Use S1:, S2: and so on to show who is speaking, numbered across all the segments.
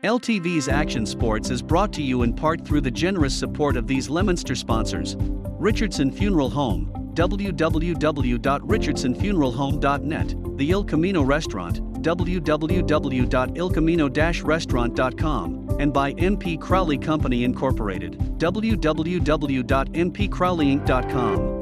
S1: LTV's Action Sports is brought to you in part through the generous support of these Leominster sponsors. Richardson Funeral Home, www.richardsonfuneralhome.net, the Il Camino Restaurant, www.ilcamino-restaurant.com, and by MP Crowley Company Incorporated, www.mpcrowleyinc.com.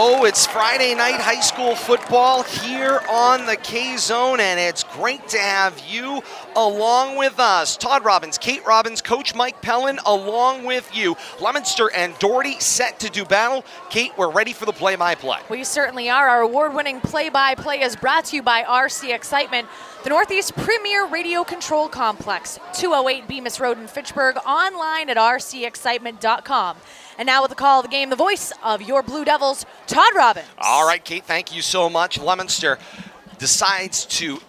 S2: Oh, it's Friday night high school football here on the K-Zone, and it's great to have you along with us. Todd Robbins, Kate Robbins, Coach Mike Pellin along with you. Leominster and Doherty set to do battle. Kate, we're ready for the play-by-play.
S3: We certainly are. Our award-winning play-by-play is brought to you by RC Excitement, the Northeast Premier Radio Control Complex, 208 Bemis Road in Fitchburg, online at rcexcitement.com. And now with the call of the game, the voice of your Blue Devils, Todd Robbins.
S2: All right, Kate, thank you so much. Leominster decides to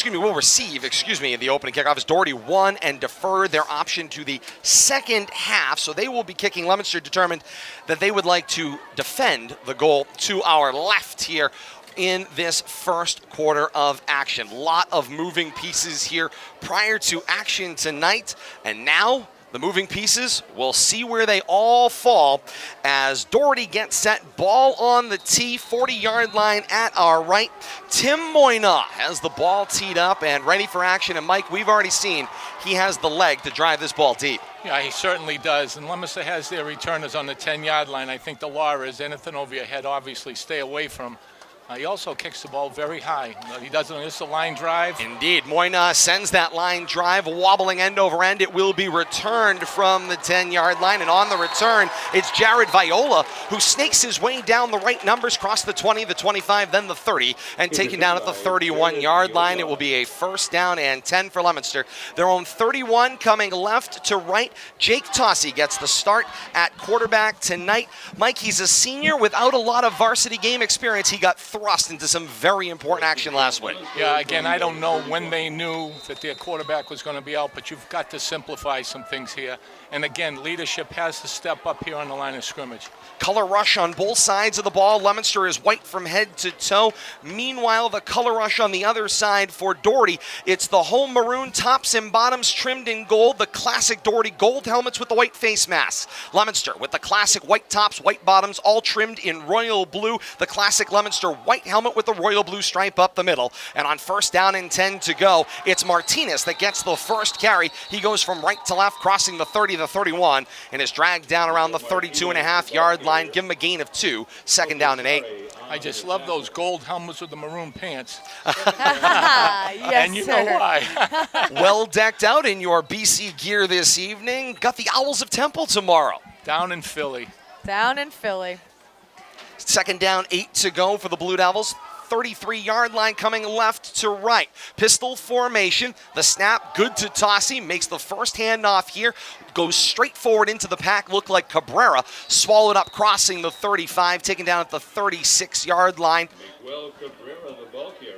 S2: receive the opening kickoff as Doherty won and deferred their option to the second half. So they will be kicking. Leominster determined that they would like to defend the goal to our left here in this first quarter of action. Lot of moving pieces here prior to action tonight, and now the moving pieces, we'll see where they all fall as Doherty gets set, ball on the tee, 40-yard line at our right. Tim Moyna has the ball teed up and ready for action, and Mike, we've already seen he has the leg to drive this ball deep.
S4: Yeah, he certainly does, and Leominster has their returners on the 10-yard line. I think the law is anything over your head, obviously stay away from. He also kicks the ball very high. He does it on just a line drive.
S2: Indeed. Moyna sends that line drive, wobbling end over end. It will be returned from the 10-yard line. And on the return, it's Jared Viola who snakes his way down the right numbers, cross the 20, the 25, then the 30, and taken down at the 31-yard line. It will be a first down and 10 for Leominster. Their own 31 coming left to right. Jake Tossie gets the start at quarterback tonight. Mike, he's a senior without a lot of varsity game experience. He got thrust into some very important action last week.
S4: Yeah, again, I don't know when they knew that their quarterback was going to be out, but you've got to simplify some things here. And again, leadership has to step up here on the line of scrimmage.
S2: Color rush on both sides of the ball. Leominster is white from head to toe. Meanwhile, the color rush on the other side for Doherty. It's the whole maroon tops and bottoms trimmed in gold. The classic Doherty gold helmets with the white face masks. Leominster with the classic white tops, white bottoms, all trimmed in royal blue. The classic Leominster white helmet with the royal blue stripe up the middle. And on first down and 10 to go, it's Martinez that gets the first carry. He goes from right to left, crossing the 30, the 31, and is dragged down around the 32.5-yard line. Give him a gain of 2, second down and 8.
S4: I just love those gold helmets with the maroon pants.
S3: Yes,
S4: and you know why.
S2: Well decked out in your BC gear this evening. Got the Owls of Temple tomorrow.
S4: Down in Philly.
S3: Down in Philly.
S2: Second down, 8 to go for the Blue Devils. 33-yard line coming left to right. Pistol formation. The snap, good to Tossie. Makes the first handoff here. Goes straight forward into the pack. Looked like Cabrera. Swallowed up, crossing the 35. Taken down at the 36-yard line.
S5: Miguel Cabrera, the ball carrier.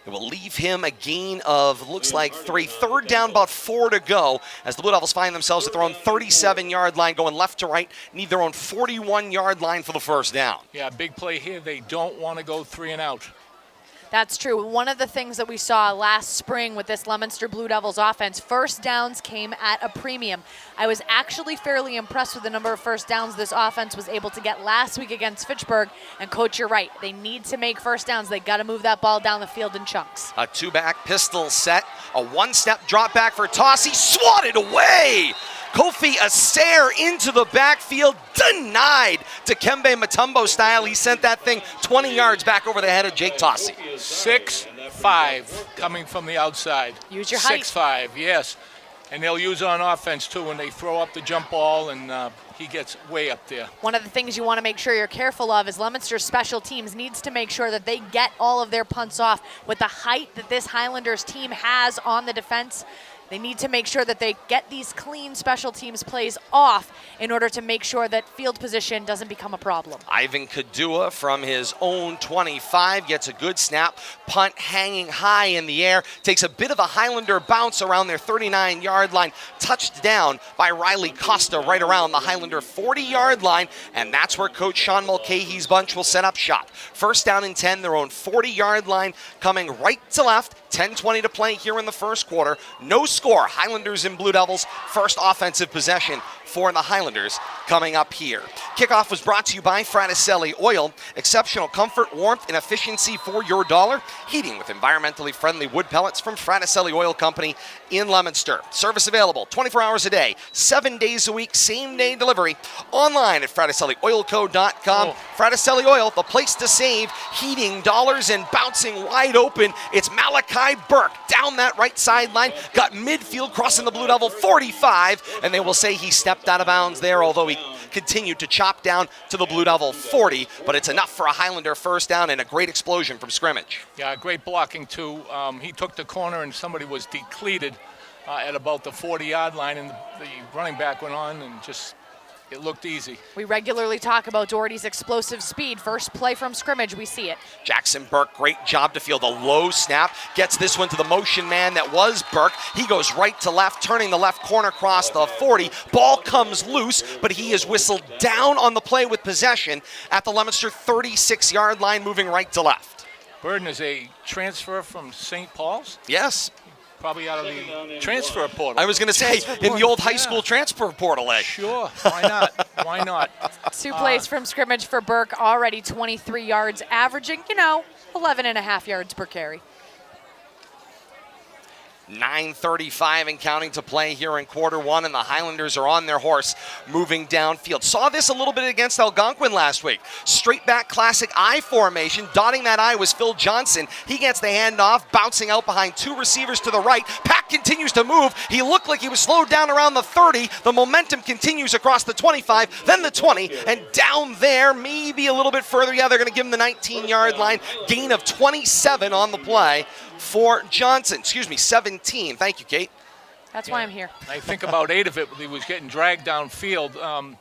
S2: It will leave him a gain of, looks like 3. Third down, about 4 to go, as the Blue Devils find themselves at their own 37-yard line, going left to right, need their own 41-yard line for the first down.
S4: Yeah, big play here. They don't want to go 3 and out.
S3: That's true. One of the things that we saw last spring with this Leominster Blue Devils offense, first downs came at a premium. I was actually fairly impressed with the number of first downs this offense was able to get last week against Fitchburg. And Coach, you're right. They need to make first downs. They got to move that ball down the field in chunks.
S2: A 2-back pistol set, a 1-step drop back for Tossie, swatted away. Kofi Asair into the backfield, denied to Kembe Mutombo style. He sent that thing 20 yards back over the head of Jake Tossie.
S4: 6'5", coming from the outside.
S3: Use your height.
S4: 6'5", yes. And they'll use it on offense, too, when they throw up the jump ball, and he gets way up there.
S3: One of the things you want to make sure you're careful of is Leominster's special teams needs to make sure that they get all of their punts off. With the height that this Highlanders team has on the defense, They need to make sure that they get these clean special teams plays off in order to make sure that field position doesn't become a problem.
S2: Ivan Kadua from his own 25 gets a good snap. Punt hanging high in the air. Takes a bit of a Highlander bounce around their 39-yard line. Touched down by Riley Costa right around the Highlander 40-yard line. And that's where Coach Sean Mulcahy's bunch will set up shop. First down and 10, their own 40-yard line, coming right to left. 10:20 to play here in the first quarter. No score. Highlanders and Blue Devils. First offensive possession for the Highlanders coming up here. Kickoff was brought to you by Fraticelli Oil. Exceptional comfort, warmth, and efficiency for your dollar. Heating with environmentally friendly wood pellets from Fraticelli Oil Company in Leominster. Service available 24 hours a day, 7 days a week, same-day delivery. Online at FraticelliOilCo.com. Fraticelli Oil, the place to save. Heating dollars and bouncing wide open. It's Malachi Burke down that right sideline. Got midfield crossing the Blue Devil 45, and they will say he stepped out of bounds there, although he continued to chop down to the Blue Devil 40, but it's enough for a Highlander first down and a great explosion from scrimmage.
S4: Yeah, great blocking too. He took the corner and somebody was depleted at about the 40-yard line, and the running back went on and just, it looked easy.
S3: We regularly talk about Doherty's explosive speed. First play from scrimmage, we see it.
S2: Jackson Burke, great job to field a low snap. Gets this one to the motion man that was Burke. He goes right to left, turning the left corner across the 40. Ball comes loose, but he is whistled down on the play with possession at the Leominster 36-yard line, moving right to left.
S4: Burden is a transfer from St. Paul's.
S2: Yes.
S4: Probably out of the transfer portal.
S2: I was going to say, in the old high school transfer portal, eh?
S4: Sure, why not? Why not?
S3: 2 plays from scrimmage for Burke, already 23 yards, averaging, 11 and a half yards per carry.
S2: 9:35 and counting to play here in quarter one, and the Highlanders are on their horse moving downfield. Saw this a little bit against Algonquin last week. Straight back classic I formation. Dotting that I was Phil Johnson. He gets the handoff, bouncing out behind 2 receivers to the right. Pack continues to move. He looked like he was slowed down around the 30. The momentum continues across the 25, then the 20, and down there, maybe a little bit further. Yeah, they're going to give him the 19-yard line. Gain of 27 on the play for Johnson. 17. Thank you, Kate.
S3: That's why I'm here.
S4: I think about 8 of it, he was getting dragged downfield.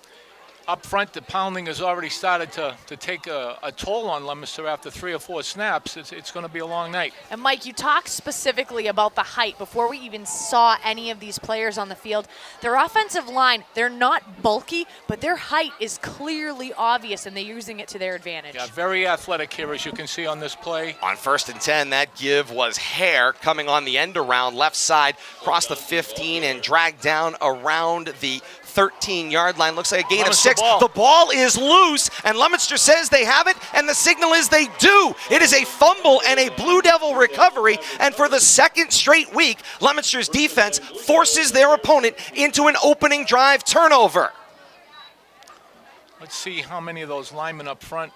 S4: Up front, the pounding has already started to take a toll on Leominster after 3 or 4 snaps. It's going to be a long night.
S3: And Mike, you talked specifically about the height before we even saw any of these players on the field. Their offensive line, they're not bulky, but their height is clearly obvious, and they're using it to their advantage.
S4: Yeah, very athletic here, as you can see on this play.
S2: On 1st and 10, that give was Hare coming on the end around left side, cross the 15 and dragged down around the 13-yard line. Looks like a gain of 6. The ball is loose, and Leominster says they have it, and the signal is they do. It is a fumble and a Blue Devil recovery, and for the second straight week, Leominster's defense forces their opponent into an opening drive turnover.
S4: Let's see how many of those linemen up front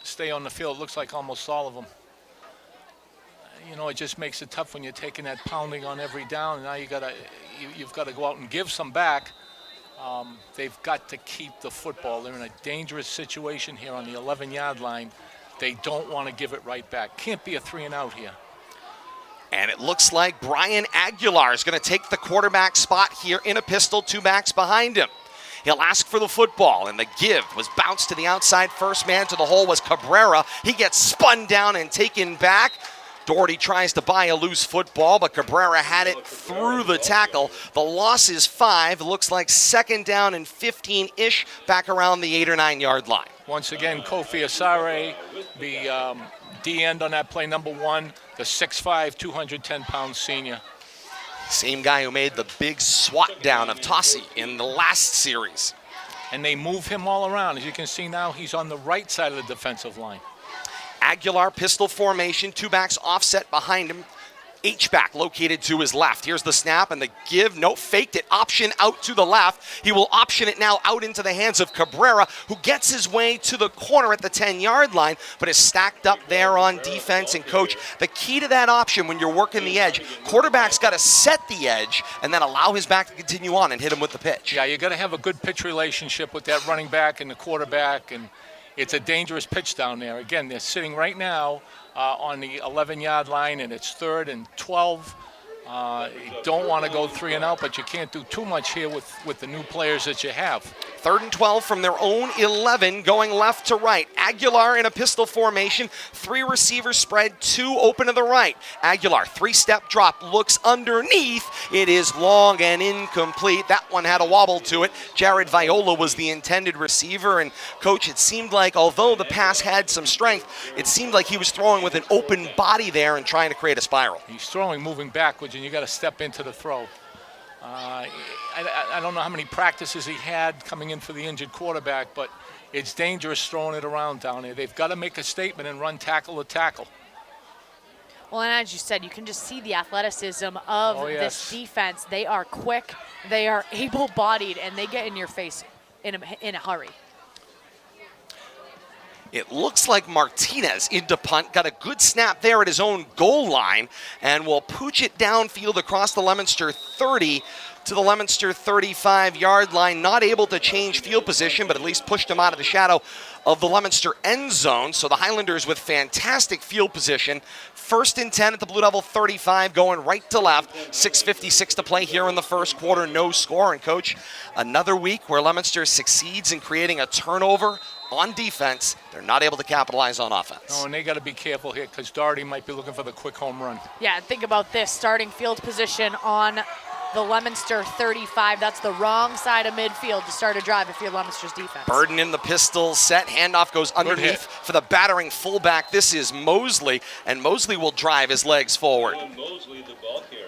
S4: stay on the field. Looks like almost all of them. It just makes it tough when you're taking that pounding on every down. Now you've got to go out and give some back. They've got to keep the football. They're in a dangerous situation here on the 11-yard line. They don't want to give it right back. Can't be a 3-and-out here.
S2: And it looks like Brian Aguilar is going to take the quarterback spot here in a pistol, 2 backs behind him. He'll ask for the football, and the give was bounced to the outside. First man to the hole was Cabrera. He gets spun down and taken back. Doherty tries to buy a loose football, but Cabrera had it through the tackle. The loss is 5. Looks like 2nd down and 15-ish back around the 8 or 9 yard line.
S4: Once again, Kofi Asare, the D-end on that play, number 1, the 6'5", 210-pound senior.
S2: Same guy who made the big swat down of Tossi in the last series.
S4: And they move him all around. As you can see now, he's on the right side of the defensive line.
S2: Aguilar pistol formation, 2 backs offset behind him. H-back located to his left. Here's the snap and the give. No, faked it. Option out to the left. He will option it now out into the hands of Cabrera, who gets his way to the corner at the 10-yard line, but is stacked up there on defense. And, Coach, the key to that option when you're working the edge, quarterback's got to set the edge and then allow his back to continue on and hit him with the pitch.
S4: Yeah, you got to have a good pitch relationship with that running back and the quarterback, and it's a dangerous pitch down there. Again, they're sitting right now on the 11-yard line, and it's 3rd and 12. You don't want to go 3 and out, but you can't do too much here with the new players that you have.
S2: 3rd and 12 from their own 11, going left to right. Aguilar in a pistol formation, 3 receivers spread, 2 open to the right. Aguilar, 3-step drop, looks underneath. It is long and incomplete. That one had a wobble to it. Jared Viola was the intended receiver, and Coach, it seemed like, although the pass had some strength, it seemed like he was throwing with an open body there and trying to create a spiral.
S4: He's throwing moving backwards, and you got to step into the throw. I don't know how many practices he had coming in for the injured quarterback, but it's dangerous throwing it around down there. They've got to make a statement and run tackle to tackle.
S3: Well, and as you said, you can just see the athleticism of this defense. They are quick, they are able-bodied, and they get in your face in a hurry.
S2: It looks like Martinez into punt, got a good snap there at his own goal line, and will pooch it downfield across the Leominster 30 to the Leominster 35-yard line. Not able to change field position, but at least pushed him out of the shadow of the Leominster end zone. So the Highlanders with fantastic field position. 1st and 10 at the Blue Devil 35, going right to left. 6:56 to play here in the first quarter, no score. And Coach, another week where Leominster succeeds in creating a turnover on defense. They're not able to capitalize on offense.
S4: Oh, and they got to be careful here because Doherty might be looking for the quick home run.
S3: Yeah, think about this. Starting field position on the Leominster 35. That's the wrong side of midfield to start a drive if you're Leominster's defense.
S2: Burden in the pistol set. Handoff goes underneath for the battering fullback. This is Mosley, and Mosley will drive his legs forward.
S5: Mosley, the ball carrier.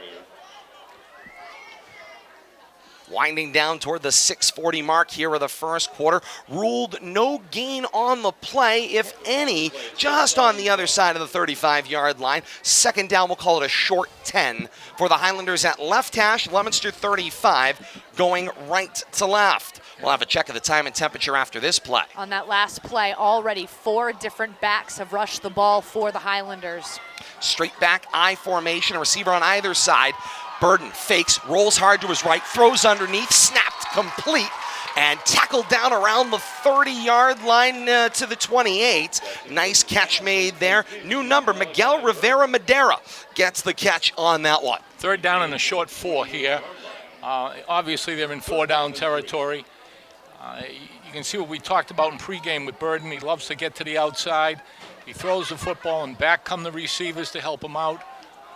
S2: Winding down toward the 6:40 mark here of the first quarter. Ruled no gain on the play, if any, just on the other side of the 35-yard line. 2nd down, we'll call it a short 10 for the Highlanders at left hash. Leominster 35 going right to left. We'll have a check of the time and temperature after this play.
S3: On that last play, already 4 different backs have rushed the ball for the Highlanders.
S2: Straight back I formation, a receiver on either side. Burden fakes, rolls hard to his right, throws underneath, snapped complete, and tackled down around the 30-yard line to the 28. Nice catch made there. New number, Miguel Rivera Madera gets the catch on that one.
S4: 3rd down and a short 4 here. Obviously, they're in 4-down territory. You can see what we talked about in pregame with Burden. He loves to get to the outside. He throws the football, and back come the receivers to help him out.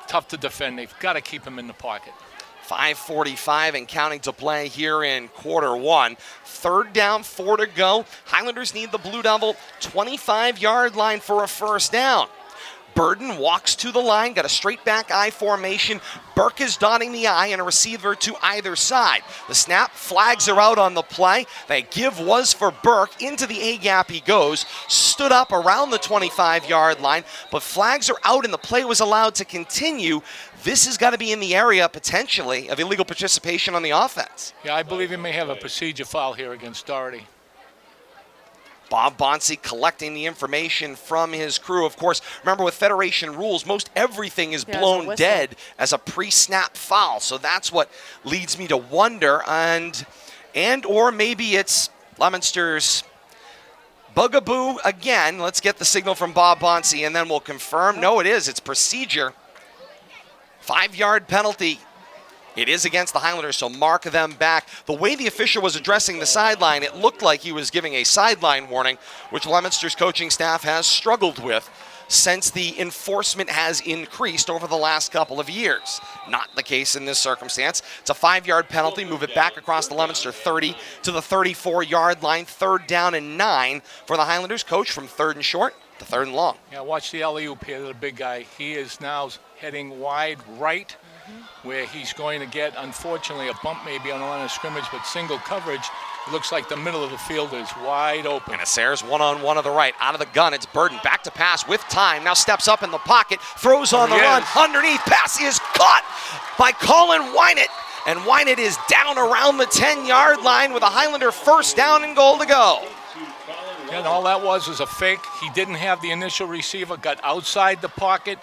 S4: Tough to defend. They've got to keep him in the pocket.
S2: 5:45 and counting to play here in quarter 1. 3rd down, 4 to go. Highlanders need the Blue Devil 25-yard line for a 1st down. Burden walks to the line, got a straight back I formation. Burke is dotting the I and a receiver to either side. The snap, flags are out on the play. The give was for Burke. Into the A-gap he goes. Stood up around the 25-yard line, but flags are out and the play was allowed to continue. This has got to be in the area, potentially, of illegal participation on the offense.
S4: Yeah, I believe he may have a procedure foul here against Doherty.
S2: Bob Bonsi collecting the information from his crew. Of course, remember with Federation rules, most everything is blown dead as a pre-snap foul. So that's what leads me to wonder, and or maybe it's Leominster's bugaboo again. Let's get the signal from Bob Bonsi and then we'll confirm. No, it is. It's procedure. 5-yard penalty. It is against the Highlanders, so mark them back. The way the official was addressing the sideline, it looked like he was giving a sideline warning, which Leominster's coaching staff has struggled with since the enforcement has increased over the last couple of years. Not the case in this circumstance. It's a 5-yard penalty. Move it back across the Leominster 30 to the 34-yard line. 3rd down and 9 for the Highlanders. Coach from 3rd and short to 3rd and long.
S4: Yeah, watch the alley-oop here to the big guy. He is now heading wide right, where he's going to get, unfortunately, a bump maybe on the line of scrimmage, but single coverage. It looks like the middle of the field is wide open.
S2: And Asser's one-on-one to the right. Out of the gun, it's Burden. Back to pass with time. Now steps up in the pocket. Throws on the run. Underneath. Pass is caught by Colin Wynett. And Wynett is down around the 10-yard line with a Highlander 1st down and goal to go.
S4: And all that was a fake. He didn't have the initial receiver, got outside the pocket,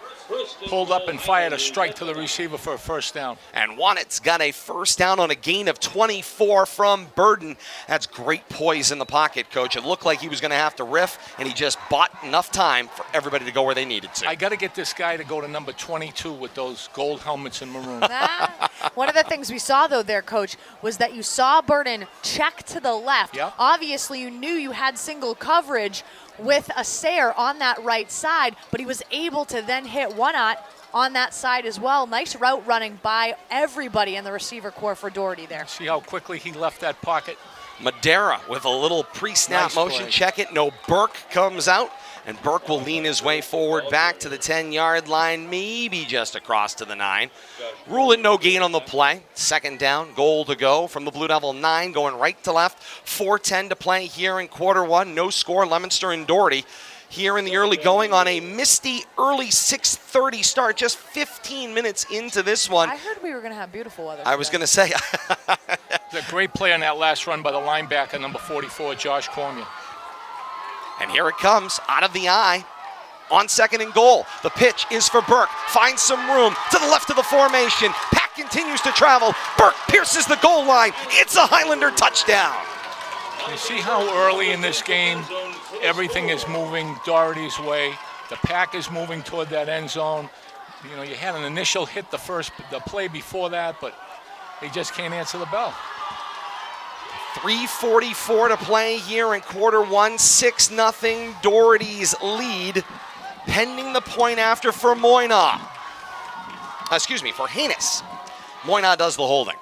S4: pulled up and fired a strike to the receiver for a first down.
S2: And Wanet's got a first down on a gain of 24 from Burden. That's great poise in the pocket, Coach. It looked like he was going to have to riff, and he just bought enough time for everybody to go where they needed to.
S4: I got to get this guy to go to number 22 with those gold helmets in maroon.
S3: One of the things we saw, though, there, Coach, was that you saw Burden check to the left.
S4: Yep.
S3: Obviously, you knew you had single coverage with a Sayre on that right side, but he was able to then hit Wanat on that side as well. Nice route running by everybody in the receiver core for Doherty there.
S4: See how quickly he left that pocket?
S2: Madera with a little pre-snap
S4: Nice
S2: motion.
S4: play.
S2: Check it. No, Burke comes out, and Burke will lean his way forward back to the 10-yard line, maybe just across to the 9. Rule it no gain on the play. Second down, goal to go from the Blue Devil 9, going right to left. 4:10 to play here in quarter one. No score, Leominster and Doherty. Here in the early going on a misty early 6:30 start, just 15 minutes into this one.
S3: I heard we were going to have beautiful weather.
S2: I was going to say.
S4: It's a great play on that last run by the linebacker, number 44, Josh Cormier.
S2: And here it comes, out of the eye, on second and goal. The pitch is for Burke, finds some room to the left of the formation. Pack continues to travel. Burke pierces the goal line. It's a Highlander touchdown.
S4: You see how early in this game everything is moving Doherty's way. The pack is moving toward that end zone. You know, you had an initial hit the play before that, but they just can't answer the bell.
S2: 3:44 to play here in quarter one. 6-0 Doherty's lead, pending the point after for Moyna. For Haynes. Moyna does the holding.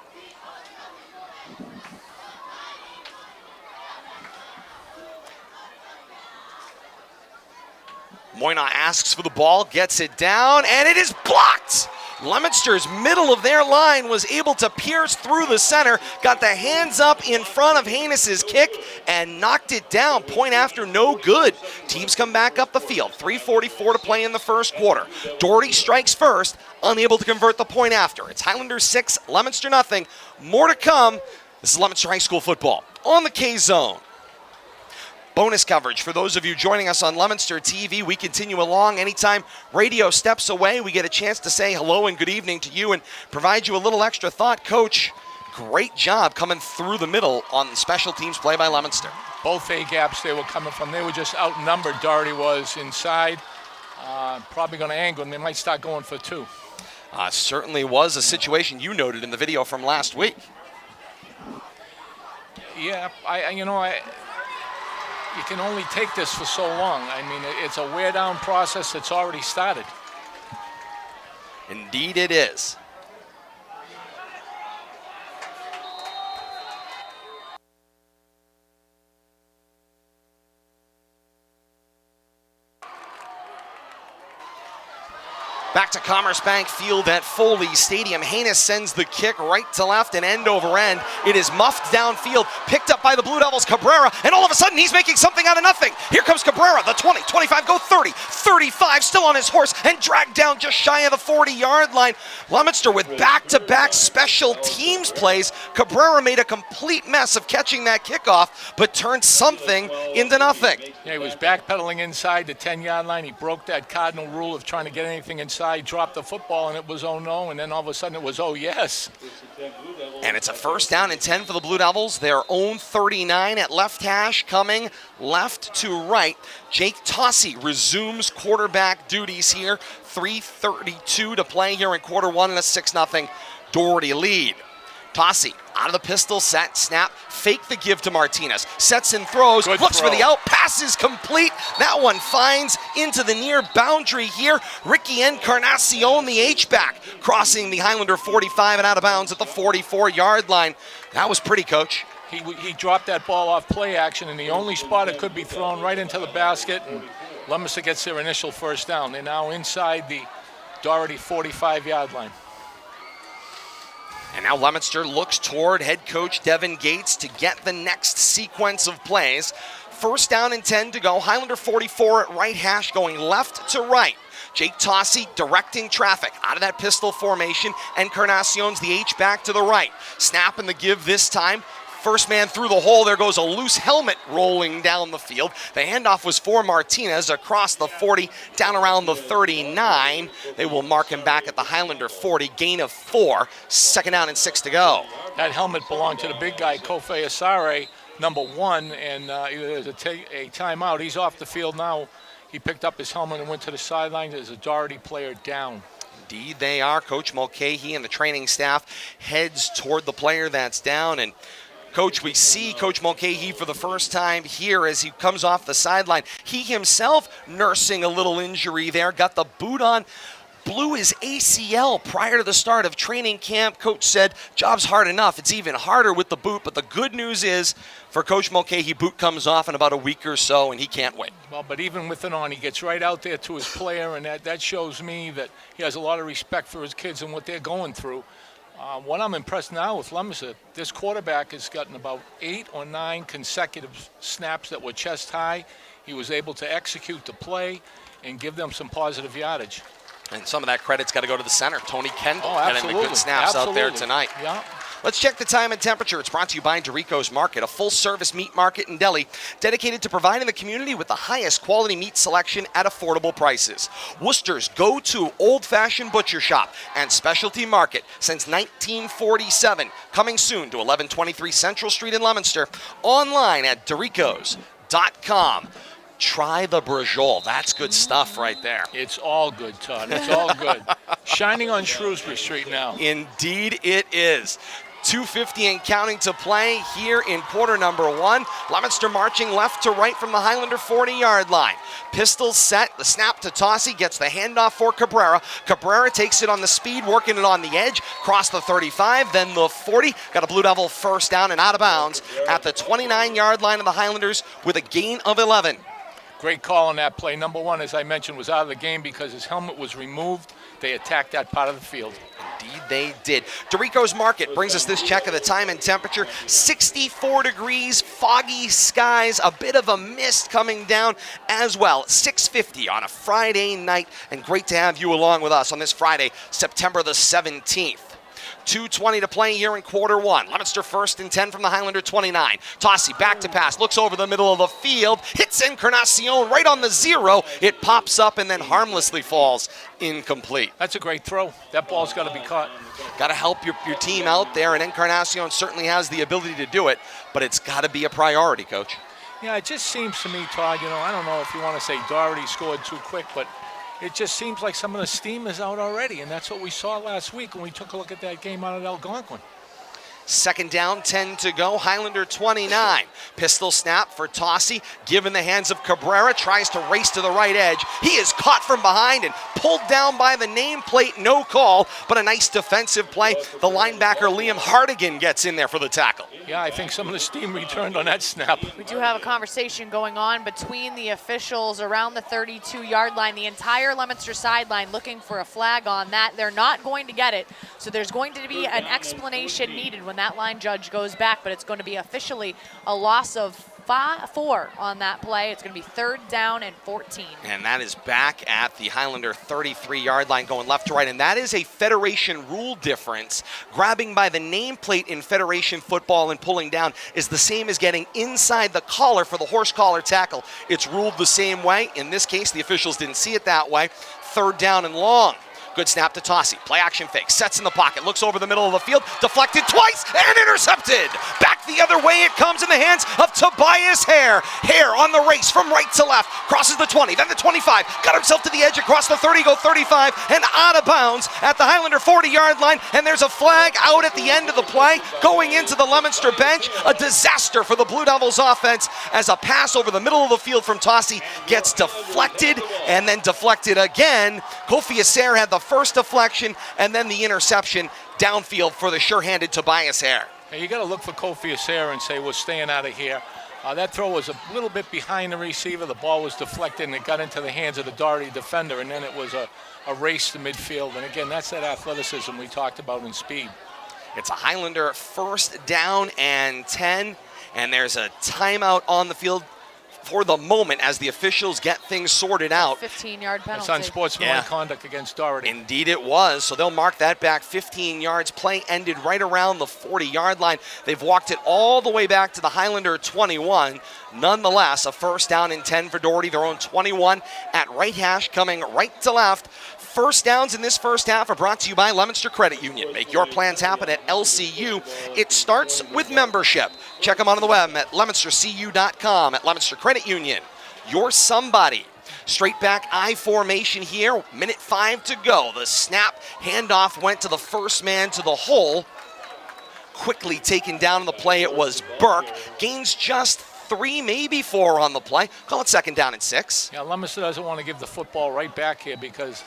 S2: Moyna asks for the ball, gets it down, and it is blocked. Leominster's middle of their line was able to pierce through the center, got the hands up in front of Haynes' kick, and knocked it down. Point after, no good. Teams come back up the field. 3:44 to play in the first quarter. Doherty strikes first, unable to convert the point after. It's Highlanders 6, Leominster nothing. More to come. This is Leominster High School football on the K-Zone. Bonus coverage for those of you joining us on Leominster TV. We continue along. Anytime radio steps away, we get a chance to say hello and good evening to you and provide you a little extra thought. Coach, great job coming through the middle on special teams play by Leominster.
S4: Both A-gaps they were coming from, they were just outnumbered. Doherty was inside. Probably going to angle, and they might start going for two.
S2: Certainly was a situation you noted in the video from last week.
S4: Yeah, you can only take this for so long. I mean, it's a wear-down process that's already started.
S2: Indeed it is. Back to Commerce Bank Field at Foley Stadium. Haynes sends the kick right to left and end over end. It is muffed downfield, picked up by the Blue Devils, Cabrera, and all of a sudden he's making something out of nothing. Here comes Cabrera, the 20, 25, go 30, 35, still on his horse, and dragged down just shy of the 40-yard line. Leominster with back-to-back special teams plays. Cabrera made a complete mess of catching that kickoff, but turned something into nothing.
S4: Yeah, he was backpedaling inside the 10-yard line. He broke that cardinal rule of trying to get anything inside. Dropped the football, and it was oh no, and then all of a sudden it was oh yes.
S2: And it's a first down and 10 for the Blue Devils. Their own 39 at left hash, coming left to right. Jake Tossi resumes quarterback duties here. 3:32 to play here in quarter one, and a 6-0 Doherty lead. Tossi out of the pistol set, snap, fake the give to Martinez, sets and throws,
S4: Good
S2: looks
S4: throw.
S2: for the out, pass is complete. That one finds into the near boundary here. Ricky Encarnacion, the H-back, crossing the Highlander 45 and out of bounds at the 44-yard line. That was pretty, Coach.
S4: He dropped that ball off play action, and the only spot it could be thrown right into the basket, and Leominster gets their initial first down. They're now inside the Doherty 45-yard line.
S2: And now Leominster looks toward head coach Devin Gates to get the next sequence of plays. First down and 10 to go. Highlander 44 at right hash, going left to right. Jake Tossi directing traffic out of that pistol formation. Encarnacion's the H-back to the right. Snap and the give this time. First man through the hole. There goes a loose helmet rolling down the field. The handoff was for Martinez across the 40, down around the 39. They will mark him back at the Highlander 40, gain of 4. Second down and 6 to go.
S4: That helmet belonged to the big guy, Kofi Asare, number 1, and there's a timeout. He's off the field now. He picked up his helmet and went to the sideline. There's a Doherty player down.
S2: Indeed they are. Coach Mulcahy and the training staff heads toward the player that's down. And Coach, we see Coach Mulcahy for the first time here as he comes off the sideline. He himself nursing a little injury there, got the boot on. Blew his ACL prior to the start of training camp. Coach said, job's hard enough. It's even harder with the boot. But the good news is, for Coach Mulcahy, boot comes off in about a week or so, and he can't wait.
S4: Well, but even with it on, he gets right out there to his player, and that shows me that he has a lot of respect for his kids and what they're going through. What I'm impressed now with Leominster, this quarterback has gotten about 8 or 9 consecutive snaps that were chest high. He was able to execute the play and give them some positive yardage.
S2: And some of that credit's got to go to the center, Tony Kendall, getting the
S4: absolutely.
S2: good snaps out there tonight.
S4: Yeah.
S2: Let's check the time and temperature. It's brought to you by Dorico's Market, a full-service meat market and deli dedicated to providing the community with the highest quality meat selection at affordable prices. Worcester's go-to old-fashioned butcher shop and specialty market since 1947. Coming soon to 1123 Central Street in Leominster. Online at doricos.com. Try the brajol. That's good stuff right there.
S4: It's all good, Todd. It's all good. Shining on Shrewsbury Street now.
S2: Indeed it is. 2:50 and counting to play here in quarter number 1. Leominster marching left to right from the Highlander 40-yard line. Pistol set, the snap to Tossi, gets the handoff for Cabrera. Cabrera takes it on the speed, working it on the edge, cross the 35, then the 40. Got a Blue Devil first down and out of bounds at the 29-yard line of the Highlanders with a gain of 11.
S4: Great call on that play. Number 1, as I mentioned, was out of the game because his helmet was removed. They attacked that part of the field.
S2: Indeed they did. Dorico's Market brings us this check of the time and temperature. 64 degrees, foggy skies, a bit of a mist coming down as well. 6:50 on a Friday night, and great to have you along with us on this Friday, September the 17th. 2:20 to play here in quarter 1. Leominster first and 10 from the Highlander 29. Tossi back to pass, looks over the middle of the field, hits Encarnacion right on the 0. It pops up and then harmlessly falls incomplete.
S4: That's a great throw. That ball's got to be caught.
S2: Got to help your team out there, and Encarnacion certainly has the ability to do it, but it's got to be a priority, Coach.
S4: Yeah, it just seems to me, Todd, I don't know if you want to say Doherty scored too quick, but it just seems like some of the steam is out already, and that's what we saw last week when we took a look at that game out at Algonquin.
S2: Second down, 10 to go. Highlander 29. Pistol snap for Tossi. Given the hands of Cabrera. Tries to race to the right edge. He is caught from behind and pulled down by the nameplate. No call, but a nice defensive play. The linebacker, Liam Hardigan, gets in there for the tackle.
S4: Yeah, I think some of the steam returned on that snap.
S3: We do have a conversation going on between the officials around the 32-yard line. The entire Leominster sideline looking for a flag on that. They're not going to get it, so there's going to be an explanation needed when that line judge goes back, but it's going to be officially a loss of 4 on that play. It's going to be 3rd down and 14.
S2: And that is back at the Highlander 33-yard line going left to right, and that is a Federation rule difference. Grabbing by the nameplate in Federation football and pulling down is the same as getting inside the collar for the horse collar tackle. It's ruled the same way. In this case, the officials didn't see it that way. 3rd down and long. Good snap to Tossi. Play action fake. Sets in the pocket. Looks over the middle of the field. Deflected twice and intercepted. Back the other way it comes in the hands of Tobias Hare. Hare on the race from right to left. Crosses the 20, then the 25. Got himself to the edge across the 30, go 35, and out of bounds at the Highlander 40-yard line. And there's a flag out at the end of the play. Going into the Leominster bench. A disaster for the Blue Devils offense as a pass over the middle of the field from Tossi gets deflected and then deflected again. Kofi Aser had the first deflection and then the interception downfield for the sure-handed Tobias Hare.
S4: Hey, you got to look for Kofi Aser and say, we're staying out of here. That throw was a little bit behind the receiver. The ball was deflected and it got into the hands of the Doherty defender, and then it was a race to midfield. And again, that's that athleticism we talked about in speed.
S2: It's a Highlander 1st down and 10, and there's a timeout on the field for the moment as the officials get things sorted out.
S3: 15-yard penalty.
S4: That's unsportsmanlike conduct against Doherty.
S2: Indeed it was. So they'll mark that back 15 yards. Play ended right around the 40-yard line. They've walked it all the way back to the Highlander 21. Nonetheless, a first down and 10 for Doherty. Their own 21 at right hash, coming right to left. First downs in this first half are brought to you by Leominster Credit Union. Make your plans happen at LCU. It starts with membership. Check them out on the web at leominstercu.com. At Leominster Credit Union, you're somebody. Straight back I formation here. Minute 5 to go. The snap handoff went to the first man to the hole. Quickly taken down on the play. It was Burke. Gains just 3, maybe 4 on the play. Call it second down and 6.
S4: Yeah, Leominster doesn't want to give the football right back here because,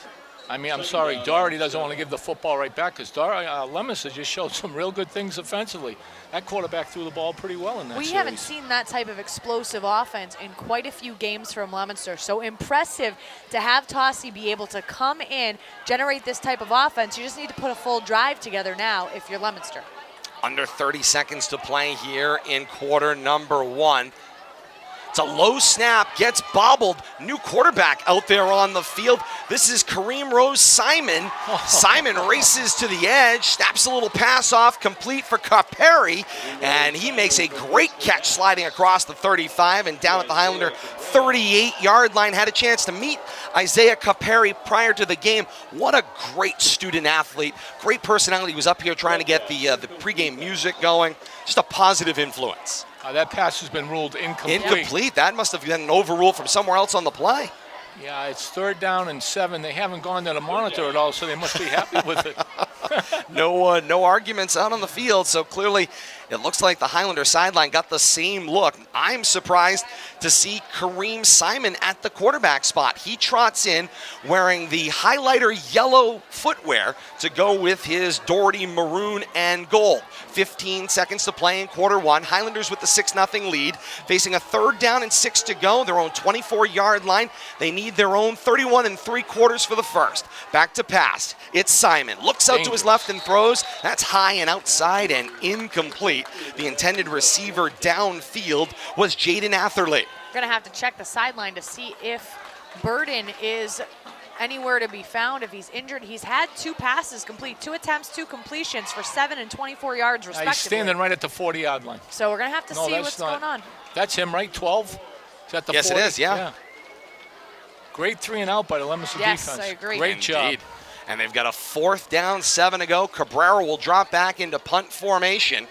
S4: I'm sorry, Doherty doesn't want to give the football right back because Leominster just showed some real good things offensively. That quarterback threw the ball pretty well in that series.
S3: We haven't seen that type of explosive offense in quite a few games from Leominster. So impressive to have Tossie be able to come in, generate this type of offense. You just need to put a full drive together now if you're Leominster.
S2: Under 30 seconds to play here in quarter number 1. It's a low snap, gets bobbled. New quarterback out there on the field. This is Kareem Rose Simon. Simon races to the edge, snaps a little pass off, complete for Caperi, and he makes a great catch sliding across the 35 and down at the Highlander 38-yard line. Had a chance to meet Isaiah Caperi prior to the game. What a great student athlete. Great personality. He was up here trying to get the pregame music going. Just a positive influence.
S4: That pass has been ruled incomplete.
S2: Incomplete? That must have been an overrule from somewhere else on the play.
S4: Yeah, it's 3rd down and 7. They haven't gone to the monitor at all, so they must be happy with it.
S2: No arguments out on the field, so clearly it looks like the Highlander sideline got the same look. I'm surprised to see Kareem Simon at the quarterback spot. He trots in wearing the highlighter yellow footwear to go with his Doherty maroon and gold. 15 seconds to play in quarter 1. Highlanders with the 6-0 lead, facing a 3rd down and 6 to go. Their own 24-yard line. They need their own 31 3/4 for the first. Back to pass. It's Simon. Looks out to his left and throws. That's high and outside and incomplete. The intended receiver downfield was Jaden Atherley.
S3: We're going to have to check the sideline to see if Burden is anywhere to be found. If he's injured, he's had 2 passes complete, 2 attempts, 2 completions for 7 and 24 yards respectively.
S4: He's standing right at the 40-yard line.
S3: So we're going to have to see what's going on.
S4: That's him, right? 12? Is that the 40?
S2: Yes, it is, yeah.
S4: Great 3 and out by the Leominster defense.
S3: Yes, I agree.
S4: Great job.
S2: And they've got a 4th down, 7 to go. Cabrera will drop back into punt formation.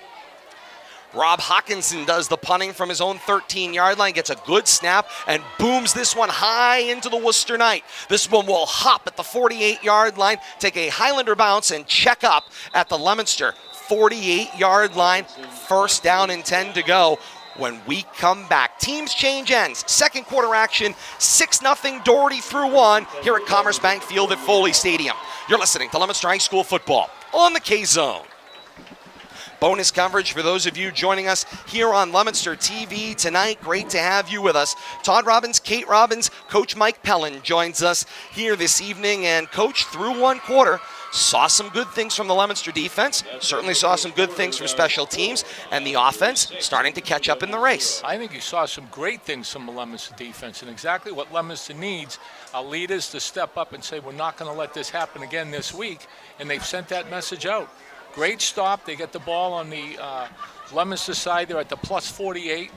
S2: Rob Hawkinson does the punting from his own 13-yard line, gets a good snap, and booms this one high into the Worcester Knight. This one will hop at the 48-yard line, take a Highlander bounce, and check up at the Leominster 48-yard line. 1st down and 10 to go. When we come back, teams change ends. Second quarter action, 6-0 Doherty through 1 here at Commerce Bank Field at Foley Stadium. You're listening to Leominster High School football on the K-Zone. Bonus coverage for those of you joining us here on Leominster TV tonight. Great to have you with us. Todd Robbins, Kate Robbins, Coach Mike Pellin joins us here this evening. And Coach, through 1 quarter, saw some good things from the Leominster defense, certainly saw some good things from special teams, and the offense starting to catch up in the race.
S4: I think you saw some great things from the Leominster defense, and exactly what Leominster needs are leaders to step up and say, we're not going to let this happen again this week, and they've sent that message out. Great stop. They get the ball on the Leominster side. They're at the plus 48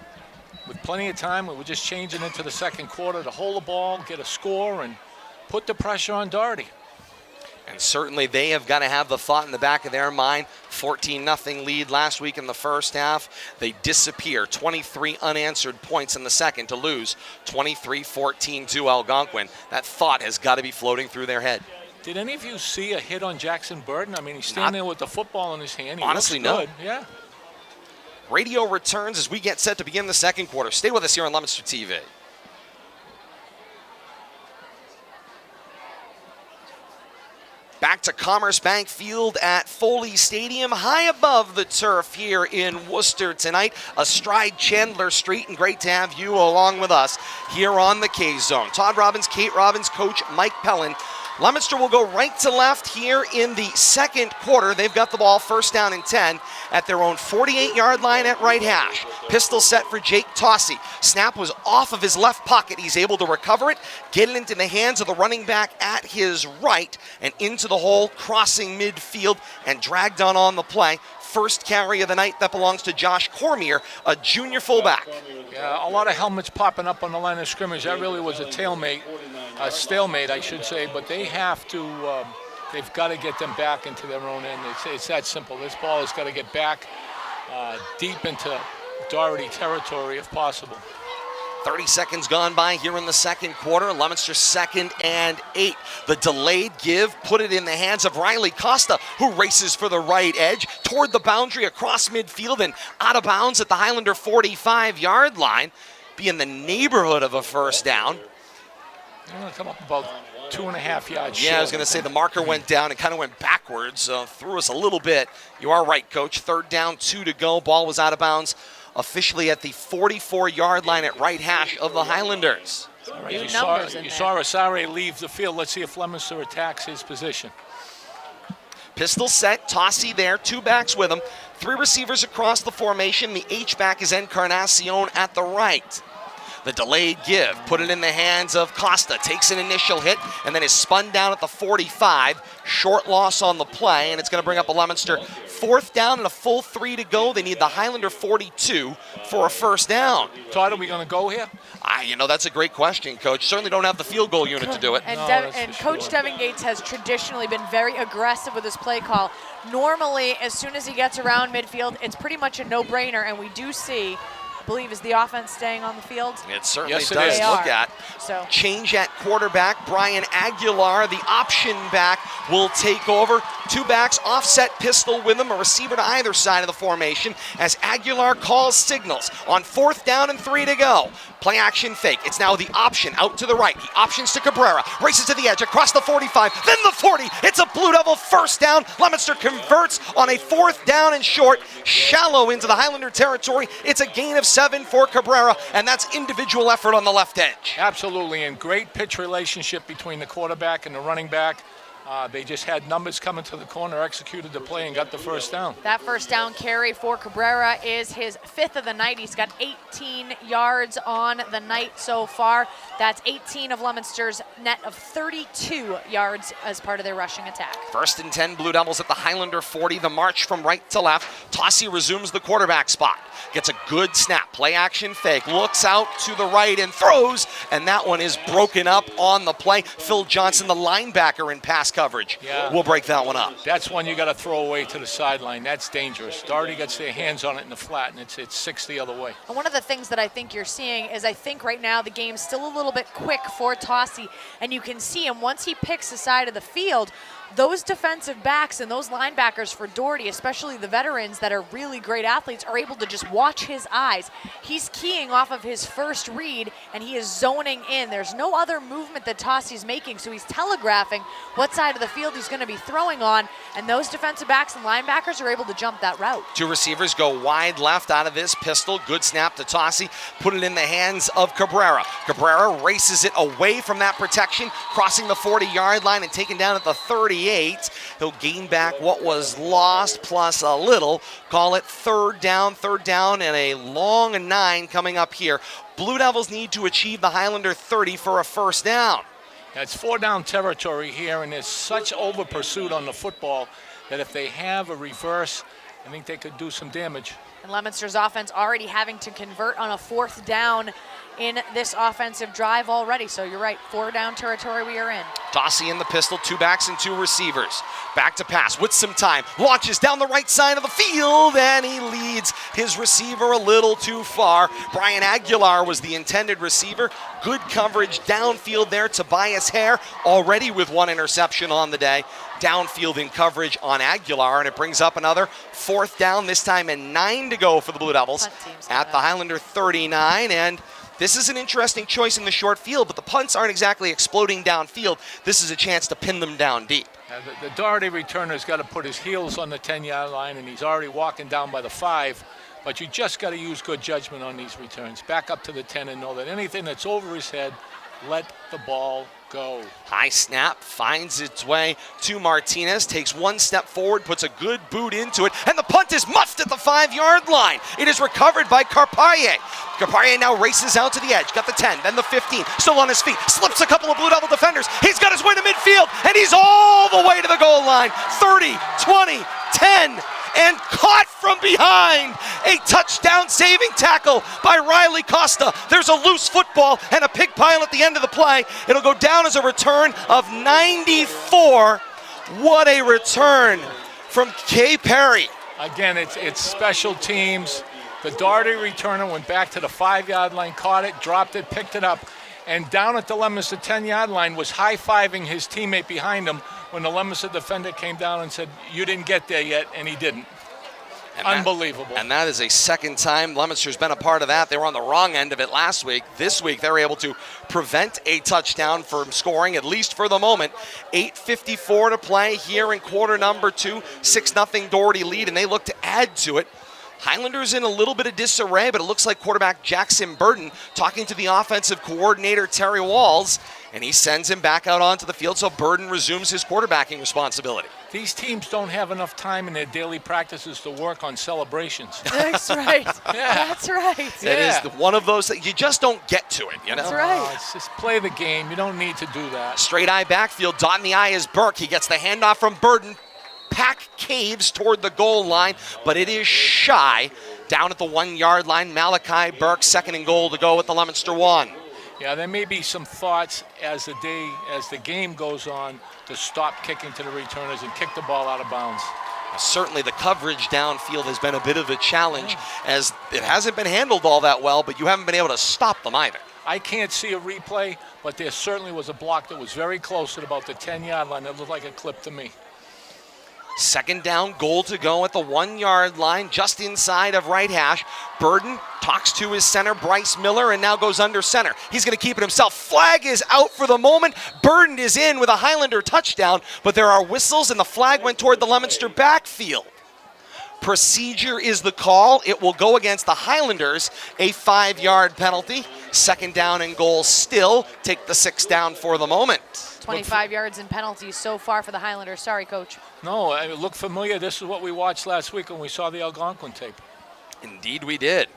S4: with plenty of time. We're just changing into the second quarter to hold the ball, get a score, and put the pressure on Doherty.
S2: And certainly they have got to have the thought in the back of their mind. 14-0 lead last week in the first half. They disappear. 23 unanswered points in the second to lose 23-14 to Algonquin. That thought has got to be floating through their head.
S4: Did any of you see a hit on Jackson Burden? I mean, he's standing there with the football in his hand. He
S2: honestly,
S4: looks good.
S2: no.
S4: Yeah.
S2: Radio returns as we get set to begin the second quarter. Stay with us here on Leominster TV. Back to Commerce Bank Field at Foley Stadium, high above the turf here in Worcester tonight, astride Chandler Street, and great to have you along with us here on the K-Zone. Todd Robbins, Kate Robbins, Coach Mike Pellin Leominster will go right to left here in the second quarter. They've got the ball first down and 10 at their own 48-yard line at right hash. Pistol set for Jake Tossi. Snap was off of his left pocket. He's able to recover it, get it into the hands of the running back at his right, and into the hole, crossing midfield, and dragged on the play. First carry of the night, that belongs to Josh Cormier, a junior fullback.
S4: Yeah, a lot of helmets popping up on the line of scrimmage. That really was a stalemate, I should say, but they have to, they've got to get them back into their own end. It's that simple. This ball has got to get back deep into Doherty territory if possible.
S2: 30 seconds gone by here in the second quarter. Leominster 2nd and 8. The delayed give put it in the hands of Riley Costa, who races for the right edge toward the boundary across midfield and out of bounds at the Highlander 45-yard line. Be in the neighborhood of a first down.
S4: They're going to come up about 2.5 yards short.
S2: Yeah, I was going to say the marker went down and kind of went backwards, threw us a little bit. You are right, Coach. Third down, 2 to go. Ball was out of bounds officially at the 44-yard line at right hash of the Highlanders.
S4: All right, you saw Asare leave the field. Let's see if Leominster attacks his position.
S2: Pistol set, Tossi there, 2 backs with him. 3 receivers across the formation. The H-back is Encarnacion at the right. The delayed give, put it in the hands of Costa, takes an initial hit, and then is spun down at the 45. Short loss on the play, and it's going to bring up a Leominster 4th down and a full 3 to go. They need the Highlander 42 for a first down.
S4: Todd, are we going to go here?
S2: That's a great question, Coach. Certainly don't have the field goal unit to do it.
S3: And, Coach Devin Gates has traditionally been very aggressive with his play call. Normally, as soon as he gets around midfield, it's pretty much a no-brainer, and we do see, I believe, is the offense staying on the field?
S2: It certainly
S4: Yes, it
S2: does
S4: is.
S2: look at.
S3: So.
S2: Change at quarterback. Brian Aguilar, the option back, will take over. 2 backs, offset pistol with him, a receiver to either side of the formation as Aguilar calls signals on 4th down and 3 to go. Play action fake. It's now the option out to the right. He options to Cabrera, races to the edge, across the 45, then the 40. It's a Blue Devil first down. Leominster converts on a 4th down and short, shallow into the Highlander territory. It's a gain of 7 for Cabrera, and that's individual effort on the left edge.
S4: Absolutely, and great pitch relationship between the quarterback and the running back. They just had numbers coming to the corner, executed the play, and got the first down.
S3: That first down carry for Cabrera is his 5th of the night. He's got 18 yards on the night so far. That's 18 of Leominster's net of 32 yards as part of their rushing attack.
S2: 1st and 10, Blue Devils at the Highlander 40. The march from right to left. Tossi resumes the quarterback spot. Gets a good snap. Play action fake. Looks out to the right and throws. And that one is broken up on the play. Phil Johnson, the linebacker in pass coverage, will break that one up.
S4: That's one you got to throw away to the sideline. That's dangerous. Doherty gets their hands on it in the flat, and it's 6 the other way.
S3: And one of the things that I think you're seeing is I think right now the game's still a little bit quick for Tossi, and you can see him once he picks the side of the field. Those defensive backs and those linebackers for Doherty, especially the veterans that are really great athletes, are able to just watch his eyes. He's keying off of his first read, and he is zoning in. There's no other movement that Tossi's making, so he's telegraphing what side of the field he's going to be throwing on, and those defensive backs and linebackers are able to jump that route.
S2: 2 receivers go wide left out of this pistol. Good snap to Tossi. Put it in the hands of Cabrera. Cabrera races it away from that protection, crossing the 40-yard line and taken down at the 38. He'll gain back what was lost plus a little. Call it third down, and a long 9 coming up here. Blue Devils need to achieve the Highlander 30 for a first down.
S4: It's 4-down territory here, and there's such over pursuit on the football that if they have a reverse, I think they could do some damage.
S3: And Leominster's offense already having to convert on a 4th down in this offensive drive already. So you're right, 4-down territory we are in.
S2: Tossi in the pistol, 2 backs and 2 receivers. Back to pass with some time. Launches down the right side of the field, and he leads his receiver a little too far. Brian Aguilar was the intended receiver. Good coverage downfield there. Tobias Hare already with 1 interception on the day. Downfield in coverage on Aguilar, and it brings up another 4th down, this time and 9 to go for the Blue Devils at the Highlander 39. And this is an interesting choice in the short field, but the punts aren't exactly exploding downfield. This is a chance to pin them down deep.
S4: The Doherty returner's got to put his heels on the 10-yard line, and he's already walking down by the 5. But you just got to use good judgment on these returns. Back up to the 10 and know that anything that's over his head, let the ball go.
S2: High snap finds its way to Martinez, takes one step forward, puts a good boot into it, and the punt is muffed at the 5-yard line. It is recovered by Carpaye. Carpaye now races out to the edge, got the 10, then the 15, still on his feet, slips a couple of Blue Devil defenders. He's got his way to midfield, and he's all the way to the goal line. 30, 20, 10, and caught from behind. A touchdown saving tackle by Riley Costa. There's a loose football and a pig pile at the end of the play. It'll go down as a return of 94. What a return from Kay Perry.
S4: Again, it's special teams. The Doherty returner went back to the 5-yard line, caught it, dropped it, picked it up, and down at the Leominster 10-yard line was high-fiving his teammate behind him when the Leominster defender came down and said, "You didn't get there yet," and he didn't. Unbelievable.
S2: And that is a second time Leominster's been a part of that. They were on the wrong end of it last week. This week they were able to prevent a touchdown from scoring, at least for the moment. 8:54 to play here in quarter number 2. 6-0 Doherty lead, and they look to add to it. Highlanders in a little bit of disarray, but it looks like quarterback Jackson Burton talking to the offensive coordinator Terry Walls, and he sends him back out onto the field, so Burton resumes his quarterbacking responsibility.
S4: These teams don't have enough time in their daily practices to work on celebrations.
S3: That's right.
S4: Yeah.
S3: That's right.
S2: That is one of those that you just don't get to it, you know?
S3: That's right.
S4: Oh, it's just play the game. You don't need to do that.
S2: Straight eye backfield, dot in the eye is Burke. He gets the handoff from Burton. Pack caves toward the goal line, but it is shy. Down at the 1-yard line, Malachi Burke, 2nd and goal to go with the Leominster 1.
S4: Yeah, there may be some thoughts as the game goes on to stop kicking to the returners and kick the ball out of bounds.
S2: Certainly the coverage downfield has been a bit of a challenge, as it hasn't been handled all that well, but you haven't been able to stop them either.
S4: I can't see a replay, but there certainly was a block that was very close at about the 10-yard line. That looked like a clip to me.
S2: 2nd down, goal to go at the 1-yard line, just inside of right hash. Burden talks to his center, Bryce Miller, and now goes under center. He's going to keep it himself. Flag is out for the moment. Burden is in with a Highlander touchdown, but there are whistles, and the flag went toward the Leominster backfield. Procedure is the call. It will go against the Highlanders, a 5-yard penalty. 2nd down and goal still. Take the 6 down for the moment.
S3: 25 yards and penalties so far for the Highlanders. Sorry, Coach.
S4: No, it looked familiar. This is what we watched last week when we saw the Algonquin tape.
S2: Indeed we did.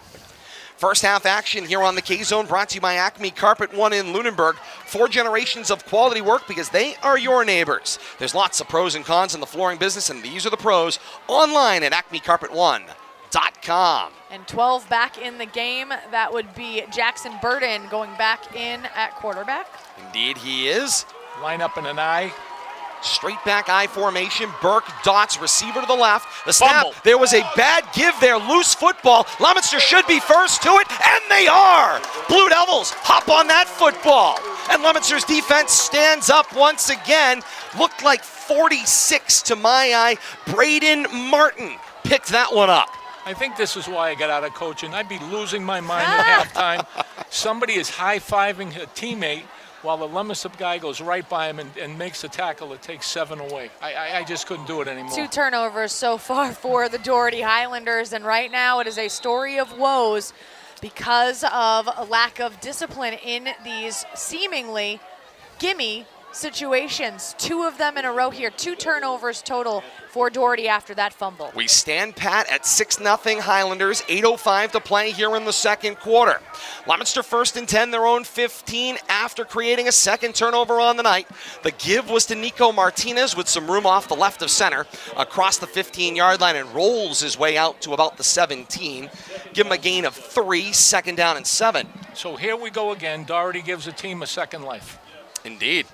S2: First half action here on the K-Zone, brought to you by Acme Carpet One in Lunenburg. 4 generations of quality work because they are your neighbors. There's lots of pros and cons in the flooring business, and these are the pros. Online at acmecarpet1.com.
S3: And 12 back in the game. That would be Jackson Burton going back in at quarterback.
S2: Indeed he is.
S4: Line up in an eye.
S2: Straight back I formation. Burke dots, receiver to the left. The snap,
S4: Fumble.
S2: there was a bad give there. Loose football. Leominster should be first to it, and they are. Blue Devils hop on that football. And Leominster's defense stands up once again. Looked like 46 to my eye. Braden Martin picked that one up.
S4: I think this is why I got out of coaching. I'd be losing my mind at halftime. Somebody is high-fiving a teammate while the Leominster guy goes right by him and makes a tackle that takes 7 away. I just couldn't do it anymore.
S3: 2 turnovers so far for the Doherty Highlanders, and right now it is a story of woes because of a lack of discipline in these seemingly gimme situations. 2 of them in a row here. 2 turnovers total for Doherty after that fumble.
S2: We stand pat at 6-0 Highlanders, 8:05 to play here in the second quarter. Leominster 1st and 10, their own 15 after creating a second turnover on the night. The give was to Nico Martinez with some room off the left of center across the 15-yard line and rolls his way out to about the 17. Give him a gain of 3, 2nd down and 7.
S4: So here we go again. Doherty gives the team a second life.
S2: Indeed.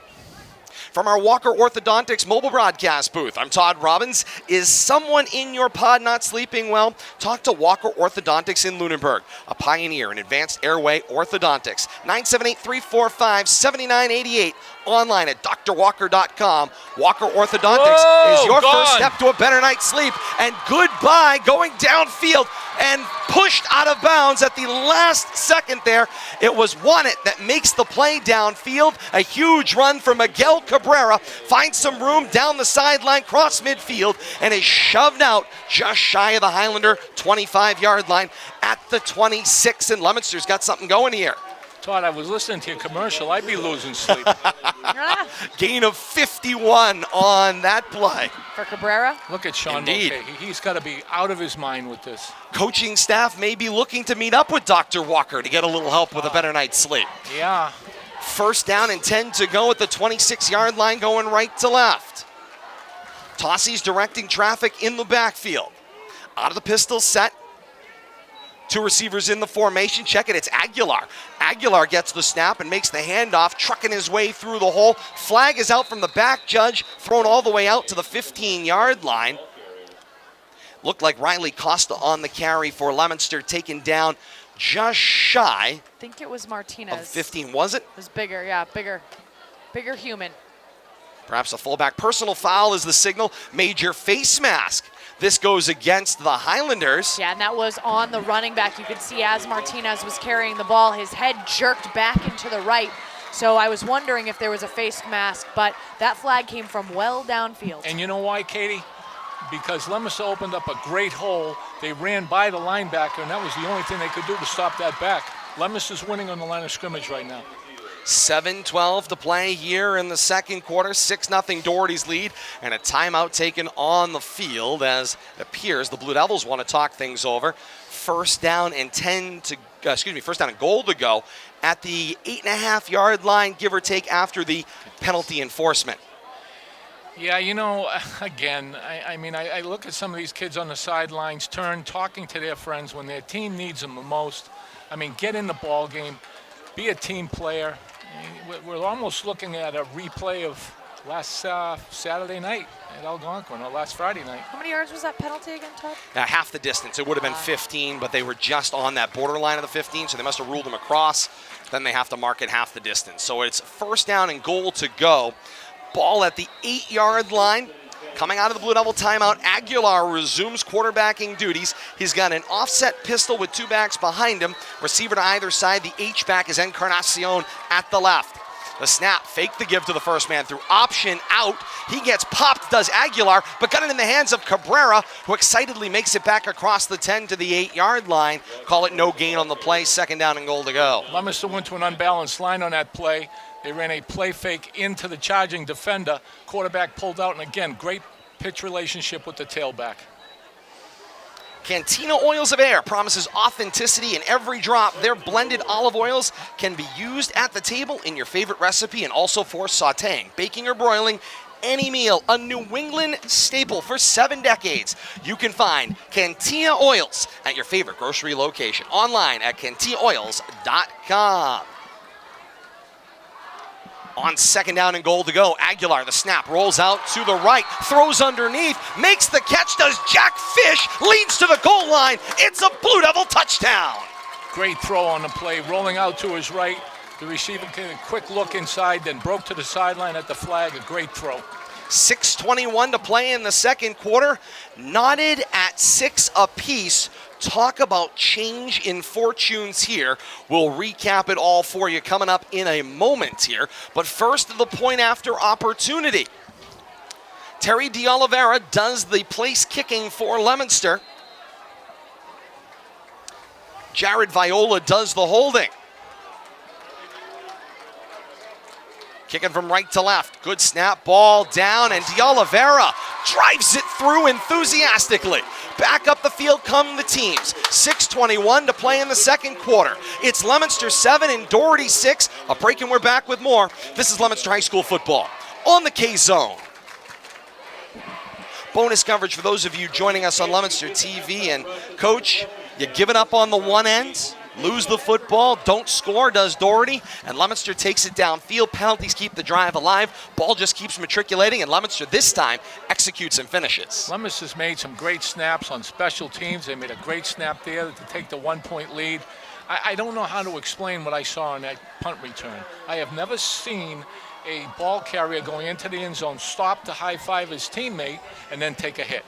S2: From our Walker Orthodontics mobile broadcast booth, I'm Todd Robbins. Is someone in your pod not sleeping well? Talk to Walker Orthodontics in Lunenburg, a pioneer in advanced airway orthodontics. 978-345-7988. Online at drwalker.com. Walker Orthodontics is your first step to a better night's sleep. And goodbye going downfield and pushed out of bounds at the last second there. It was Wannett that makes the play downfield. A huge run for Miguel Cabrera. Finds some room down the sideline, cross midfield, and is shoved out just shy of the Highlander 25-yard line at the 26. And Leominster's got something going here.
S4: Todd, I was listening to your commercial. I'd be losing sleep.
S2: Gain of 51 on that play.
S3: For Cabrera.
S4: Look at Sean
S2: Indeed.
S4: Mulcahy. He's got to be out of his mind with this.
S2: Coaching staff may be looking to meet up with Dr. Walker to get a little help with a better night's sleep.
S4: Yeah.
S2: First down and 10 to go at the 26-yard line, going right to left. Tossi's directing traffic in the backfield. Out of the pistol set. Two receivers in the formation. Check it, it's Aguilar. Aguilar gets the snap and makes the handoff, trucking his way through the hole. Flag is out from the back judge, thrown all the way out to the 15-yard line. Looked like Riley Costa on the carry for Leominster, taken down just shy.
S3: I think it was Martinez.
S2: Of 15, was it?
S3: It was bigger, yeah, bigger human.
S2: Perhaps a fullback. Personal foul is the signal. Major face mask. This goes against the Highlanders.
S3: Yeah, and that was on the running back. You could see as Martinez was carrying the ball, his head jerked back into the right. So I was wondering if there was a face mask, but that flag came from well downfield.
S4: And you know why, Katie? Because Leominster opened up a great hole. They ran by the linebacker, and that was the only thing they could do to stop that back. Leominster's winning on the line of scrimmage right now.
S2: 7:12 to play here in the second quarter. 6-0 Doherty's lead, and a timeout taken on the field as it appears the Blue Devils want to talk things over. First down and goal to go at the 8.5-yard line, give or take, after the penalty enforcement.
S4: Yeah, you know, again, I look at some of these kids on the sidelines, talking to their friends when their team needs them the most. I mean, get in the ball game, be a team player. We're almost looking at a replay of last Saturday night at Algonquin, or last Friday night.
S3: How many yards was that penalty again, Todd?
S2: Half the distance. It would have been 15, but they were just on that borderline of the 15, so they must have ruled them across. Then they have to mark it half the distance. So it's first down and goal to go. Ball at the 8-yard line. Coming out of the Blue Devil timeout, Aguilar resumes quarterbacking duties. He's got an offset pistol with two backs behind him. Receiver to either side. The H-back is Encarnacion at the left. The snap, fake the give to the first man through option out. He gets popped, does Aguilar, but got it in the hands of Cabrera, who excitedly makes it back across the 10 to the 8-yard line. Call it no gain on the play. Second down and goal to go.
S4: Leominster went to an unbalanced line on that play. They ran a play fake into the charging defender. Quarterback pulled out, and again, great pitch relationship with the tailback.
S2: Cantina Oils of Air promises authenticity in every drop. Their blended olive oils can be used at the table in your favorite recipe and also for sauteing, baking, or broiling any meal. A New England staple for 7 decades. You can find Cantina Oils at your favorite grocery location. Online at cantinaoils.com. On second down and goal to go, Aguilar, the snap, rolls out to the right, throws underneath, makes the catch, does Jack Fish, leads to the goal line. It's a Blue Devil touchdown.
S4: Great throw on the play, rolling out to his right. The receiver took a quick look inside, then broke to the sideline at the flag. A great throw.
S2: 6:21 to play in the second quarter. Knotted at 6 apiece. Talk about change in fortunes here. We'll recap it all for you coming up in a moment here. But first, the point after opportunity. Terry D'Oliveira does the place kicking for Leominster. Jared Viola does the holding. Kicking from right to left. Good snap, ball down, and D'Oliveira drives it through enthusiastically. Back up the field come the teams. 6:21 to play in the second quarter. It's Leominster 7 and Doherty 6. A break and we're back with more. This is Leominster High School football on the K-Zone. Bonus coverage for those of you joining us on Leominster TV. And Coach, you give it up on the one end. Lose the football, don't score, does Doherty, and Leominster takes it downfield. Penalties keep the drive alive. Ball just keeps matriculating, and Leominster this time executes and finishes.
S4: Leominster's made some great snaps on special teams. They made a great snap there to take the 1-point lead. I don't know how to explain what I saw in that punt return. I have never seen a ball carrier going into the end zone stop to high-five his teammate and then take a hit.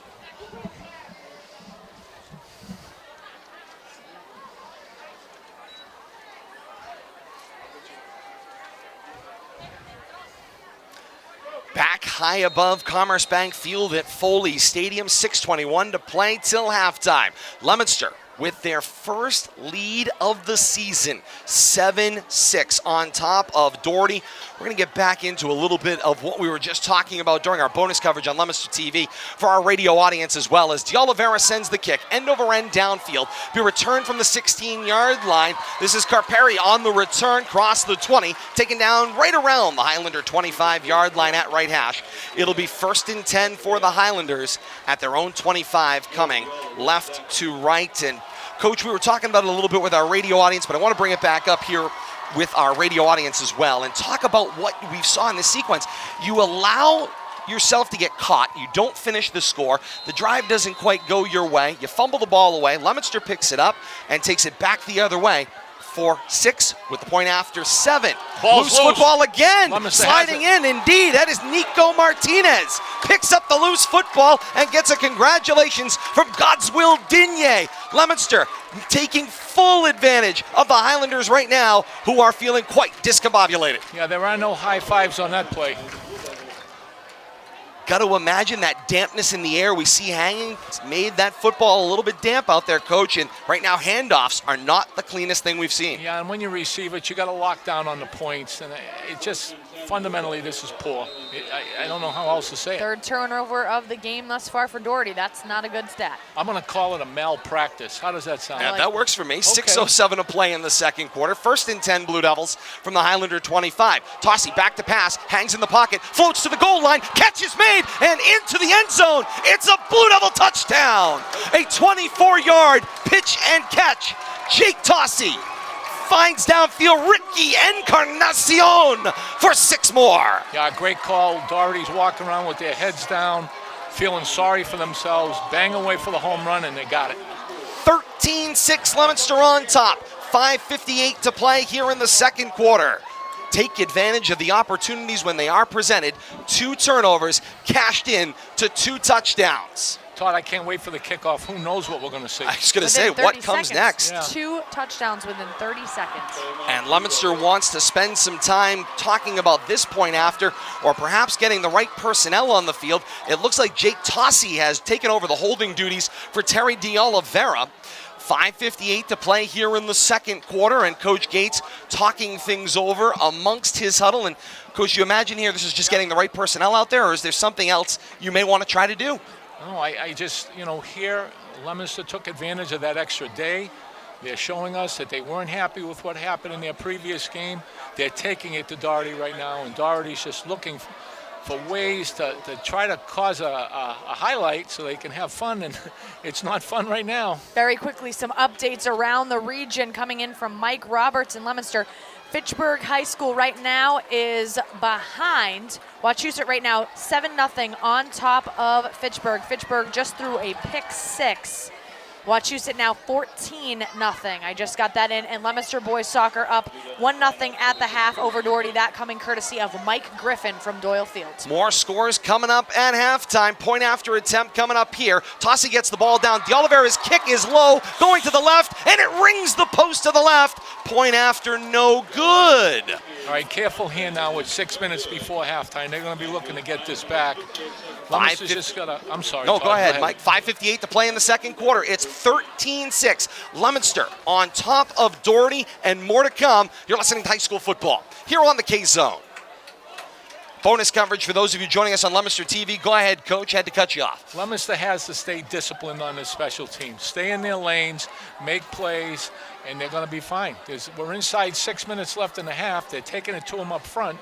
S2: Back high above Commerce Bank Field at Foley Stadium, 6:21 to play till halftime. Leominster with their first lead of the season, 7-6 on top of Doherty. We're going to get back into a little bit of what we were just talking about during our bonus coverage on Leominster TV for our radio audience as well, as De Oliveira sends the kick, end over end downfield, be returned from the 16-yard line. This is Carperi on the return, cross the 20, taken down right around the Highlander 25-yard line at right hash. It'll be 1st and 10 for the Highlanders at their own 25, coming left to right. And Coach, we were talking about it a little bit with our radio audience, but I want to bring it back up here with our radio audience as well and talk about what we saw in this sequence. You allow yourself to get caught. You don't finish the score. The drive doesn't quite go your way. You fumble the ball away. Leominster picks it up and takes it back the other way for 6 with the point after 7. Loose football again.
S4: Leominster
S2: sliding in. Indeed, that is Nico Martinez. Picks up the loose football and gets a congratulations from Godswill Digne. Leominster taking full advantage of the Highlanders right now, who are feeling quite discombobulated.
S4: Yeah, there are no high fives on that play.
S2: Got to imagine that dampness in the air we see hanging. It's made that football a little bit damp out there, Coach. And right now, handoffs are not the cleanest thing we've seen.
S4: Yeah, and when you receive it, you got to lock down on the points. And it just, fundamentally, this is poor. I don't know how else to say it.
S3: Third turnover of the game thus far for Doherty. That's not a good stat.
S4: I'm going to call it a malpractice. How does that sound?
S2: Yeah, that works for me. 6:07 to play in the second quarter. 1st and 10 Blue Devils from the Highlander 25. Tossie back to pass, hangs in the pocket, floats to the goal line, catch is made, and into the end zone. It's a Blue Devil touchdown. A 24-yard pitch and catch. Jake Tossie finds downfield Ricky Encarnacion for 6 more.
S4: Yeah, great call. Doherty's walking around with their heads down, feeling sorry for themselves, bang away for the home run, and they got it.
S2: 13-6 Leominster on top. 5:58 to play here in the second quarter. Take advantage of the opportunities when they are presented. 2 turnovers, cashed in to 2 touchdowns.
S4: Todd, I can't wait for the kickoff. Who knows what we're going to see?
S2: I was going to say,
S3: Within
S2: what
S3: 30
S2: comes
S3: seconds.
S2: next?
S4: Yeah.
S3: 2 touchdowns within 30 seconds.
S2: And Leominster wants to spend some time talking about this point after, or perhaps getting the right personnel on the field. It looks like Jake Tossie has taken over the holding duties for Terry De Oliveira. 5:58 to play here in the second quarter, and Coach Gates talking things over amongst his huddle. And Coach, you imagine here this is just getting the right personnel out there, or is there something else you may want to try to do?
S4: No, I just, here, Leominster took advantage of that extra day. They're showing us that they weren't happy with what happened in their previous game. They're taking it to Doherty right now, and Doherty's just looking for ways to try to cause a highlight so they can have fun, and it's not fun right now.
S3: Very quickly, some updates around the region coming in from Mike Roberts in Leominster. Fitchburg High School right now is behind Wachusett right now 7-0 on top of Fitchburg. Fitchburg just threw a pick 6. Wachusett now 14-0. I just got that in. And Leominster boys soccer up 1-0 at the half over Doherty. That coming courtesy of Mike Griffin from Doyle Field.
S2: More scores coming up at halftime. Point after attempt coming up here. Tossie gets the ball down. De Oliveira's kick is low, going to the left, and it rings the post to the left. Point after, no good.
S4: All right, careful here now with 6 minutes before halftime. They're going to be looking to get this back. Leominster's just got to, I'm sorry.
S2: No,
S4: Todd,
S2: go ahead, Mike. 5:58 to play in the second quarter. It's 13-6. Leominster on top of Doherty, and more to come. You're listening to high school football here on the K-Zone. Bonus coverage for those of you joining us on Leominster TV. Go ahead, Coach. Had to cut you off.
S4: Leominster has to stay disciplined on this special team. Stay in their lanes, make plays, and they're going to be fine. We're inside 6 minutes left in the half. They're taking it to them up front.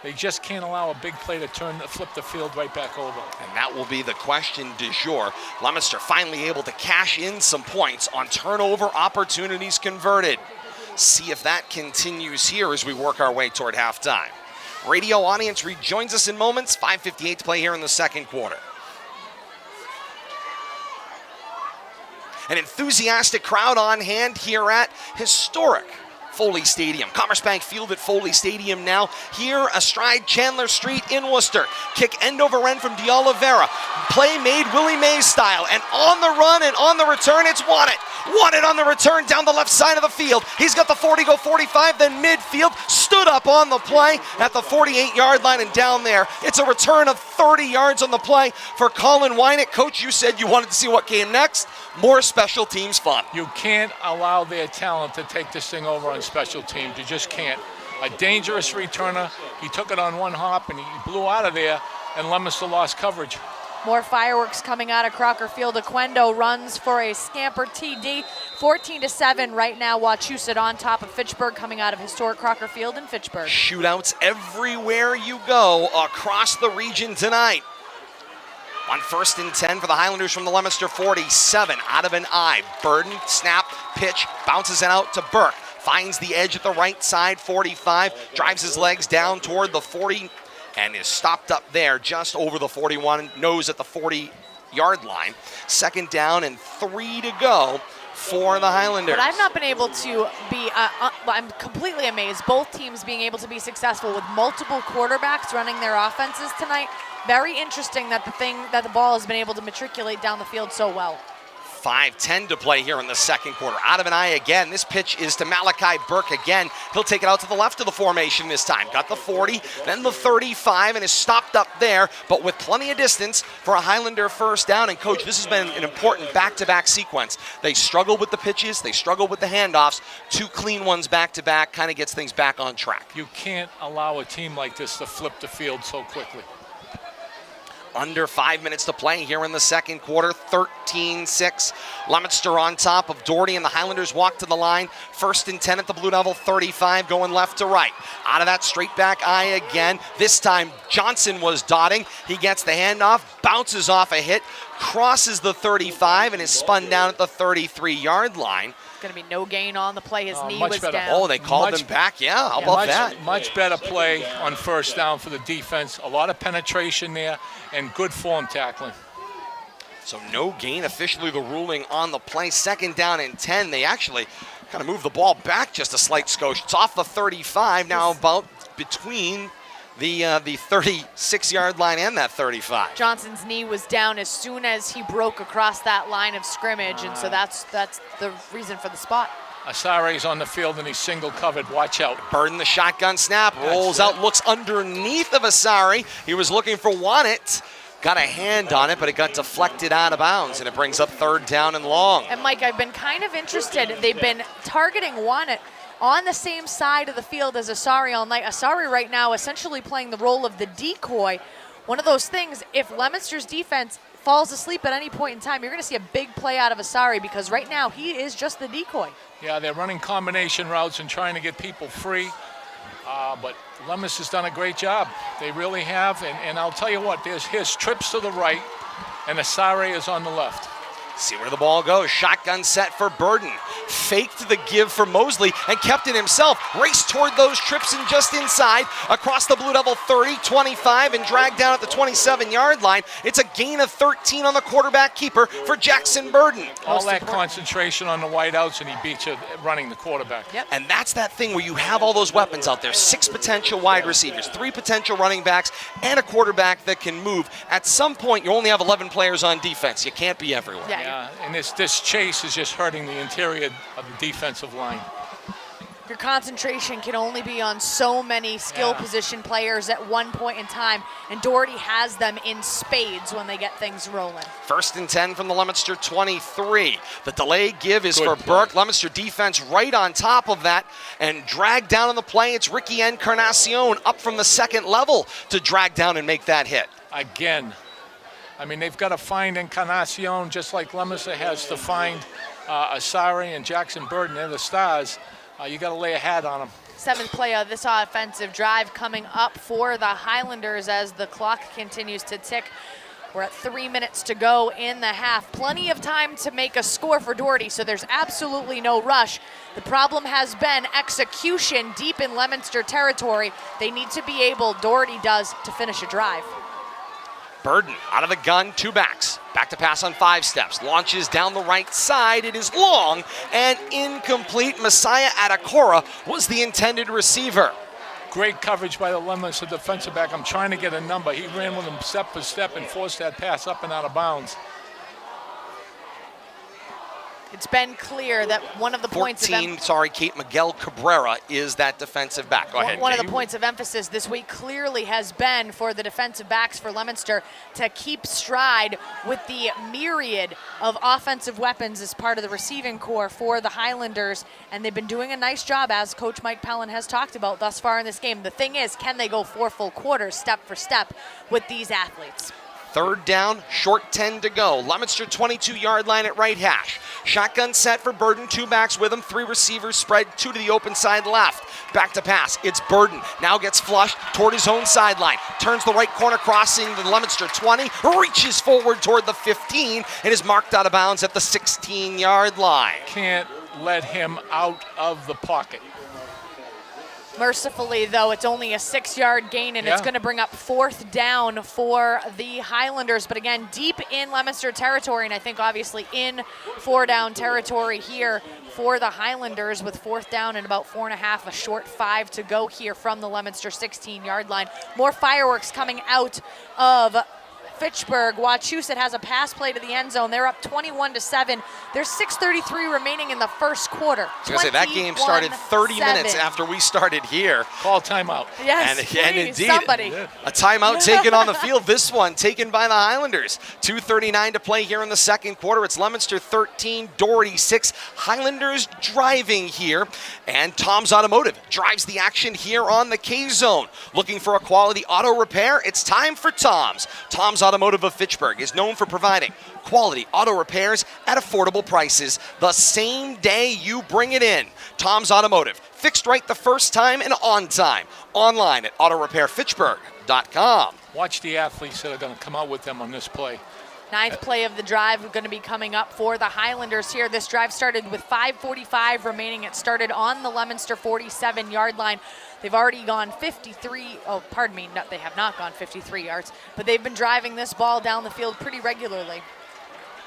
S4: They just can't allow a big play to flip the field right back over.
S2: And that will be the question du jour. Leominster finally able to cash in some points on turnover opportunities converted. See if that continues here as we work our way toward halftime. Radio audience rejoins us in moments. 5:58 to play here in the second quarter. An enthusiastic crowd on hand here at historic Foley Stadium. Commerce Bank Field at Foley Stadium now. Here astride Chandler Street in Worcester. Kick end over end from De Oliveira. Play made Willie Mays style. And on the run and on the return, it's won it. won it on the return down the left side of the field. He's got the 40, go 45, then midfield, stood up on the play at the 48-yard line and down there. It's a return of 30 yards on the play for Colin Wynick. Coach, you said you wanted to see what came next. More special teams fun.
S4: You can't allow their talent to take this thing over on special teams. You just can't. A dangerous returner. He took it on one hop and he blew out of there, and Leominster lost coverage.
S3: More fireworks coming out of Crocker Field. Aquendo runs for a scamper TD. 14-7 right now. Wachusett on top of Fitchburg coming out of historic Crocker Field in Fitchburg.
S2: Shootouts everywhere you go across the region tonight. On 1st and 10 for the Highlanders from the Leominster 47. Out of an eye. Burden, snap, pitch, bounces it out to Burke. Finds the edge at the right side, 45. Drives his legs down toward the 40 and is stopped up there just over the 41. Nose at the 40-yard line. 2nd down and 3 to go for the Highlanders.
S3: But I've not been able to be, I'm completely amazed. Both teams being able to be successful with multiple quarterbacks running their offenses tonight. Very interesting that the ball has been able to matriculate down the field so well.
S2: 5:10 to play here in the 2nd quarter. Out of an eye again. This pitch is to Malachi Burke again. He'll take it out to the left of the formation this time. Got the 40, then the 35, and is stopped up there, but with plenty of distance for a Highlander 1st down. And Coach, this has been an important back-to-back sequence. They struggle with the pitches. They struggle with the handoffs. 2 clean ones back-to-back kind of gets things back on track.
S4: You can't allow a team like this to flip the field so quickly.
S2: Under 5 minutes to play here in the 2nd quarter. 13-6. Leominster on top of Doherty, and the Highlanders walk to the line. 1st and 10 at the Blue Devil 35, going left to right. Out of that straight back eye again. This time Johnson was dotting. He gets the handoff, bounces off a hit, crosses the 35, and is spun down at the 33-yard line.
S3: Going to be no gain on the play. His knee was
S4: better.
S3: down.
S2: Oh, they called him back. Yeah, how about that?
S4: Much better play on 1st down for the defense. A lot of penetration there and good form tackling.
S2: So no gain, officially the ruling on the play. 2nd down and 10. They actually kind of move the ball back just a slight skosh. It's off the 35, now about between the 36-yard line and that 35.
S3: Johnson's knee was down as soon as he broke across that line of scrimmage, and so that's the reason for the spot.
S4: Asare's on the field and he's single covered. Watch out.
S2: Burden the shotgun snap, rolls out, looks underneath of Asare. He was looking for Wannett. Got a hand on it, but it got deflected out of bounds, and it brings up 3rd down and long.
S3: And Mike, I've been kind of interested. They've been targeting Wannett on the same side of the field as Asare all night. Asare right now essentially playing the role of the decoy. One of those things, if Leominster's defense falls asleep at any point in time, you're going to see a big play out of Asare, because right now he is just the decoy.
S4: Yeah, they're running combination routes and trying to get people free. But Leominster's done a great job. They really have. And I'll tell you what, there's his trips to the right, and Asare is on the left.
S2: See where the ball goes. Shotgun set for Burden. Faked the give for Mosley and kept it himself. Raced toward those trips and just inside. Across the Blue Devil 30, 25, and dragged down at the 27-yard line. It's a gain of 13 on the quarterback keeper for Jackson Burden.
S4: All that concentration on the wideouts, and he beats you running the quarterback.
S3: Yep.
S2: And that's that thing where you have all those weapons out there. 6 potential wide receivers, 3 potential running backs, and a quarterback that can move. At some point, you only have 11 players on defense. You can't be everywhere.
S3: Yeah.
S4: And this chase is just hurting the interior of the defensive line.
S3: Your concentration can only be on so many skill position players at one point in time, and Doherty has them in spades when they get things rolling.
S2: 1st and 10 from the Leominster 23. The delay give is
S4: Good
S2: for
S4: play.
S2: Burke. Leominster defense right on top of that and dragged down on the play. It's Ricky Encarnacion up from the 2nd level to drag down and make that hit.
S4: Again, I mean, they've got to find Encarnacion just like Leominster has to find Asare and Jackson Burden. They're the stars. You got to lay a hat on them.
S3: 7th play of this offensive drive coming up for the Highlanders as the clock continues to tick. We're at 3 minutes to go in the half. Plenty of time to make a score for Doherty, so there's absolutely no rush. The problem has been execution deep in Leominster territory. They need to be able, Doherty does, to finish a drive.
S2: Burden out of the gun, 2 backs. Back to pass on 5 steps. Launches down the right side. It is long and incomplete. Messiah Adakora was the intended receiver.
S4: Great coverage by the Leominster defensive back. I'm trying to get a number. He ran with him step by step and forced that pass up and out of bounds.
S3: It's been clear that one of the points of
S2: 14, Kate Miguel Cabrera is that defensive back. Go ahead.
S3: one of the points of emphasis this week clearly has been for the defensive backs for Leominster to keep stride with the myriad of offensive weapons as part of the receiving core for the Highlanders, and they've been doing a nice job, as Coach Mike Pellin has talked about thus far in this game. The thing is, can they go 4 full quarters, step for step, with these athletes?
S2: Third down, short 10 to go. Leominster 22-yard line at right hash. Shotgun set for Burden, 2 backs with him, 3 receivers spread, 2 to the open side left. Back to pass, it's Burden. Now gets flushed toward his own sideline. Turns the right corner, crossing the Leominster 20, reaches forward toward the 15, and is marked out of bounds at the 16-yard line.
S4: Can't let him out of the pocket.
S3: Mercifully, though, it's only a 6-yard gain, and it's going to bring up 4th down for the Highlanders. But again, deep in Leominster territory, and I think obviously in 4-down territory here for the Highlanders with 4th down and about 4.5, a short 5 to go here from the Leominster 16-yard line. More fireworks coming out of Fitchburg. Wachusett has a pass play to the end zone. They're up 21-7. There's 6:33 remaining in the first quarter.
S2: I was going to say, that game started 30 minutes after we started here.
S4: Call timeout.
S3: Yes,
S2: and indeed,
S3: somebody.
S2: a timeout taken on the field. This one taken by the Highlanders. 2:39 to play here in the second quarter. It's Leominster 13, Doherty 6. Highlanders driving here. And Tom's Automotive drives the action here on the K-Zone. Looking for a quality auto repair? It's time for Tom's. Tom's Automotive of Fitchburg is known for providing quality auto repairs at affordable prices the same day you bring it in. Tom's Automotive, fixed right the first time and on time. Online at autorepairfitchburg.com.
S4: Watch the athletes that are going to come out with them on this play.
S3: 9th play of the drive going to be coming up for the Highlanders here. This drive started with 5:45 remaining. It started on the Leominster 47-yard line. They've already gone 53, no, they have not gone 53 yards, but they've been driving this ball down the field pretty regularly.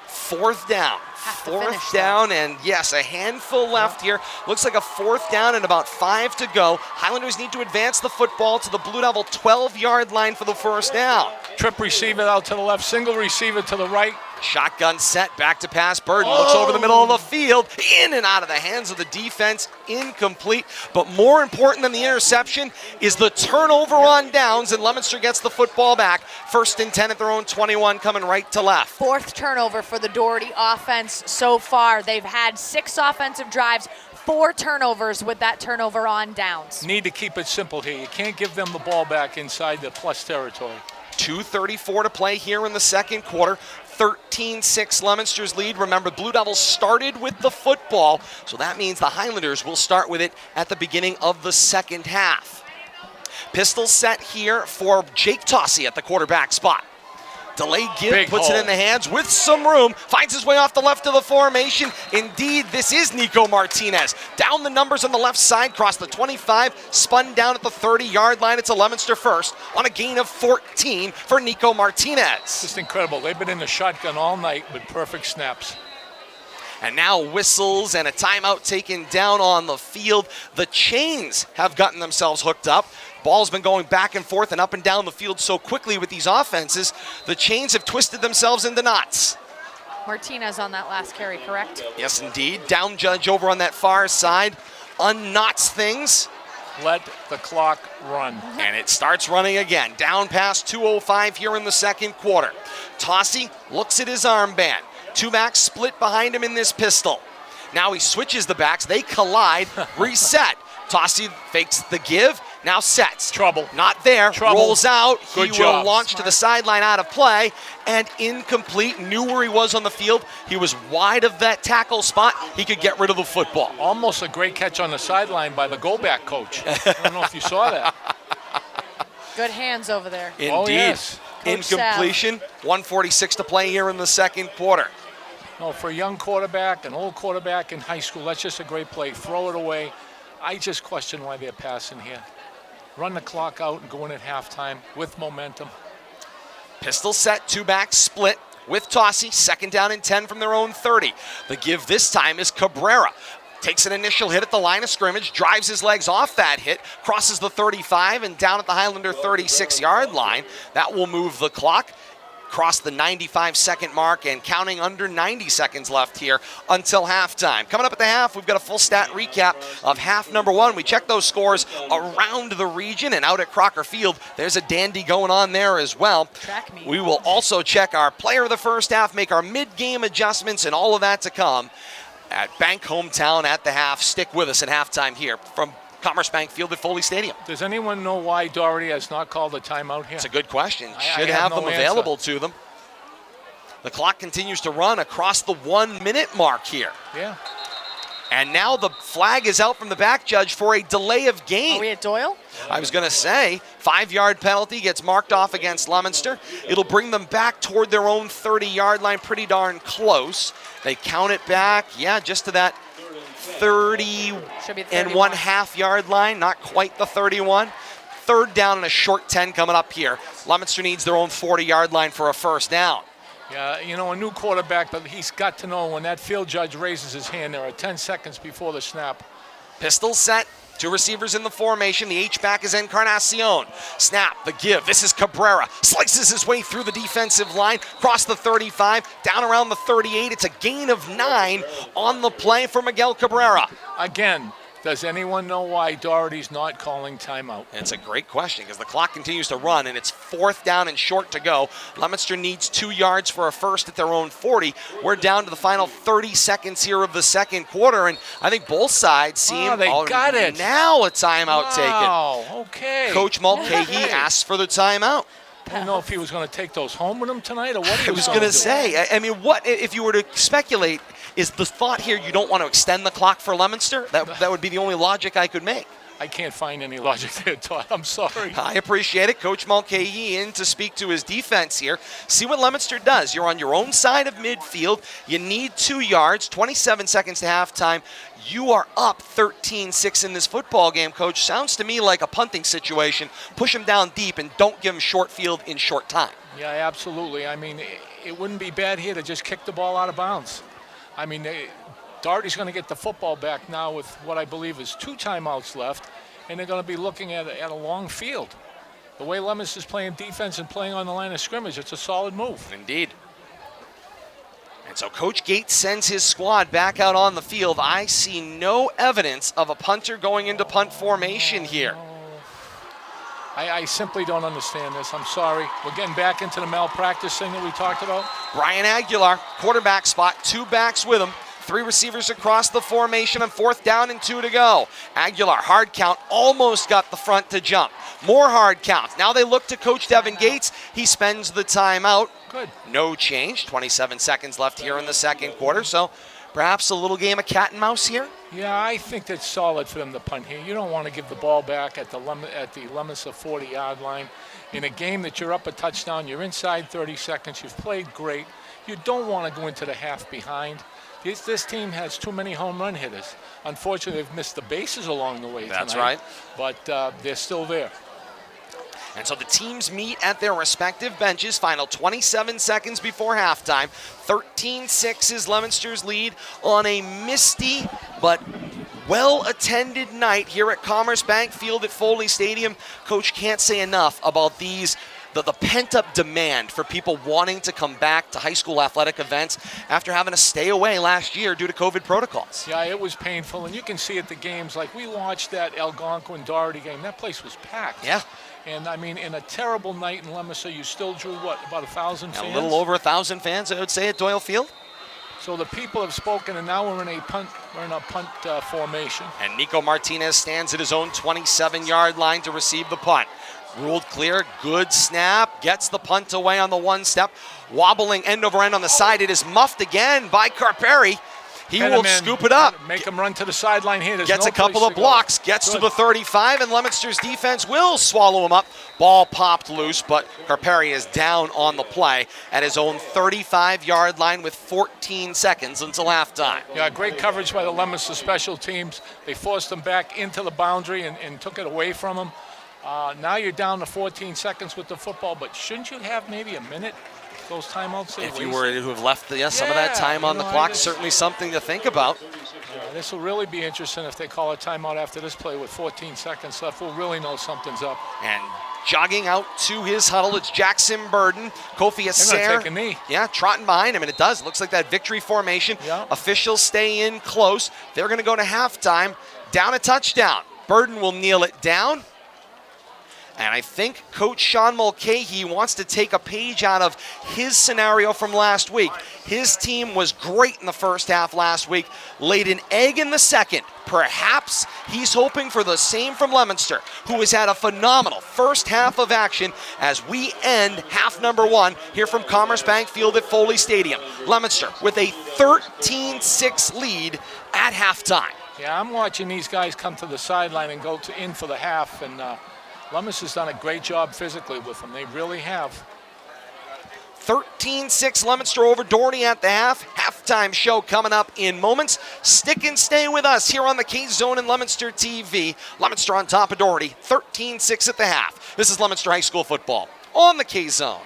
S2: 4th down.
S3: Have to
S2: 4th
S3: finish
S2: down, and yes, a handful left here. Looks like a 4th down and about 5 to go. Highlanders need to advance the football to the Blue Devil 12-yard line for the first down.
S4: Trip receiver out to the left, single receiver to the right.
S2: Shotgun set, back to pass. Burden looks over the middle of the field, in and out of the hands of the defense, incomplete. But more important than the interception is the turnover on downs, and Leominster gets the football back. 1st and 10 at their own 21, coming right to left.
S3: 4th turnover for the Doherty offense so far. They've had 6 offensive drives, 4 turnovers with that turnover on downs.
S4: Need to keep it simple here. You can't give them the ball back inside the plus territory.
S2: 2:34 to play here in the second quarter. 13-6 Leominster's lead. Remember, Blue Devils started with the football, so that means the Highlanders will start with it at the beginning of the second half. Pistol set here for Jake Tossie at the quarterback spot. Delayed give,
S4: Big
S2: puts
S4: hole.
S2: it in the hands with some room, finds his way off the left of the formation. Indeed, this is Nico Martinez. Down the numbers on the left side, crossed the 25, spun down at the 30-yard line. It's a Leominster first on a gain of 14 for Nico Martinez.
S4: Just incredible. They've been in the shotgun all night with perfect snaps.
S2: And now whistles and a timeout taken down on the field. The Chains have gotten themselves hooked up. Ball's been going back and forth and up and down the field so quickly with these offenses. The Chains have twisted themselves into knots.
S3: Martinez on that last carry, correct?
S2: Yes, indeed. Down judge over on that far side unknots things.
S4: Let the clock run.
S2: And it starts running again. Down past 2:05 here in the second quarter. Tossie looks at his armband. 2 backs split behind him in this pistol. Now he switches the backs. They collide. Reset. Tossie fakes the give. Now sets.
S4: Trouble.
S2: Not there.
S4: Trouble.
S2: Rolls out.
S4: Good
S2: He
S4: job.
S2: will launch to the sideline out of play. And incomplete. Knew where he was on the field. He was wide of that tackle spot. He could get rid of the football.
S4: Almost a great catch on the sideline by the go-back coach. I don't know if you saw that.
S3: Good hands over there.
S2: Indeed.
S4: Oh, yes.
S3: Coach
S2: Incompletion. 1:46 to play here in the second quarter.
S4: No, for a young quarterback, an old quarterback in high school, that's just a great play. Throw it away. I just question why they're passing here. Run the clock out and go in at halftime with momentum.
S2: Pistol set, 2 backs split with Tossie. 2nd down and 10 from their own 30. The give this time is Cabrera. Takes an initial hit at the line of scrimmage, drives his legs off that hit, crosses the 35 and down at the Highlander 36-yard line. That will move the clock. crossed the 95-second mark and counting under 90 seconds left here until halftime. Coming up at the half, we've got a full stat recap of half number one. We check those scores around the region, and out at Crocker Field, there's a dandy going on there as well.
S3: Track meet.
S2: We will also check our player of the first half, make our mid-game adjustments, and all of that to come at Bank Hometown at the half. Stick with us at halftime here from Commerce Bank Field at Foley Stadium.
S4: Does anyone know why Doherty has not called a timeout here?
S2: It's a good question.
S4: I
S2: Should
S4: have
S2: have
S4: no
S2: them
S4: answer.
S2: available to them. The clock continues to run across the 1 minute mark here.
S4: Yeah.
S2: And now the flag is out from the back judge for a delay of game.
S3: Are we at Doyle?
S2: I was going to say, 5-yard penalty gets marked off against Leominster. It'll bring them back toward their own 30-yard line, pretty darn close. They count it back, just to that 30
S3: Should be
S2: and
S3: 31.
S2: 1/2 yard line, not quite the 31. Third down and a short 10 coming up here. Leominster needs their own 40-yard line for a first down.
S4: Yeah, a new quarterback, but he's got to know when that field judge raises his hand, there are 10 seconds before the snap.
S2: Pistol set. 2 receivers in the formation. The H-back is Encarnacion. Snap, the give. This is Cabrera. Slices his way through the defensive line, across the 35, down around the 38. It's a gain of 9 on the play for Miguel Cabrera.
S4: Again, does anyone know why Doherty's not calling timeout?
S2: It's a great question because the clock continues to run and it's 4th down and short to go. Leominster needs 2 yards for a first at their own 40. We're down to the final 30 seconds here of the second quarter, and I think both sides seem
S4: they got it.
S2: Now a timeout taken.
S4: Wow, okay.
S2: Coach Mulcahy asks for the timeout.
S4: I don't know if he was going to take those home with him tonight or what he
S2: I
S4: was
S2: was
S4: going
S2: going
S4: to
S2: to
S4: do.
S2: say, I mean, what if you were to speculate, is the thought here you don't want to extend the clock for Leominster? That would be the only logic I could make.
S4: I can't find any logic there, Todd. I'm sorry.
S2: I appreciate it. Coach Mulcahy in to speak to his defense here. See what Leominster does. You're on your own side of midfield. You need 2 yards, 27 seconds to halftime. You are up 13-6 in this football game, Coach. Sounds to me like a punting situation. Push him down deep and don't give him short field in short time.
S4: Yeah, absolutely. I mean, it wouldn't be bad here to just kick the ball out of bounds. I mean, Doherty's going to get the football back now with what I believe is 2 timeouts left, and they're going to be looking at a long field. The way Leominster's playing defense and playing on the line of scrimmage, it's a solid move.
S2: Indeed. And so Coach Gates sends his squad back out on the field. I see no evidence of a punter going into punt formation here.
S4: I simply don't understand this. I'm sorry. We're getting back into the malpractice thing that we talked about.
S2: Brian Aguilar, quarterback spot, 2 backs with him. 3 receivers across the formation on 4th down and 2 to go. Aguilar, hard count, almost got the front to jump. More hard counts. Now they look to Coach Devin Gates. He spends the timeout.
S4: Good.
S2: No change. 27 seconds left here in the second quarter. So perhaps a little game of cat and mouse here.
S4: Yeah, I think that's solid for them to punt here. You don't want to give the ball back at the Leominster 40-yard line. In a game that you're up a touchdown, you're inside 30 seconds, you've played great. You don't want to go into the half behind. This team has too many home run hitters. Unfortunately, they've missed the bases along the way tonight.
S2: That's right.
S4: But they're still there.
S2: And so the teams meet at their respective benches. Final 27 seconds before halftime. 13-6 is Leominster's lead on a misty but well-attended night here at Commerce Bank Field at Foley Stadium. Coach, can't say enough about these. The pent-up demand for people wanting to come back to high school athletic events after having to stay away last year due to COVID protocols.
S4: Yeah, it was painful, and you can see at the games, like we watched that Algonquin Doherty game, that place was packed.
S2: Yeah.
S4: And I mean, in a terrible night in Leominster, you still drew what, about 1,000 fans?
S2: A little over 1,000 fans, I would say, at Doyle Field.
S4: So the people have spoken, and now we're in a punt formation.
S2: And Nico Martinez stands at his own 27-yard line to receive the punt. Ruled clear, good snap, gets the punt away on the 1 step. Wobbling end over end on the side. It is muffed again by Carperi. He will scoop it up.
S4: Make him run to the sideline here. There's
S2: Gets
S4: no
S2: a couple
S4: place
S2: of
S4: to
S2: blocks,
S4: go.
S2: gets
S4: Good.
S2: to the 35, and Leominster's defense will swallow him up. Ball popped loose, but Carperi is down on the play at his own 35-yard line with 14 seconds until halftime.
S4: Yeah, great coverage by the Leominster special teams. They forced him back into the boundary and took it away from him. Now you're down to 14 seconds with the football, but shouldn't you have maybe a minute? Those timeouts.
S2: If you were to have left some of that time on the clock, certainly something to think about.
S4: This will really be interesting if they call a timeout after this play with 14 seconds left. We'll really know something's up.
S2: And Jogging out to his huddle, it's Jackson Burden. Kofi
S4: They're
S2: Aser,
S4: gonna take a knee.
S2: yeah, trotting behind him, and it does. Looks like that victory formation.
S4: Yeah.
S2: Officials stay in close. They're going to go to halftime. Down a touchdown. Burden will kneel it down. And I think Coach Sean Mulcahy wants to take a page out of his scenario from last week. His team was great in the first half last week, laid an egg in the second. Perhaps he's hoping for the same from Leominster, who has had a phenomenal first half of action as we end half number 1 here from Commerce Bank Field at Foley Stadium. Leominster with a 13-6 lead at halftime.
S4: Yeah, I'm watching these guys come to the sideline and go in for the half, and Leominster's done a great job physically with them. They really have.
S2: 13-6 Leominster over Doherty at the half. Halftime show coming up in moments. Stick and stay with us here on the K-Zone and Leominster TV. Leominster on top of Doherty, 13-6 at the half. This is Leominster High School football on the K-Zone.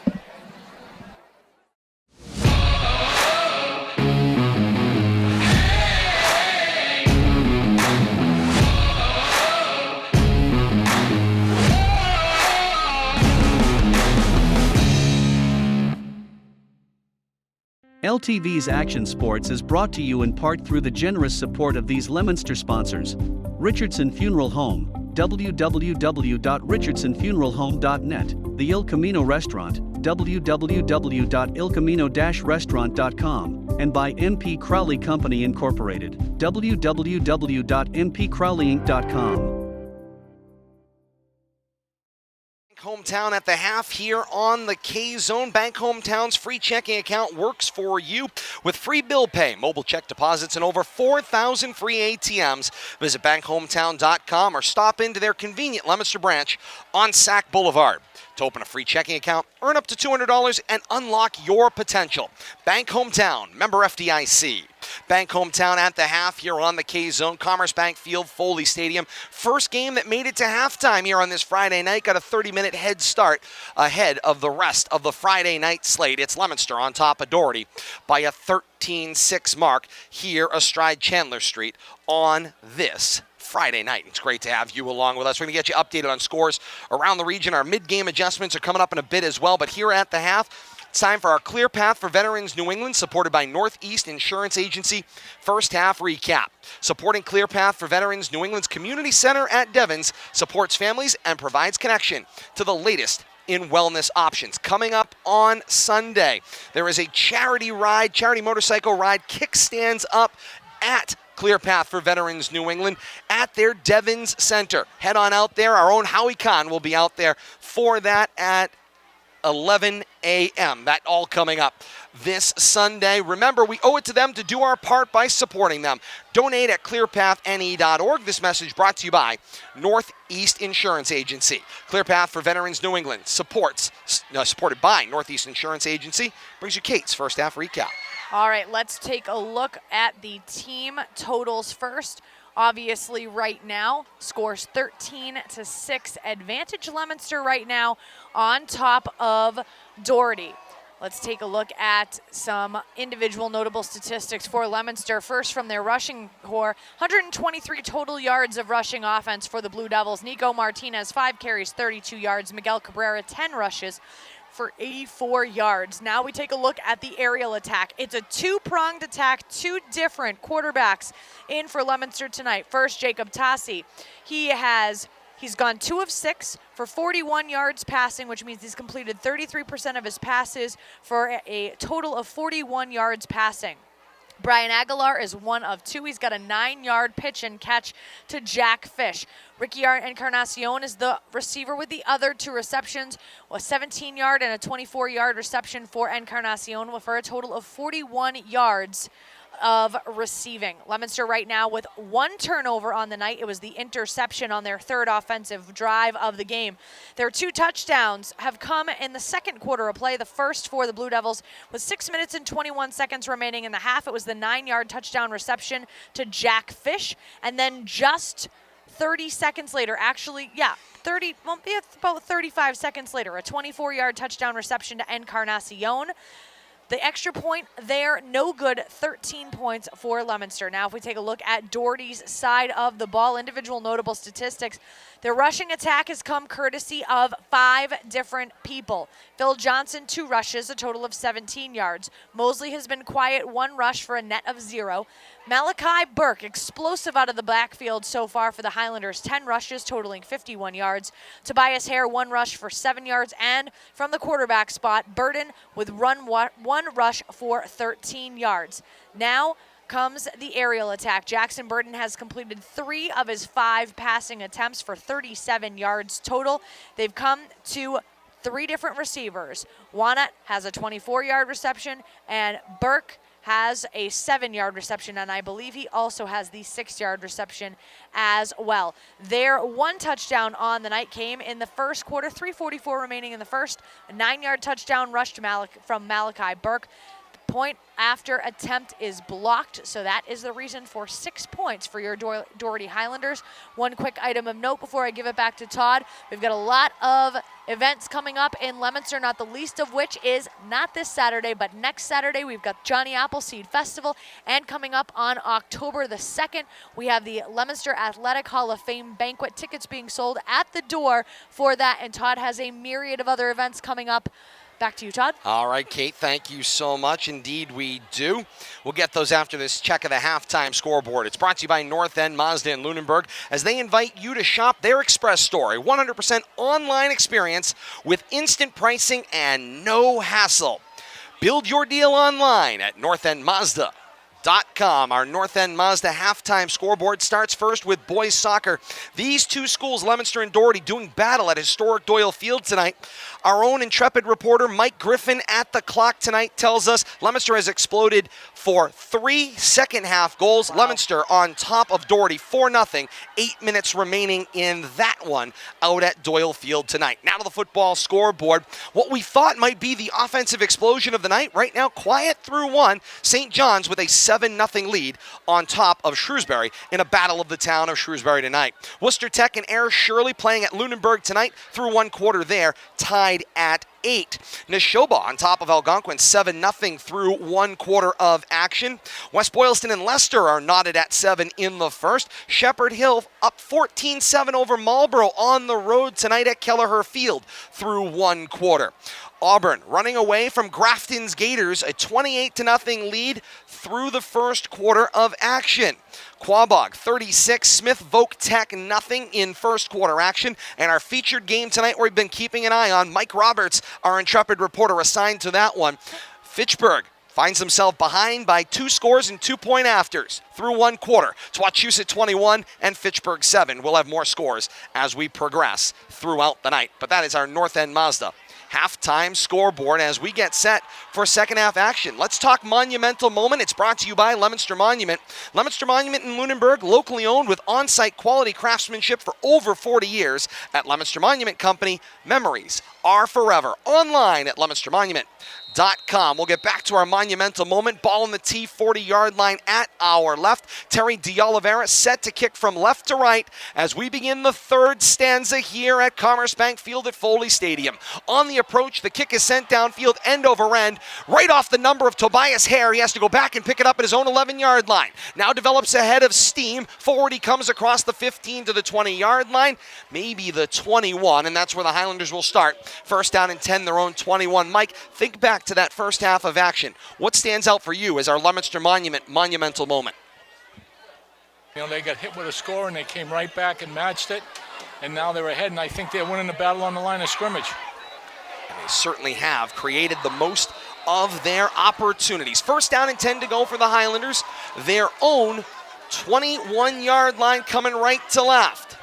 S1: LTV's Action Sports is brought to you in part through the generous support of these Leominster sponsors: Richardson Funeral Home, www.richardsonfuneralhome.net, the Il Camino Restaurant, www.ilcamino-restaurant.com, and by MP Crowley Company Incorporated, www.mpcrowleyinc.com.
S2: Hometown at the half here on the K-Zone. Bank Hometown's free checking account works for you with free bill pay, mobile check deposits, and over 4,000 free ATMs. Visit bankhometown.com or stop into their convenient Leominster branch on Sac Boulevard. To open a free checking account, earn up to $200 and unlock your potential. Bank Hometown, member FDIC. Bank Hometown at the half here on the K-Zone. Commerce Bank Field, Foley Stadium. First game that made it to halftime here on this Friday night. Got a 30-minute head start ahead of the rest of the Friday night slate. It's Leominster on top of Doherty by a 13-6 mark here astride Chandler Street on this Friday night. It's great to have you along with us. We're going to get you updated on scores around the region. Our mid-game adjustments are coming up in a bit as well. But here at the half, it's time for our Clear Path for Veterans New England, supported by Northeast Insurance Agency. First half recap. Supporting Clear Path for Veterans New England's Community Center at Devens supports families and provides connection to the latest in wellness options. Coming up on Sunday, there is a charity motorcycle ride, kickstands up at Clear Path for Veterans New England at their Devens Center. Head on out there. Our own Howie Kahn will be out there for that at 11 a.m. That all coming up this Sunday. Remember, we owe it to them to do our part by supporting them. Donate at clearpathne.org. This message brought to you by Northeast Insurance Agency. Clear Path for Veterans New England supported by Northeast Insurance Agency. Brings you Kate's first half recap.
S3: All right, let's take a look at the team totals first. Obviously, right now, scores 13-6. Advantage Leominster right now on top of Doherty. Let's take a look at some individual notable statistics for Leominster. First, from their rushing core, 123 total yards of rushing offense for the Blue Devils. Nico Martinez, 5 carries, 32 yards. Miguel Cabrera, 10 rushes for 84 yards. Now we take a look at the aerial attack. It's a two-pronged attack, two different quarterbacks in for Leominster tonight. First, Jacob Tassi. He's gone 2 of 6 for 41 yards passing, which means he's completed 33% of his passes for a total of 41 yards passing. Brian Aguilar is 1 of 2. He's got a 9-yard pitch and catch to Jack Fish. Ricky Encarnacion is the receiver with the other 2 receptions, a 17-yard and a 24-yard reception for Encarnacion for a total of 41 yards of receiving. Leominster right now with 1 turnover on the night. It was the interception on their 3rd offensive drive of the game. Their 2 touchdowns have come in the second quarter of play. The first for the Blue Devils with 6 minutes and 21 seconds remaining in the half. It was the 9-yard touchdown reception to Jack Fish. And then just 30 seconds later, about 35 seconds later, a 24-yard touchdown reception to Encarnacion. The extra point there, no good, 13 points for Leominster. Now if we take a look at Doherty's side of the ball, individual notable statistics, their rushing attack has come courtesy of 5 different people. Phil Johnson, 2 rushes, a total of 17 yards. Mosley has been quiet, 1 rush for a net of 0. Malachi Burke, explosive out of the backfield so far for the Highlanders, 10 rushes totaling 51 yards. Tobias Hare, 1 rush for 7 yards. And from the quarterback spot, Burden with 1 rush for 13 yards. Now comes the aerial attack. Jackson Burden has completed 3 of his 5 passing attempts for 37 yards total. They've come to 3 different receivers. Wannett has a 24-yard reception, and Burke has a 7-yard reception, and I believe he also has the 6-yard reception as well. Their 1 touchdown on the night came in the first quarter, 3:44 remaining in the first. A 9-yard touchdown rush to from Malachi Burke. The point after attempt is blocked, so that is the reason for 6 points for your Doherty Highlanders. One quick item of note before I give it back to Todd. We've got a lot of events coming up in Leominster, not the least of which is not this Saturday, but next Saturday we've got Johnny Appleseed Festival, and coming up on October the 2nd, we have the Leominster Athletic Hall of Fame banquet. Tickets being sold at the door for that, and Todd has a myriad of other events coming up. Back to you, Todd.
S2: All right, Kate, thank you so much. Indeed, we do. We'll get those after this check of the halftime scoreboard. It's brought to you by North End Mazda in Lunenburg as they invite you to shop their express store, a 100% online experience with instant pricing and no hassle. Build your deal online at northendmazda.com. Our North End Mazda halftime scoreboard starts first with boys soccer. These 2 schools, Leominster and Doherty, doing battle at historic Doyle Field tonight. Our own intrepid reporter Mike Griffin at the clock tonight tells us Leominster has exploded for 3 second-half goals. Wow. Leominster on top of Doherty 4-0. 8 minutes remaining in that one out at Doyle Field tonight. Now to the football scoreboard. What we thought might be the offensive explosion of the night, right now quiet through 1. St. John's with a 7-0 lead on top of Shrewsbury in a battle of the town of Shrewsbury tonight. Worcester Tech and Ayr Shirley playing at Lunenburg tonight through 1 quarter there, tied at 8. Neshoba on top of Algonquin, 7-0 through 1 quarter of action. West Boylston and Leicester are knotted at 7 in the first. Shepherd Hill up 14-7 over Marlborough on the road tonight at Kelleher Field through 1 quarter. Auburn running away from Grafton's Gators, a 28-0 lead through the first quarter of action. Quaboag 36, Smith Voke Tech 0 in first quarter action. And our featured game tonight we've been keeping an eye on, Mike Roberts, our intrepid reporter assigned to that one. Fitchburg finds himself behind by 2 scores and 2-point afters through 1 quarter. It's Wachusett 21 and Fitchburg 7. We'll have more scores as we progress throughout the night. But that is our North End Mazda halftime scoreboard as we get set for second half action. Let's talk monumental moment. It's brought to you by Leominster Monument. Leominster Monument in Lunenburg, locally owned with on-site quality craftsmanship for over 40 years. At Leominster Monument Company, memories are forever. Online at leominstermonument.com. We'll get back to our monumental moment. Ball on the tee, 40-yard line at our left. Terry D'Oliveira set to kick from left to right as we begin the third stanza here at Commerce Bank Field at Foley Stadium. On the approach, the kick is sent downfield, end over end, right off the number of Tobias Hare. He has to go back and pick it up at his own 11-yard line. Now develops a head of steam. Forward he comes across the 15 to the 20-yard line, maybe the 21, and that's where the Highlanders will start. First down and 10, their own 21. Mike, think back to that first half of action. What stands out for you as our Leominster monumental moment?
S4: You know, they got hit with a score and they came right back and matched it, and now they're ahead, and I think they're winning the battle on the line of scrimmage.
S2: And they certainly have created the most of their opportunities. First down and 10 to go for the Highlanders. Their own 21-yard line coming right to left.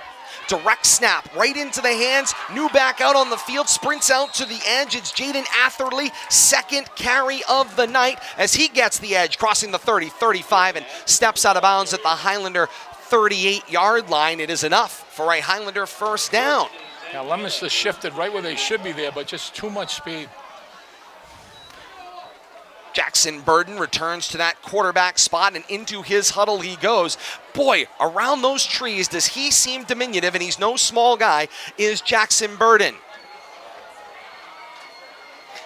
S2: Direct snap right into the hands. New back out on the field, sprints out to the edge. It's Jaden Atherley, second carry of the night as he gets the edge, crossing the 30, 35, and steps out of bounds at the Highlander 38-yard line. It is enough for a Highlander first down.
S4: Now Leominster shifted right where they should be there, but just too much speed.
S2: Jackson Burden returns to that quarterback spot, and into his huddle he goes. Boy, around those trees does he seem diminutive, and he's no small guy, is Jackson Burden.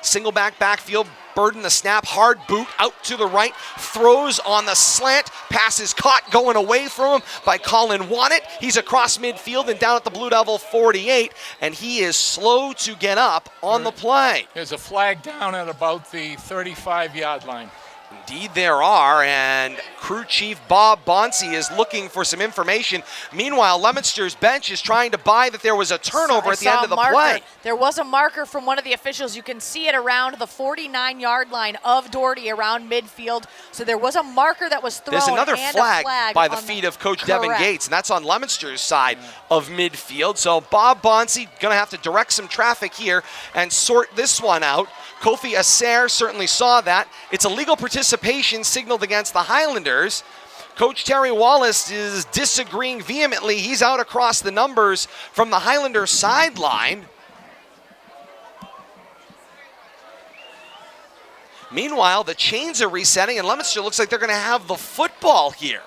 S2: Single backfield, Burden the snap, hard boot out to the right, throws on the slant, pass is caught going away from him by Colin Wannett. He's across midfield and down at the Blue Devil 48, and he is slow to get up on the play.
S4: There's a flag down at about the 35-yard line.
S2: Indeed there are, and crew chief Bob Bonsi is looking for some information. Meanwhile, Leominster's bench is trying to buy that there was a turnover at the end of the play.
S3: There was a marker from one of the officials. You can see it around the 49-yard line of Doherty around midfield. So there was a marker that was thrown.
S2: There's another
S3: and
S2: flag by the
S3: on
S2: feet of Coach
S3: Correct.
S2: Devin Gates, and that's on Leominster's side of midfield. So Bob Bonsi going to have to direct some traffic here and sort this one out. Kofi Aser certainly saw that. It's illegal participation signaled against the Highlanders. Coach Terry Wallace is disagreeing vehemently. He's out across the numbers from the Highlander sideline. Meanwhile, the chains are resetting, and Leominster looks like they're going to have the football here.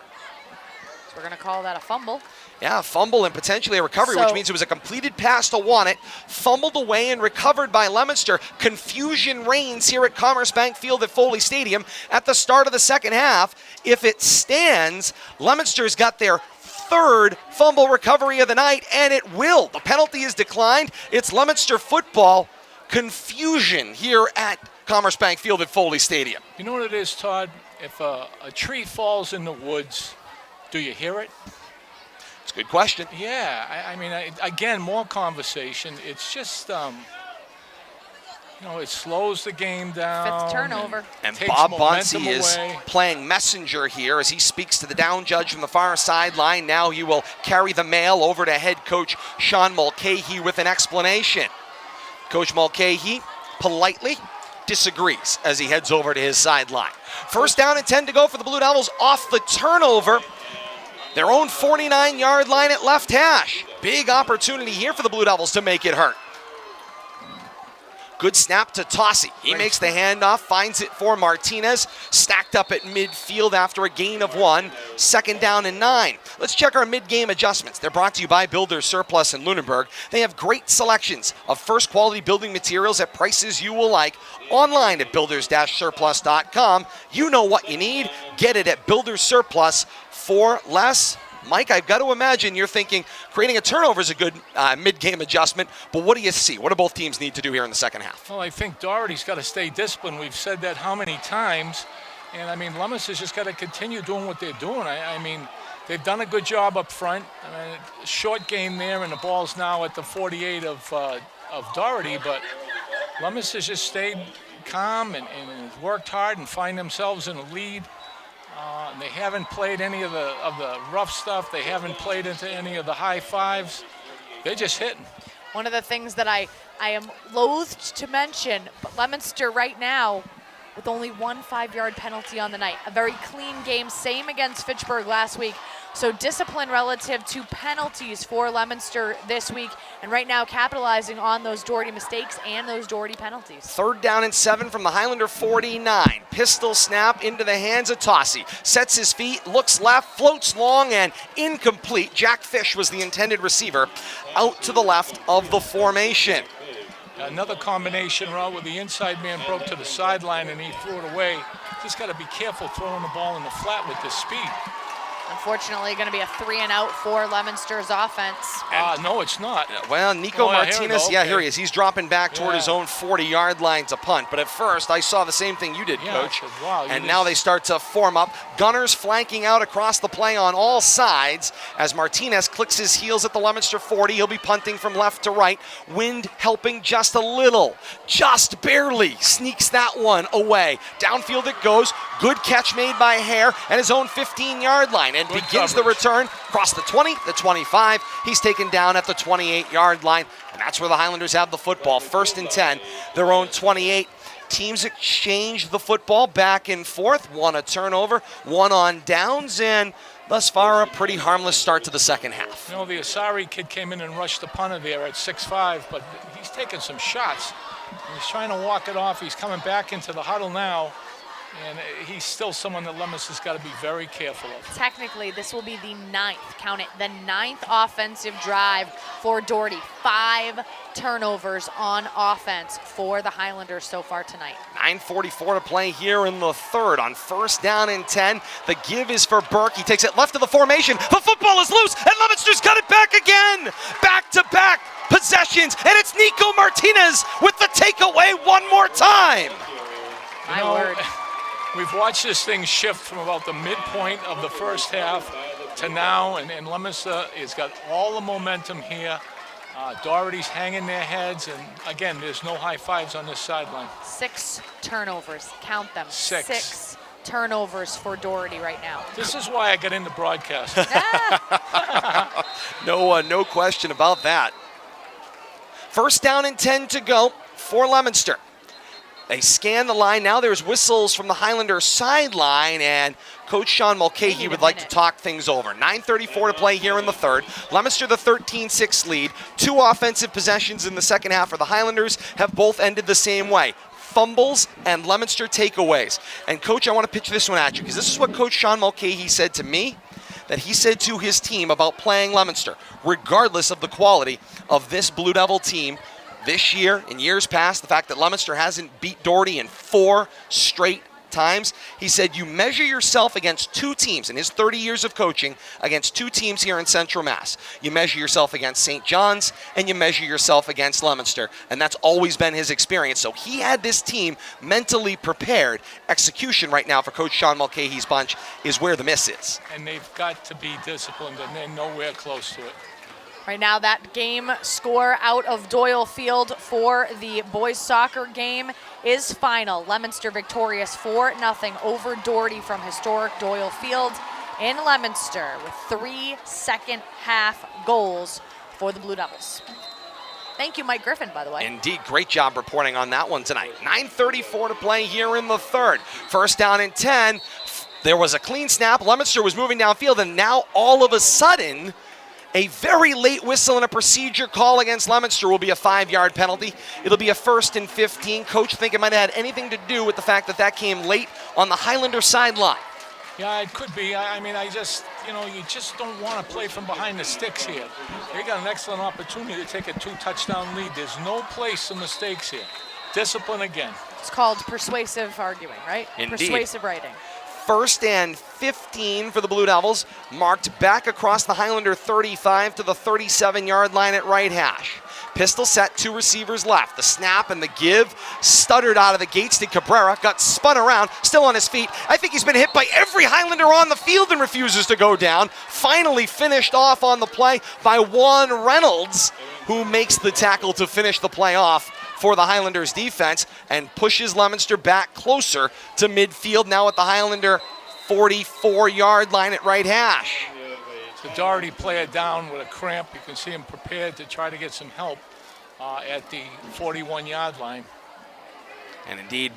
S3: So we're going to call that a fumble.
S2: Yeah, a fumble and potentially a recovery, which means it was a completed pass to Wannett, fumbled away and recovered by Leominster. Confusion reigns here at Commerce Bank Field at Foley Stadium at the start of the second half. If it stands, Leominster's got their third fumble recovery of the night, and it will. The penalty is declined. It's Leominster football. Confusion here at Commerce Bank Field at Foley Stadium.
S4: You know what it is, Todd? If a tree falls in the woods, do you hear it?
S2: It's a good question.
S4: Yeah, I mean, again, more conversation. It's just, it slows the game down.
S3: Fifth turnover.
S2: And
S4: takes
S2: Bob
S4: momentum
S2: Bonsi is
S4: away.
S2: playing messenger here as he speaks to the down judge from the far sideline. Now he will carry the mail over to head coach Sean Mulcahy with an explanation. Coach Mulcahy politely disagrees as he heads over to his sideline. First down and 10 to go for the Blue Devils off the turnover. Their own 49-yard line at left hash. Big opportunity here for the Blue Devils to make it hurt. Good snap to Tossi. He makes the handoff, finds it for Martinez. Stacked up at midfield after a gain of 1. Second down and 9. Let's check our mid-game adjustments. They're brought to you by Builders Surplus in Lunenburg. They have great selections of first-quality building materials at prices you will like. Online at builders-surplus.com. You know what you need. Get it at Builders Surplus for less. Mike, I've got to imagine you're thinking creating a turnover is a good mid-game adjustment, but what do you see? What do both teams need to do here in the second half?
S4: Well, I think Doherty's got to stay disciplined. We've said that how many times? And, I mean, Leominster's just got to continue doing what they're doing. I mean, they've done a good job up front. I mean, short game there, and the ball's now at the 48 of Doherty, but Leominster's just stayed calm and worked hard and find themselves in a lead. And they haven't played any of the rough stuff. They haven't played into any of the high fives. They're just hitting.
S3: One of the things that I am loathed to mention, but Leominster right now with only one 5-yard penalty on the night. A very clean game, same against Fitchburg last week. So discipline relative to penalties for Leominster this week, and right now capitalizing on those Doherty mistakes and those Doherty penalties.
S2: Third down and 7 from the Highlander 49. Pistol snap into the hands of Tossi. Sets his feet, looks left, floats long, and incomplete. Jack Fish was the intended receiver out to the left of the formation.
S4: Another combination route where the inside man broke to the sideline and he threw it away. Just got to be careful throwing the ball in the flat with this speed.
S3: Unfortunately, going to be a 3-and-out for Leominster's offense.
S4: No, it's not.
S2: Well, Nico Martinez,
S4: okay.
S2: Here he is. He's dropping back toward his own 40-yard line to punt. But at first, I saw the same thing you did, Coach.
S4: Said, wow,
S2: and now they start to form up. Gunners flanking out across the play on all sides as Martinez clicks his heels at the Leominster 40. He'll be punting from left to right. Wind helping just a little. Just barely sneaks that one away. Downfield it goes. Good catch made by Hare and his own 15-yard line. And
S4: Good
S2: begins
S4: coverage.
S2: the return across the 20, the 25. He's taken down at the 28-yard line. And that's where the Highlanders have the football. First and 10, their own 28. Teams exchange the football back and forth. One a turnover, one on downs, and thus far a pretty harmless start to the second half.
S4: You know, the Asari kid came in and rushed the punter there at 6'5", but he's taking some shots. He's trying to walk it off. He's coming back into the huddle now. And he's still someone that Leominster's got to be very careful of.
S3: Technically, this will be the 9th, count it, the 9th offensive drive for Doherty. 5 turnovers on offense for the Highlanders so far tonight.
S2: 9:44 to play here in the third. On first down and 10, the give is for Burke. He takes it left of the formation. The football is loose, and Leominster's got it back again. Back-to-back possessions, and it's Nico Martinez with the takeaway one more time.
S3: My word.
S4: We've watched this thing shift from about the midpoint of the first half to now, and Leominster has got all the momentum here. Doherty's hanging their heads, and again, there's no high fives on this sideline.
S3: 6 turnovers, count them.
S4: 6.
S3: 6 turnovers for Doherty right now.
S4: This is why I got into broadcast.
S2: No question about that. First down and 10 to go for Leominster. They scan the line. Now there's whistles from the Highlander sideline, and Coach Sean Mulcahy would like to talk things over. 9:34 to play here in the third. Leominster the 13-6 lead. 2 offensive possessions in the second half for the Highlanders have both ended the same way. Fumbles and Leominster takeaways. And Coach, I want to pitch this one at you, because this is what Coach Sean Mulcahy said to me, that he said to his team about playing Leominster, regardless of the quality of this Blue Devil team. This year, in years past, the fact that Leominster hasn't beat Doherty in 4 straight times, he said you measure yourself against 2 teams in his 30 years of coaching, against 2 teams here in Central Mass. You measure yourself against St. John's, and you measure yourself against Leominster, and that's always been his experience. So he had this team mentally prepared. Execution right now for Coach Sean Mulcahy's bunch is where the miss is.
S4: And they've got to be disciplined, and they're nowhere close to it.
S3: Right now, that game score out of Doyle Field for the boys soccer game is final. Leominster victorious 4-0 over Doherty from historic Doyle Field in Leominster with 3 second-half goals for the Blue Devils. Thank you, Mike Griffin, by the way.
S2: Indeed, great job reporting on that one tonight. 9:34 to play here in the third. First down and 10. There was a clean snap. Leominster was moving downfield, and now all of a sudden, a very late whistle and a procedure call against Leominster will be a 5-yard penalty. It'll be a 1st and 15. Coach think it might have had anything to do with the fact that that came late on the Highlander sideline.
S4: Yeah, it could be. I mean, you just don't want to play from behind the sticks here. They got an excellent opportunity to take a 2-touchdown lead. There's no place for mistakes here. Discipline again.
S3: It's called persuasive arguing, right?
S2: Indeed.
S3: Persuasive writing.
S2: 1st and 15 for the Blue Devils, marked back across the Highlander 35 to the 37-yard line at right hash. Pistol set, 2 receivers left. The snap and the give stuttered out of the gates. Did Cabrera, got spun around, still on his feet. I think he's been hit by every Highlander on the field and refuses to go down. Finally finished off on the play by Juan Reynolds, who makes the tackle to finish the play off for the Highlanders defense and pushes Leominster back closer to midfield, now at the Highlander 44-yard line at right hash.
S4: The Doherty player down with a cramp. You can see him prepared to try to get some help at the 41-yard line.
S2: And indeed,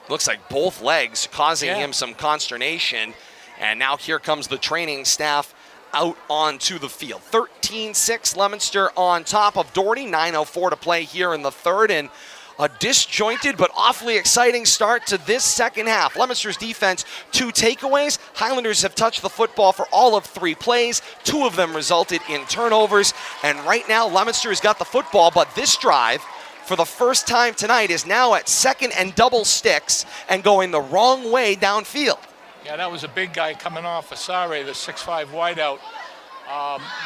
S2: looks like both legs causing him some consternation. And now here comes the training staff out onto the field. 13-6 Leominster on top of Doherty. 9:04 to play here in the third, and a disjointed but awfully exciting start to this second half. Leominster's defense, 2 takeaways. Highlanders have touched the football for all of 3 plays. 2 of them resulted in turnovers. And right now, Leominster has got the football, but this drive, for the first time tonight, is now at 2nd and double sticks and going the wrong way downfield.
S4: Yeah, that was a big guy coming off Asare, the 6'5" wideout.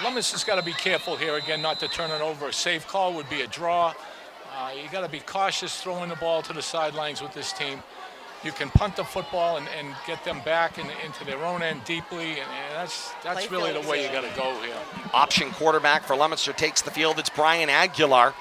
S4: Leominster's got to be careful here again not to turn it over. A safe call would be a draw. You got to be cautious throwing the ball to the sidelines with this team. You can punt the football and get them back into their own end deeply, and that's really the way you got to go here.
S2: Option quarterback for Leominster takes the field. It's Brian Aguilar.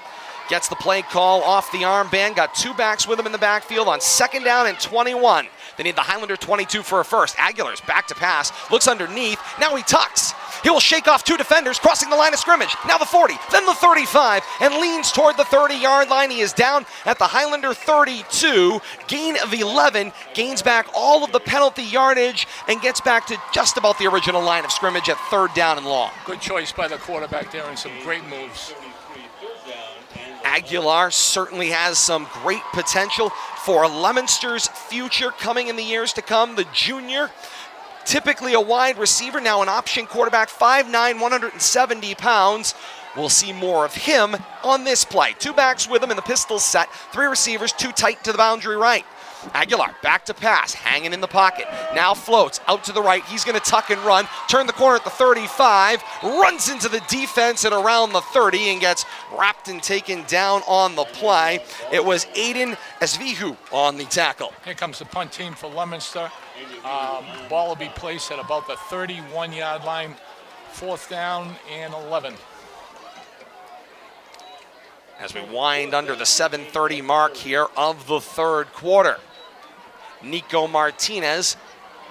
S2: Gets the play call off the armband. Got 2 backs with him in the backfield on 2nd down and 21. They need the Highlander 22 for a first. Aguilar's back to pass. Looks underneath. Now he tucks. He will shake off 2 defenders, crossing the line of scrimmage. Now the 40, then the 35, and leans toward the 30-yard line. He is down at the Highlander 32. Gain of 11. Gains back all of the penalty yardage and gets back to just about the original line of scrimmage at 3rd down and long.
S4: Good choice by the quarterback there and some great moves.
S2: Aguilar certainly has some great potential for Leominster's future coming in the years to come. The junior, typically a wide receiver, now an option quarterback, 5'9", 170 pounds. We'll see more of him on this play. 2 backs with him in the pistol set, 3 receivers, 2 tight to the boundary right. Aguilar back to pass, hanging in the pocket. Now floats out to the right. He's going to tuck and run. Turn the corner at the 35. Runs into the defense and around the 30 and gets wrapped and taken down on the play. It was Aiden Esvihu on the tackle.
S4: Here comes the punt team for Leominster. Ball will be placed at about the 31-yard line. 4th down and 11.
S2: As we wind under the 7:30 mark here of the 3rd quarter. Nico Martinez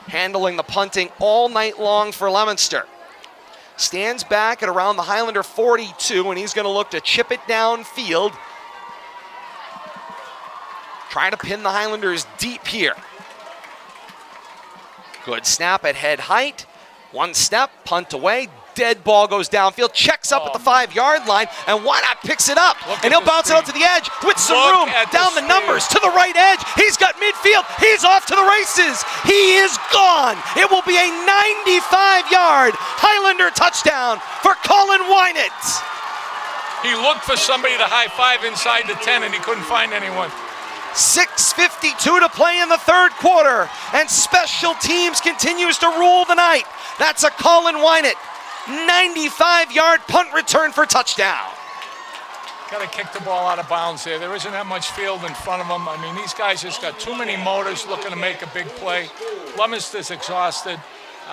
S2: handling the punting all night long for Leominster. Stands back at around the Highlander 42, and he's going to look to chip it downfield. Trying to pin the Highlanders deep here. Good snap at head height. 1 step, punt away. Dead ball goes downfield, checks up at the 5-yard line, and Wynot picks it up. And he'll bounce it out to the edge with some room down the numbers to the right edge. He's got midfield. He's off to the races. He is gone. It will be a 95-yard Highlander touchdown for Colin Wynot.
S4: He looked for somebody to high-five inside the 10, and he couldn't find anyone.
S2: 6:52 to play in the 3rd quarter, and special teams continues to rule the night. That's a Colin Wynot 95-yard punt return for touchdown.
S4: Got to kick the ball out of bounds there. There isn't that much field in front of them. I mean, these guys just got too many motors looking to make a big play. Leominster's exhausted.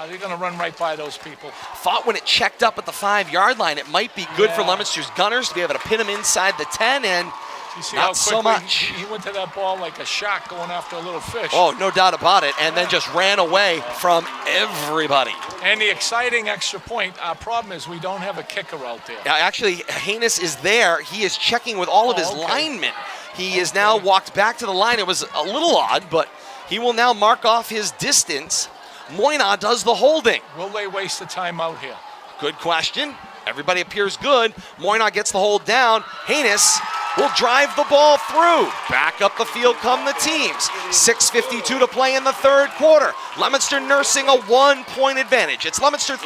S4: They're going to run right by those people.
S2: Thought when it checked up at the 5-yard line, it might be good for Leominster's gunners to be able to pin him inside the 10, and
S4: you see
S2: not
S4: how
S2: so much.
S4: He went to that ball like a shark going after a little fish.
S2: Oh, no doubt about it, and then just ran away from everybody.
S4: And the exciting extra point, our problem is we don't have a kicker out there.
S2: Actually, Haynes is there. He is checking with all of his linemen. He is now walked back to the line. It was a little odd, but he will now mark off his distance. Moyna does the holding.
S4: Will they waste the timeout here?
S2: Good question. Everybody appears good. Moyna gets the hold down. Haynes will drive the ball through. Back up the field come the teams. 6:52 to play in the 3rd quarter. Leominster nursing a 1-point advantage. It's Leominster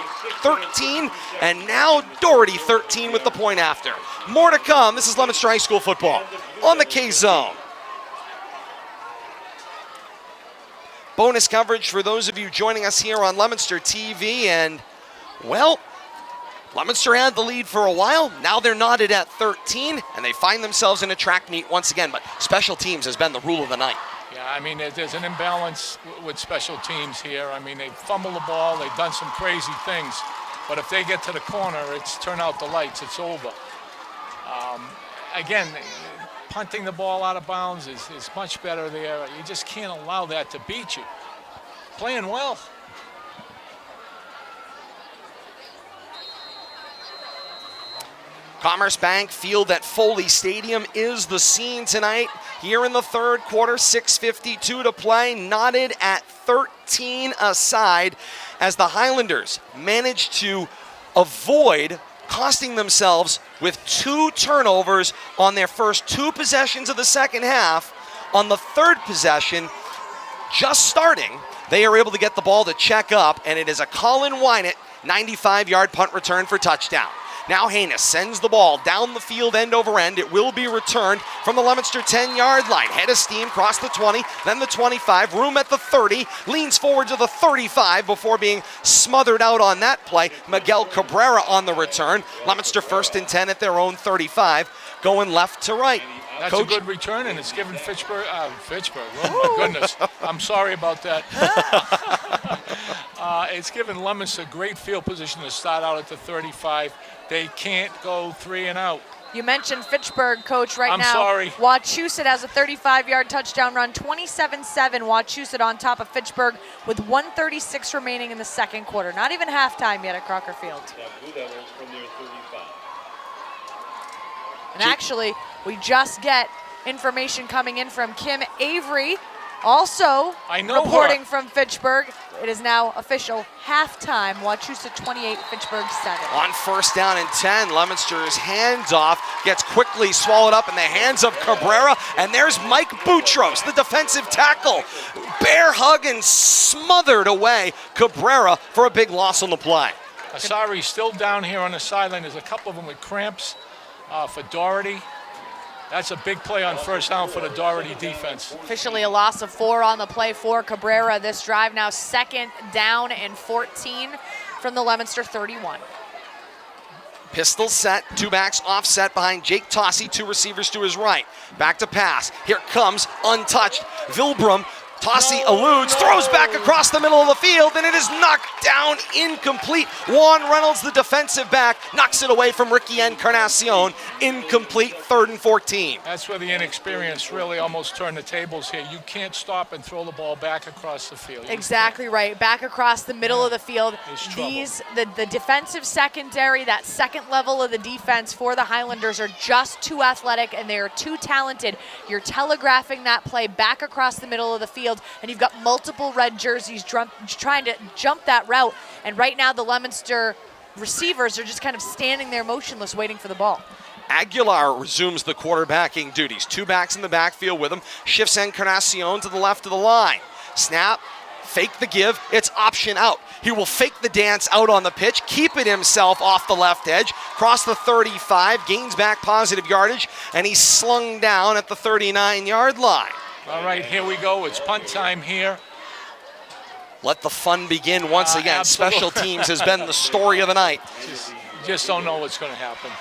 S2: 13, and now Doherty 13 with the point after. More to come. This is Leominster High School football on the K-Zone. Bonus coverage for those of you joining us here on Leominster TV, and, well, Leominster had the lead for a while. Now they're knotted at 13, and they find themselves in a track meet once again. But special teams has been the rule of the night.
S4: Yeah, I mean, there's an imbalance with special teams here. I mean, they fumble the ball. They've done some crazy things. But if they get to the corner, it's turn out the lights. It's over. Again, punting the ball out of bounds is much better there. You just can't allow that to beat you. Playing well.
S2: Commerce Bank Field at Foley Stadium is the scene tonight. Here in the 3rd quarter, 6:52 to play, knotted at 13 aside as the Highlanders manage to avoid costing themselves with 2 turnovers on their first 2 possessions of the 2nd half. On the 3rd possession, just starting, they are able to get the ball to check up, and it is a Colin Wynot 95-yard punt return for touchdown. Now Haynes sends the ball down the field end over end. It will be returned from the Leominster 10-yard line. Head of steam, cross the 20, then the 25, room at the 30, leans forward to the 35 before being smothered out on that play. Miguel Cabrera on the return. Leominster 1st and 10 at their own 35, going left to right.
S4: That's a good return, and it's given Fitchburg, oh my goodness, I'm sorry about that. It's given Leominster great field position to start out at the 35. They can't go 3 and out.
S3: You mentioned Fitchburg, Coach, right now.
S4: I'm sorry.
S3: Wachusett has a 35-yard touchdown run, 27-7. Wachusett on top of Fitchburg with 1:36 remaining in the 2nd quarter. Not even halftime yet at Crocker Field. And actually, we just get information coming in from Kim Avery Also,
S4: I know
S3: reporting
S4: her.
S3: from Fitchburg, it is now official halftime. Wachusett 28, Fitchburg 7.
S2: On first down and 10, Leominster's handoff gets quickly swallowed up in the hands of Cabrera, and there's Mike Boutros, the defensive tackle. Bear hug and smothered away Cabrera for a big loss on the play.
S4: Asari's still down here on the sideline. There's a couple of them with cramps for Doherty. That's a big play on first down for the Doherty defense.
S3: Officially a loss of 4 on the play for Cabrera. This drive now 2nd down and 14 from the Leominster 31.
S2: Pistol set, 2 backs offset behind Jake Tossie, 2 receivers to his right. Back to pass. Here comes untouched Vilbrum. Tossie eludes, throws back across the middle of the field, and it is knocked down incomplete. Juan Reynolds, the defensive back, knocks it away from Ricky Encarnacion. Incomplete, 3rd and 14.
S4: That's where the inexperience really almost turned the tables here. You can't stop and throw the ball back across the field.
S3: Exactly right. Back across the middle of the field.
S4: There's
S3: The defensive secondary, that second level of the defense for the Highlanders are just too athletic and they are too talented. You're telegraphing that play back across the middle of the field, and you've got multiple red jerseys trying to jump that route. And right now the Leominster receivers are just kind of standing there motionless waiting for the ball.
S2: Aguilar resumes the quarterbacking duties. 2 backs in the backfield with him. Shifts Encarnacion to the left of the line. Snap, fake the give, it's option out. He will fake the dance out on the pitch, keep it himself off the left edge, cross the 35, gains back positive yardage, and he's slung down at the 39-yard line.
S4: All right, here we go. It's punt time here.
S2: Let the fun begin once again.
S4: Absolutely.
S2: Special teams has been the story of the night.
S4: Just don't know what's going to happen.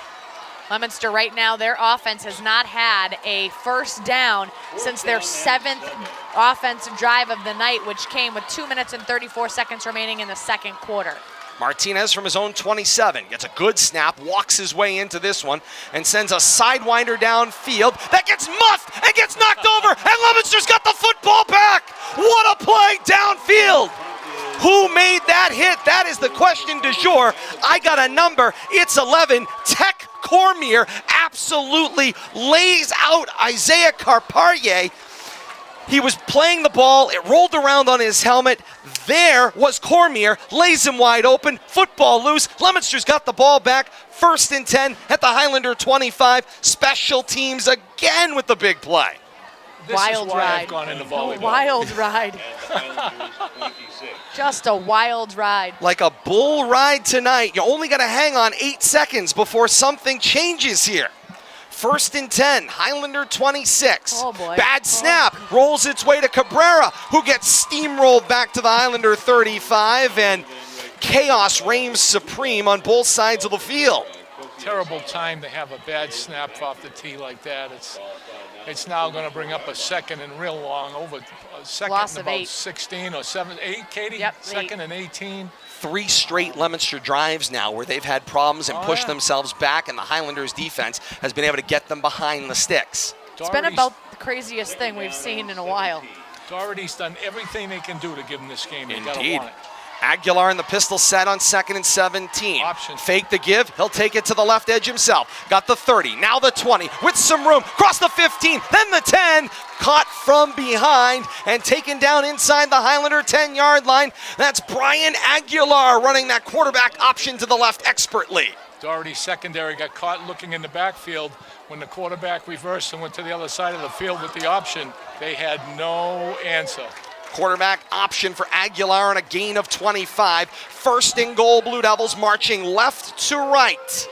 S3: Leominster right now, their offense has not had a first down since their 7th offensive drive of the night, which came with 2 minutes and 34 seconds remaining in the second quarter.
S2: Martinez from his own 27 gets a good snap, walks his way into this one, and sends a sidewinder downfield that gets muffed and gets knocked over, and Leominster's got the football back. What a play downfield. Who made that hit? That is the question du jour. I got a number. It's 11. Tech Cormier absolutely lays out Isaiah Carparier. He was playing the ball. It rolled around on his helmet. There was Cormier, lays him wide open, football loose. Leominster's got the ball back. 1st and 10 at the Highlander 25. Special teams again with the big play.
S4: This
S3: Wild
S4: is why
S3: ride.
S4: I've gone into
S3: A
S4: volleyball.
S3: wild ride.
S5: Highlanders 26.
S3: Just a wild ride.
S2: Like a bull ride tonight. You only got to hang on 8 seconds before something changes here. 1st and 10, Highlander 26.
S3: Oh, boy.
S2: Bad snap, rolls its way to Cabrera, who gets steamrolled back to the Highlander 35, and chaos reigns supreme on both sides of the field.
S4: Terrible time to have a bad snap off the tee like that. It's now going to bring up a second and real long, over a second
S3: Loss
S4: and
S3: of
S4: about
S3: 8.
S4: 16 or 7, 8, Katie?
S3: Yep,
S4: 2nd and 18.
S2: 3 straight Leominster drives now where they've had problems and pushed themselves back, and the Highlanders defense has been able to get them behind the sticks.
S3: It's been about the craziest thing we've seen in a while.
S4: Doherty's done everything they can do to give them this game. They gotta
S2: Indeed.
S4: want it.
S2: Aguilar in the pistol set on 2nd and 17.
S4: Option.
S2: Fake the give. He'll take it to the left edge himself. Got the 30. Now the 20 with some room. Cross the 15. Then the 10. Caught from behind and taken down inside the Highlander 10-yard line. That's Brian Aguilar running that quarterback option to the left expertly.
S4: Doherty's secondary got caught looking in the backfield. When the quarterback reversed and went to the other side of the field with the option, they had no answer.
S2: Quarterback option for Aguilar on a gain of 25. 1st and goal, Blue Devils marching left to right.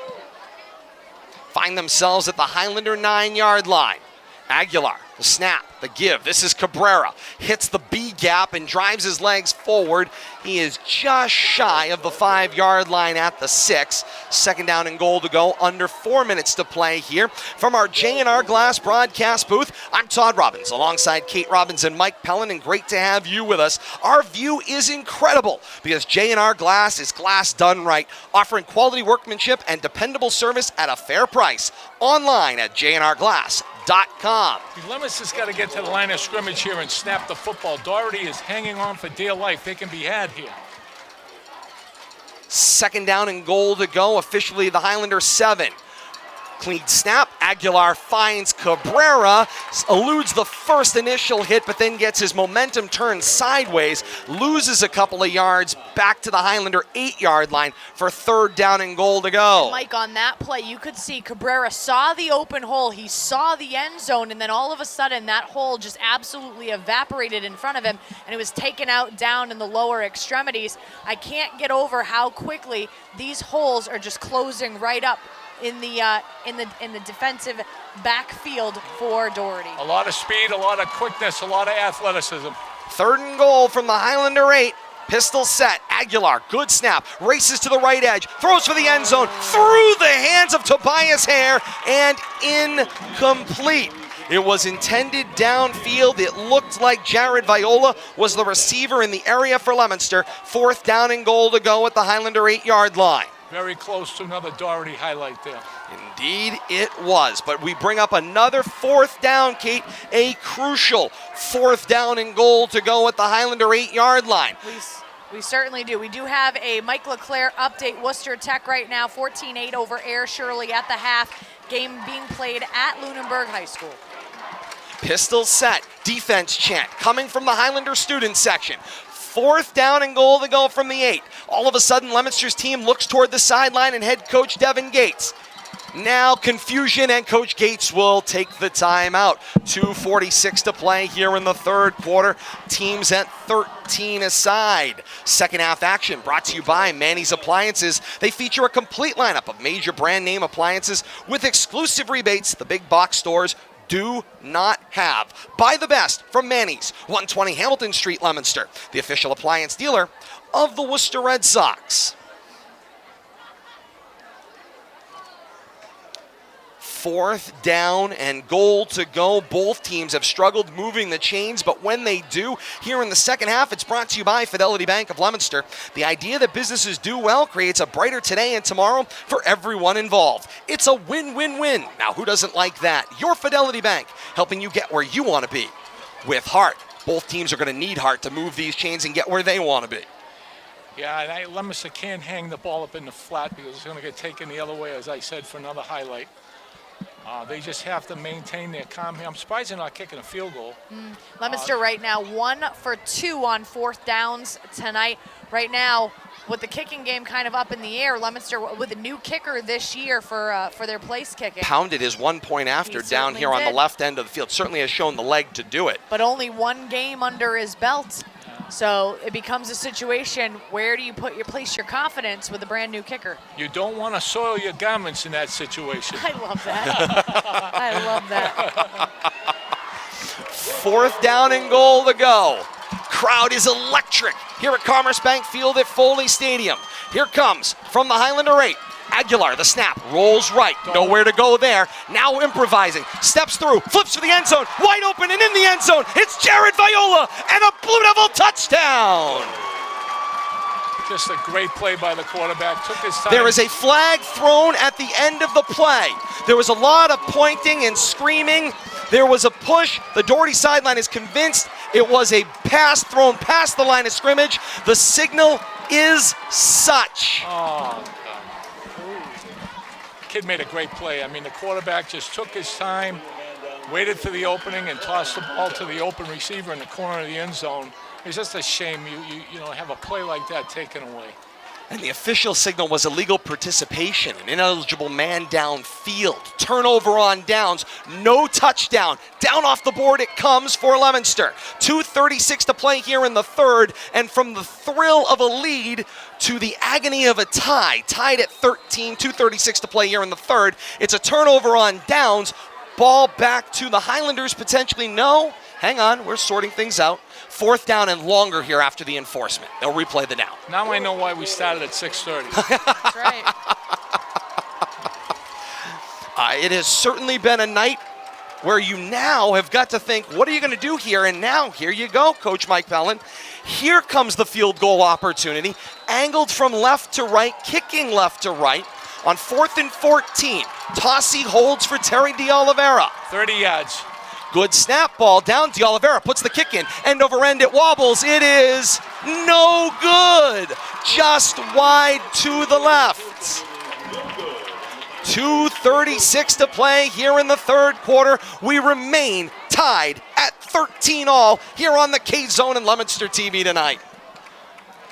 S2: Find themselves at the Highlander 9-yard line. Aguilar, the snap, the give. This is Cabrera. Hits the B gap and drives his legs forward. He is just shy of the 5-yard line at the 6. 2nd down and goal to go. Under 4 minutes to play here. From our J&R Glass broadcast booth, I'm Todd Robbins alongside Kate Robbins and Mike Pellin, and great to have you with us. Our view is incredible because J&R Glass is glass done right, offering quality workmanship and dependable service at a fair price. Online at jnrglass.com.
S4: Leominster's got to get to the line of scrimmage here and snap the football. Doherty is hanging on for dear life. They can be had here.
S2: 2nd down and goal to go. Officially the Highlander 7. Clean snap. Aguilar finds Cabrera, eludes the first initial hit, but then gets his momentum turned sideways, loses a couple of yards, back to the Highlander 8-yard line for 3rd down and goal to go.
S3: Mike, on that play, you could see Cabrera saw the open hole, he saw the end zone, and then all of a sudden that hole just absolutely evaporated in front of him, and it was taken out down in the lower extremities. I can't get over how quickly these holes are just closing right up in the defensive backfield for Doherty.
S4: A lot of speed, a lot of quickness, a lot of athleticism.
S2: 3rd and goal from the Highlander 8. Pistol set. Aguilar, good snap, races to the right edge, throws for the end zone, through the hands of Tobias Hare, and incomplete. It was intended downfield. It looked like Jared Viola was the receiver in the area for Leominster. 4th down and goal to go at the Highlander 8-yard line.
S4: Very close to another Doherty highlight there.
S2: Indeed it was, but we bring up another 4th down, Kate, a crucial 4th down and goal to go at the Highlander 8-yard line.
S3: We certainly do. We do have a Mike LeClaire update. Worcester Tech right now, 14-8 over Air Shirley at the half. Game being played at Lunenburg High School.
S2: Pistol set, defense chant coming from the Highlander student section. 4th down and goal to go from the 8. All of a sudden, Leominster's team looks toward the sideline and head coach Devin Gates. Now confusion, and Coach Gates will take the timeout. 2:46 to play here in the 3rd quarter. Teams at 13 aside. 2nd half action brought to you by Manny's Appliances. They feature a complete lineup of major brand name appliances with exclusive rebates the big box stores do not have. Buy the best from Manny's, 120 Hamilton Street, Leominster, the official appliance dealer of the Worcester Red Sox. 4th down and goal to go. Both teams have struggled moving the chains, but when they do, here in the 2nd half, it's brought to you by Fidelity Bank of Leominster. The idea that businesses do well creates a brighter today and tomorrow for everyone involved. It's a win-win-win. Now, who doesn't like that? Your Fidelity Bank, helping you get where you want to be. With heart, both teams are going to need heart to move these chains and get where they want to be.
S4: Yeah, and Leominster can't hang the ball up in the flat because it's going to get taken the other way, as I said, for another highlight. They just have to maintain their calm here. I'm surprised they're not kicking a field goal.
S3: Leominster right now 1 for 2 on 4th downs tonight. Right now, with the kicking game kind of up in the air, Leominster with a new kicker this year for their place kicking.
S2: Pounded his 1 point after down here on the left end of the field. Certainly has shown the leg to do it.
S3: But only 1 game under his belt. So it becomes a situation, where do you place your confidence with a brand new kicker?
S4: You don't want to soil your garments in that situation.
S3: I love that. I love that.
S2: 4th down and goal to go. Crowd is electric here at Commerce Bank Field at Foley Stadium. Here comes from the Highlander 8. Aguilar, the snap, rolls right, nowhere to go there. Now improvising, steps through, flips to the end zone, wide open and in the end zone. It's Jared Viola and a Blue Devil touchdown.
S4: Just a great play by the quarterback. Took his time.
S2: There is a flag thrown at the end of the play. There was a lot of pointing and screaming. There was a push. The Doherty sideline is convinced it was a pass thrown past the line of scrimmage. The signal is such.
S4: Oh, kid made a great play. I mean, the quarterback just took his time, waited for the opening, and tossed the ball to the open receiver in the corner of the end zone. It's just a shame you have a play like that taken away.
S2: And the official signal was illegal participation, an ineligible man downfield. Turnover on downs, no touchdown. Down off the board it comes for Leominster. 2:36 to play here in the 3rd, and from the thrill of a lead to the agony of a tie, tied at 13, 2:36 to play here in the 3rd. It's a turnover on downs. Ball back to the Highlanders, potentially. No, hang on, we're sorting things out. 4th down and longer here after the enforcement. They'll replay the down.
S4: Now I know why we started at 6:30.
S3: That's right.
S2: It has certainly been a night where you now have got to think, what are you going to do here? And now, here you go, Coach Mike Pellin. Here comes the field goal opportunity. Angled from left to right, kicking left to right. On 4th and 14, Tossi holds for Terry DeOliveira.
S4: 30 yards.
S2: Good snap, ball down. DeOliveira puts the kick in. End over end, it wobbles. It is no good. Just wide to the left. 2:36 to play here in the third quarter. We remain tied at 13 all here on the K-Zone and Leominster TV tonight.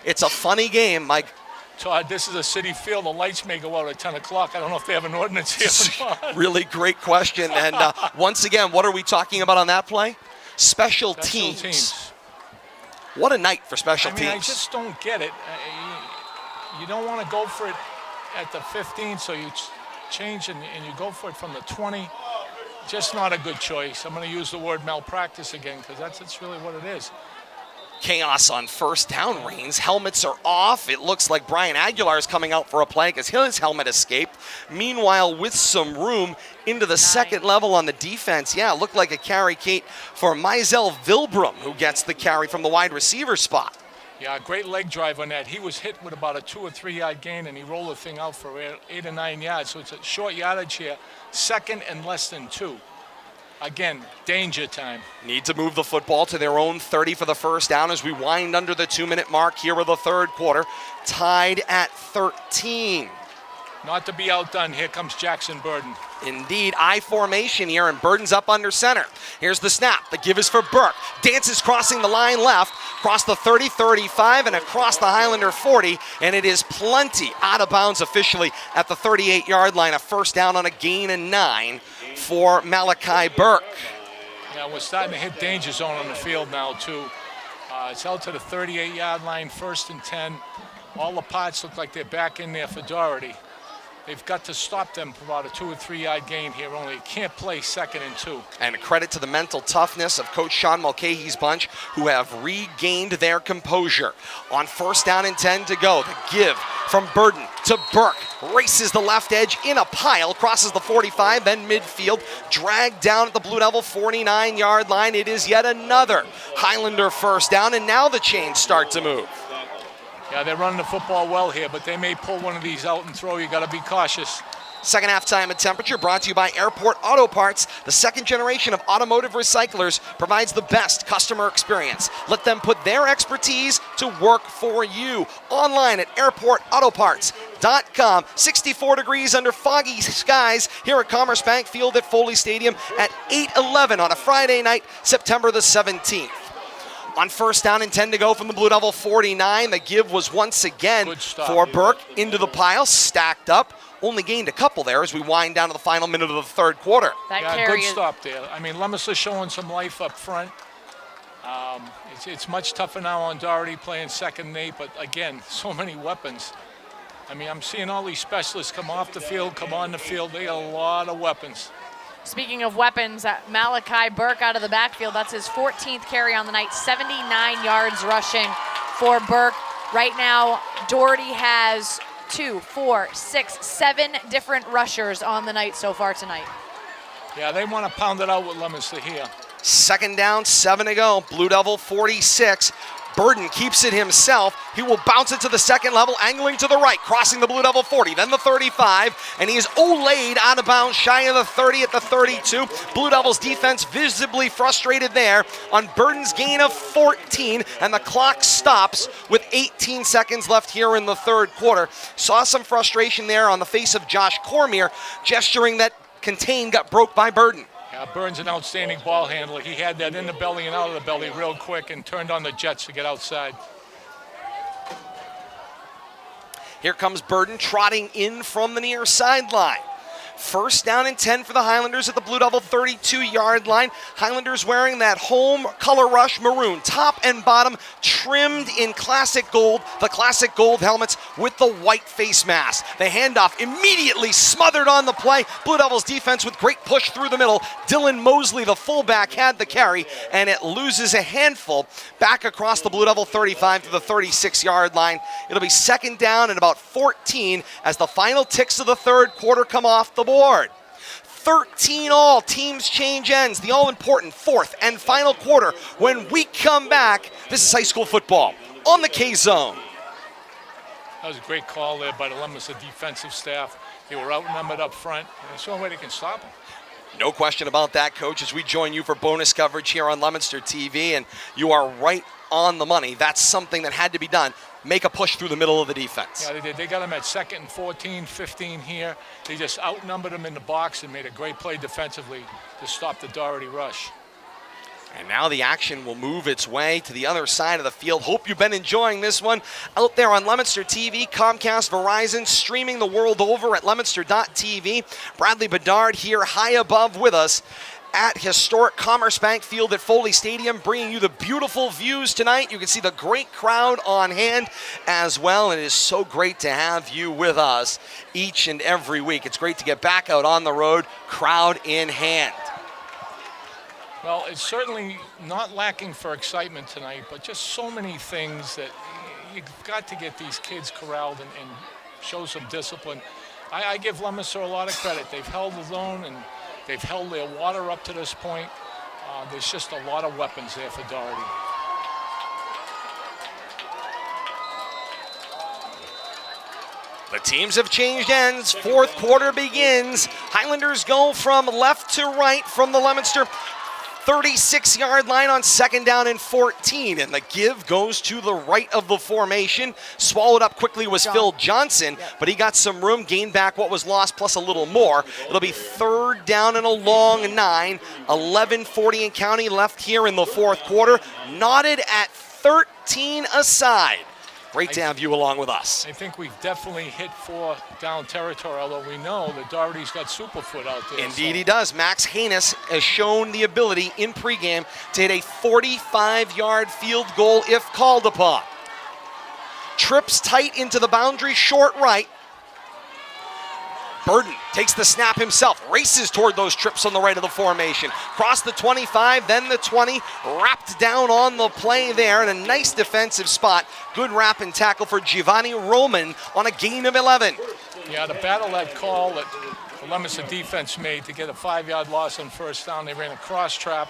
S2: It's a funny game, Mike.
S4: Todd, this is a city field. The lights may go out at 10 o'clock. I don't know if they have an ordinance here or not.
S2: Really great question. And once again, what are we talking about on that play? Special teams. What a night for special teams.
S4: I just don't get it. You don't want to go for it at the 15, so you change and you go for it from the 20. Just not a good choice. I'm going to use the word malpractice again because that's really what it is.
S2: Chaos on first down, Reigns. Helmets are off. It looks like Brian Aguilar is coming out for a play because his helmet escaped. Meanwhile, with some room into the second level on the defense, yeah, it looked like a carry, Kate, for Mizell Vilbrum, who gets the carry from the wide receiver spot.
S4: Yeah, great leg drive on that. He was hit with about a 2 or 3 yard gain, and he rolled the thing out for 8 or 9 yards. So it's a short yardage here, second and less than 2. Again, danger time.
S2: Need to move the football to their own 30 for the first down as we wind under the 2-minute mark here with the third quarter. Tied at 13.
S4: Not to be outdone, here comes Jackson Burden.
S2: Indeed, I formation here, and Burden's up under center. Here's the snap. The give is for Burke. Dances crossing the line left, across the 30, 35, and across the Highlander 40, and it is plenty out of bounds officially at the 38-yard line. A first down on a gain of 9 for Malachi Burke.
S4: Yeah, we're starting to hit danger zone on the field now, too. It's out to the 38-yard line, first and 10. All the pots look like they're back in there for Doherty. They've got to stop them for about a 2 or 3 yard gain here only. You can't play second and 2.
S2: And a credit to the mental toughness of Coach Sean Mulcahy's bunch, who have regained their composure. On first down and 10 to go, the give from Burden to Burke. Races the left edge in a pile, crosses the 45, then midfield, dragged down at the Blue Devil 49-yard line. It is yet another Highlander first down, and now the chains start to move.
S4: Yeah, they're running the football well here, but they may pull one of these out and throw. You got to be cautious.
S2: Second half time and temperature brought to you by Airport Auto Parts. The second generation of automotive recyclers provides the best customer experience. Let them put their expertise to work for you. Online at airportautoparts.com. 64 degrees under foggy skies here at Commerce Bank Field at Foley Stadium at 8:11 on a Friday night, September the 17th. On first down and 10 to go from the Blue Devil 49, the give was once again for Burke into the pile, stacked up. Only gained a couple there as we wind down to the final minute of the third quarter.
S4: Good stop there. I mean, Leominster showing some life up front. It's much tougher now on Doherty playing second and 8, but again, so many weapons. I mean, I'm seeing all these specialists come off the field, come on the field. They got a lot of weapons.
S3: Speaking of weapons, Malachi Burke out of the backfield. That's his 14th carry on the night, 79 yards rushing for Burke. Right now, Doherty has 2, 4, 6, 7 different rushers on the night so far tonight.
S4: Yeah, they want to pound it out with Leominster here.
S2: Second down, 7 to go. Blue Devil 46. Burden keeps it himself. He will bounce it to the second level, angling to the right, crossing the Blue Devil 40, then the 35, and he is olayed out of bounds, shy of the 30 at the 32. Blue Devils defense visibly frustrated there on Burden's gain of 14, and the clock stops with 18 seconds left here in the third quarter. Saw some frustration there on the face of Josh Cormier, gesturing that contain got broke by Burden.
S4: Burns an outstanding ball handler. He had that in the belly and out of the belly real quick and turned on the jets to get outside.
S2: Here comes Burden trotting in from the near sideline. First down and 10 for the Highlanders at the Blue Devil 32-yard line. Highlanders wearing that home color rush maroon, top and bottom, trimmed in classic gold, the classic gold helmets with the white face mask. The handoff immediately smothered on the play. Blue Devils defense with great push through the middle. Dylan Mosley, the fullback, had the carry, and it loses a handful back across the Blue Devil 35 to the 36-yard line. It'll be second down and about 14 as the final ticks of the third quarter come off the board. 13 all, teams change ends. The all-important fourth and final quarter. When we come back, this is high school football on the K-Zone.
S4: That was a great call there by the Leominster defensive staff. They were outnumbered up front, and there's no way they can stop them.
S2: No question about that, Coach, as we join you for bonus coverage here on Leominster TV, and you are right on the money. That's something that had to be done. Make a push through the middle of the defense.
S4: Yeah, they did. They got them at 2nd and 14, 15 here. They just outnumbered them in the box and made a great play defensively to stop the Doherty rush.
S2: And now the action will move its way to the other side of the field. Hope you've been enjoying this one out there on Leominster TV, Comcast, Verizon, streaming the world over at Leominster.tv. Bradley Bedard here high above with us at historic Commerce Bank Field at Foley Stadium, bringing you the beautiful views tonight. You can see the great crowd on hand as well. And it is so great to have you with us each and every week. It's great to get back out on the road, crowd in hand.
S4: Well, it's certainly not lacking for excitement tonight, but just so many things that you've got to get these kids corralled and show some discipline. I give Leominster a lot of credit. They've held the zone and they've held their water up to this point. There's just a lot of weapons there for Doherty.
S2: The teams have changed ends. Fourth quarter begins. Highlanders go from left to right from the Leominster 36-yard line on 2nd down and 14. And the give goes to the right of the formation. Swallowed up quickly was Phil Johnson, but he got some room, gained back what was lost plus a little more. It'll be 3rd down and a long 9. 11:40 and counting left here in the fourth quarter. Knotted at 13 aside. Great to have you along with us.
S4: I think we've definitely hit 4 down territory, although we know that Doherty's got Superfoot out there.
S2: Indeed he does. Max Haynes has shown the ability in pregame to hit a 45-yard field goal if called upon. Trips tight into the boundary, short right. Burden takes the snap himself, races toward those trips on the right of the formation. Cross the 25, then the 20, wrapped down on the play there in a nice defensive spot. Good wrap and tackle for Giovanni Roman on a gain of 11.
S4: Yeah, to battle that call that the Leominster defense made to get a 5-yard loss on 1st down, they ran a cross trap,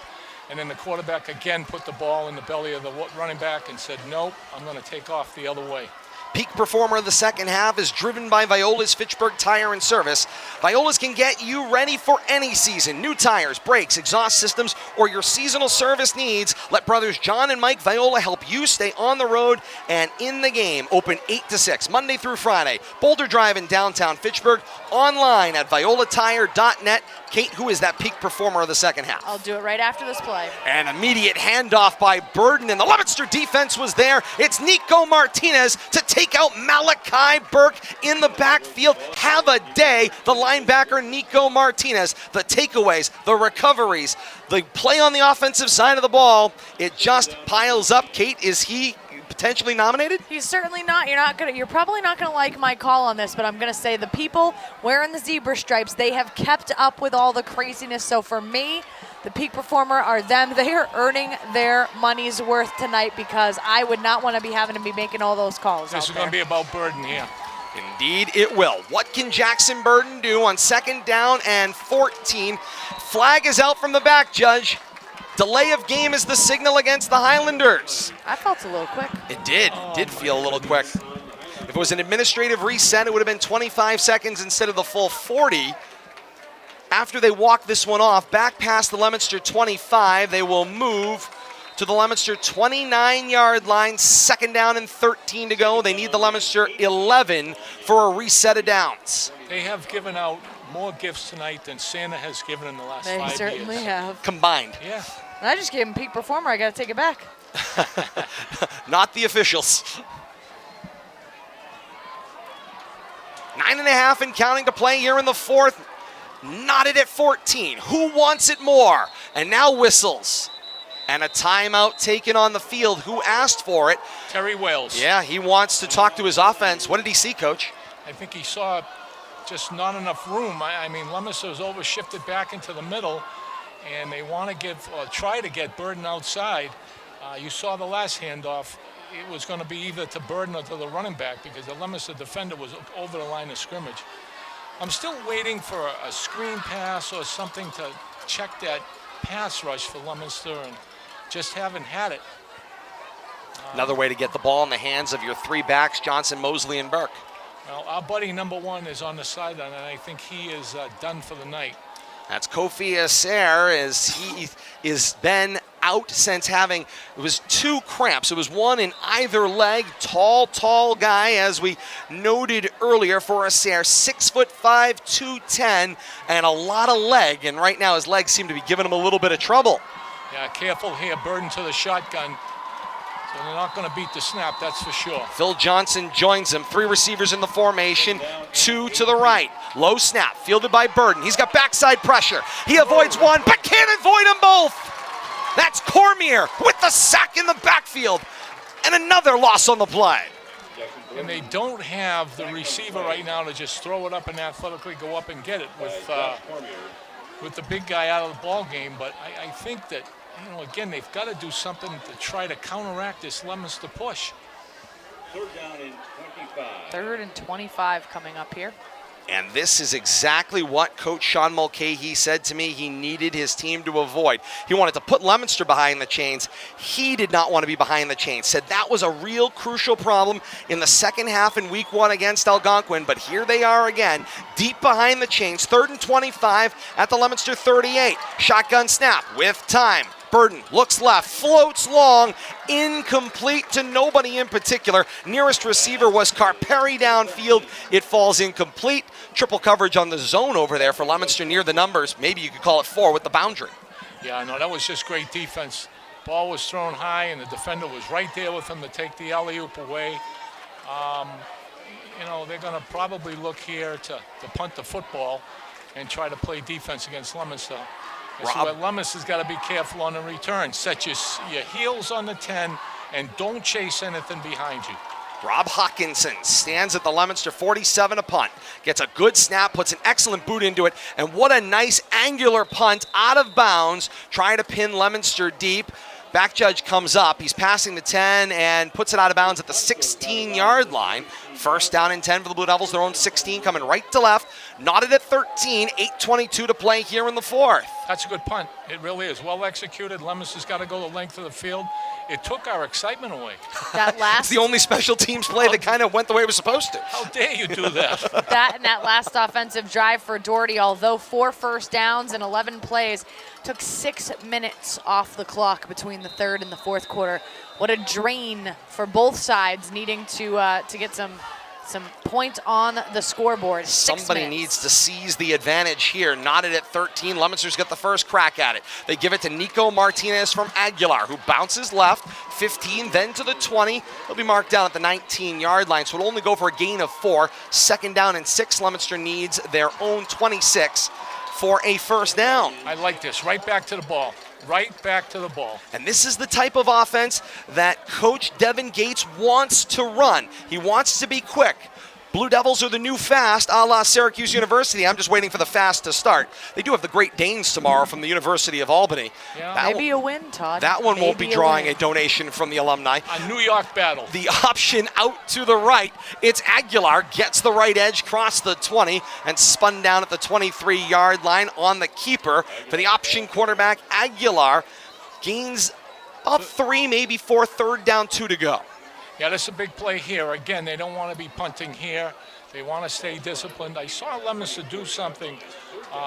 S4: and then the quarterback again put the ball in the belly of the running back and said, nope, I'm going to take off the other way.
S2: Peak performer of the second half is driven by Viola's Fitchburg Tire and Service. Viola's can get you ready for any season. New tires, brakes, exhaust systems, or your seasonal service needs. Let brothers John and Mike Viola help you stay on the road and in the game. Open 8 to 6, Monday through Friday. Boulder Drive in downtown Fitchburg. Online at violatire.net. Kate, who is that peak performer of the second half?
S3: I'll do it right after this play.
S2: An immediate handoff by Burden, and the Leominster defense was there. It's Nico Martinez to take out Malachi Burke in the backfield. Have a day, the linebacker Nico Martinez. The takeaways, the recoveries, the play on the offensive side of the ball, it just piles up. Kate, is he potentially nominated?
S3: He's certainly not. You're probably not gonna like my call on this, but I'm gonna say the people wearing the zebra stripes, they have kept up with all the craziness. So for me, the peak performer are them. They are earning their money's worth tonight because I would not want to be having to be making all those calls.
S4: This is going to be about Burden here.
S2: Indeed it will. What can Jackson Burden do on 2nd down and 14? Flag is out from the back, Judge. Delay of game is the signal against the Highlanders.
S3: I felt a little quick.
S2: It did feel a little quick. If it was an administrative reset, it would have been 25 seconds instead of the full 40. After they walk this one off, back past the Leominster 25, they will move to the Leominster 29-yard line, 2nd down and 13 to go. They need the Leominster 11 for a reset of downs.
S4: They have given out more gifts tonight than Santa has given in the last 5 years.
S3: They certainly have.
S2: Combined.
S4: Yeah.
S3: And I just gave him peak performer. I got to take it back.
S2: Not the officials. 9.5 and counting to play here in the fourth. Knotted at 14. Who wants it more? And now whistles. And a timeout taken on the field. Who asked for it?
S4: Terry Wales.
S2: Yeah, he wants to talk to his offense. What did he see, Coach?
S4: I think he saw just not enough room. I mean, Leominster was overshifted back into the middle, and they want to try to get Burden outside. You saw the last handoff. It was going to be either to Burden or to the running back because the Leominster defender was over the line of scrimmage. I'm still waiting for a screen pass or something to check that pass rush for Leominster, and just haven't had it.
S2: Another way to get the ball in the hands of your 3 backs, Johnson, Mosley, and Burke.
S4: Well, our buddy number 1 is on the sideline, and I think he is done for the night.
S2: That's Kofi Aser, as he is been out since having, it was 2 cramps. It was one in either leg. Tall guy, as we noted earlier for Aser. 6'5", 210, and a lot of leg. And right now his legs seem to be giving him a little bit of trouble.
S4: Yeah, careful here. Burden to the shotgun. So they're not going to beat the snap, that's for sure.
S2: Phil Johnson joins him. 3 receivers in the formation, 2 to the right. Low snap, fielded by Burden. He's got backside pressure. He avoids one, but can't avoid them both. That's Cormier with the sack in the backfield. And another loss on the play.
S4: And they don't have the receiver right now to just throw it up and athletically go up and get it with the big guy out of the ball game. But I think that, you know, again, they've got to do something to try to counteract this Leominster push.
S5: 3rd down and 25.
S3: 3rd and 25 coming up here.
S2: And this is exactly what Coach Sean Mulcahy said to me he needed his team to avoid. He wanted to put Leominster behind the chains. He did not want to be behind the chains. Said that was a real crucial problem in the second half in week 1 against Algonquin. But here they are again, deep behind the chains. 3rd and 25 at the Leominster 38. Shotgun snap with time. Burden looks left, floats long, incomplete to nobody in particular. Nearest receiver was Carperi downfield. It falls incomplete. Triple coverage on the zone over there for Leominster near the numbers. Maybe you could call it 4 with the boundary.
S4: Yeah, no, that was just great defense. Ball was thrown high, and the defender was right there with him to take the alley-oop away. You know, they're going to probably look here to punt the football and try to play defense against Leominster. So Leominster's got to be careful on the return. Set your heels on the 10 and don't chase anything behind you.
S2: Rob Hawkinson stands at the Leominster 47 to punt. Gets a good snap, puts an excellent boot into it, and what a nice angular punt out of bounds, trying to pin Leominster deep. Back judge comes up. He's passing the 10 and puts it out of bounds at the 16-yard line. 1st down and 10 for the Blue Devils. Their own 16 coming right to left. Knotted at 13. 8:22 to play here in the 4th.
S4: That's a good punt. It really is. Well executed. Leominster's got to go the length of the field. It took our excitement away.
S3: That last
S2: It's the only special teams play that kind of went the way it was supposed to.
S4: How dare you do that?
S3: that last offensive drive for Doherty, although 4 first downs and 11 plays, took 6 minutes off the clock between the 3rd and the 4th quarter. What a drain for both sides, needing to get some points on the scoreboard.
S2: Somebody needs to seize the advantage here. Knotted at 13. Leominster's got the first crack at it. They give it to Nico Martinez from Aguilar, who bounces left. 15, then to the 20. He'll be marked down at the 19-yard line, so it'll only go for a gain of 4. 2nd down and 6. Leominster needs their own 26 for a first down.
S4: I like this. Right back to the ball. Right back to the ball.
S2: And this is the type of offense that Coach Devin Gates wants to run. He wants to be quick. Blue Devils are the new fast, a la Syracuse University. I'm just waiting for the fast to start. They do have the Great Danes tomorrow from the University of Albany.
S4: Yeah.
S3: Maybe a win, Todd.
S2: That one won't be drawing
S3: a
S2: a donation from the alumni.
S4: A New York battle.
S2: The option out to the right. It's Aguilar, gets the right edge, crossed the 20, and spun down at the 23-yard line on the keeper. For the option quarterback, Aguilar gains about 3, maybe 4, 3rd down, 2 to go.
S4: Yeah, that's a big play here. Again, they don't want to be punting here. They want to stay disciplined. I saw Leominster do something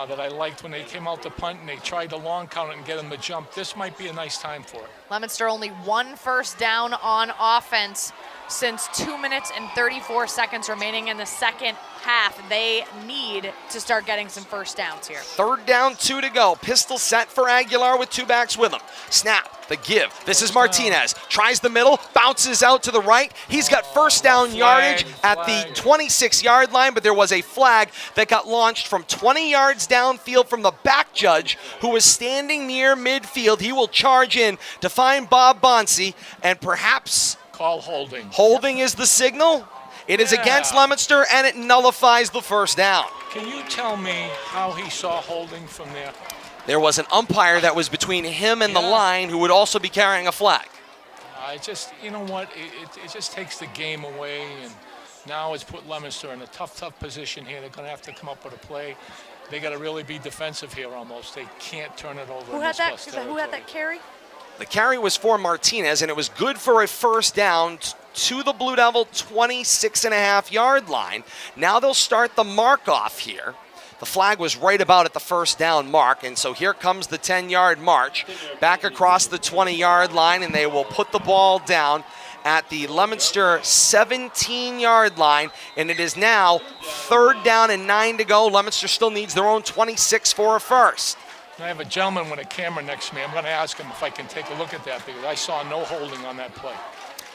S4: that I liked when they came out to punt and they tried to long count it and get them to jump. This might be a nice time for it.
S3: Leominster only 1 first down on offense since 2 minutes and 34 seconds remaining in the second half. They need to start getting some first downs here.
S2: 3rd down, 2 to go. Pistol set for Aguilar with 2 backs with him. Snap, the give. This is Martinez. Tries the middle, bounces out to the right. He's got first down yardage at the 26-yard line, but there was a flag that got launched from 20 yards downfield from the back judge, who was standing near midfield. He will charge in to find Bob Bonsi, and perhaps
S4: Call holding.
S2: Holding is the signal. It is against Leominster, and it nullifies the first down.
S4: Can you tell me how he saw holding from there?
S2: There was an umpire that was between him and the line who would also be carrying a flag.
S4: It just, you know what, it just takes the game away, and now it's put Leominster in a tough position here. They're going to have to come up with a play. They got to really be defensive here almost. They can't turn it over.
S3: Who had that carry?
S2: The carry was for Martinez, and it was good for a first down to the Blue Devil 26.5-yard line. Now they'll start the mark off here. The flag was right about at the first down mark, and so here comes the 10-yard march back across the 20-yard line, and they will put the ball down at the Leominster 17-yard line, and it is now 3rd down and 9 to go. Leominster still needs their own 26 for a first.
S4: I have a gentleman with a camera next to me. I'm going to ask him if I can take a look at that because I saw no holding on that play.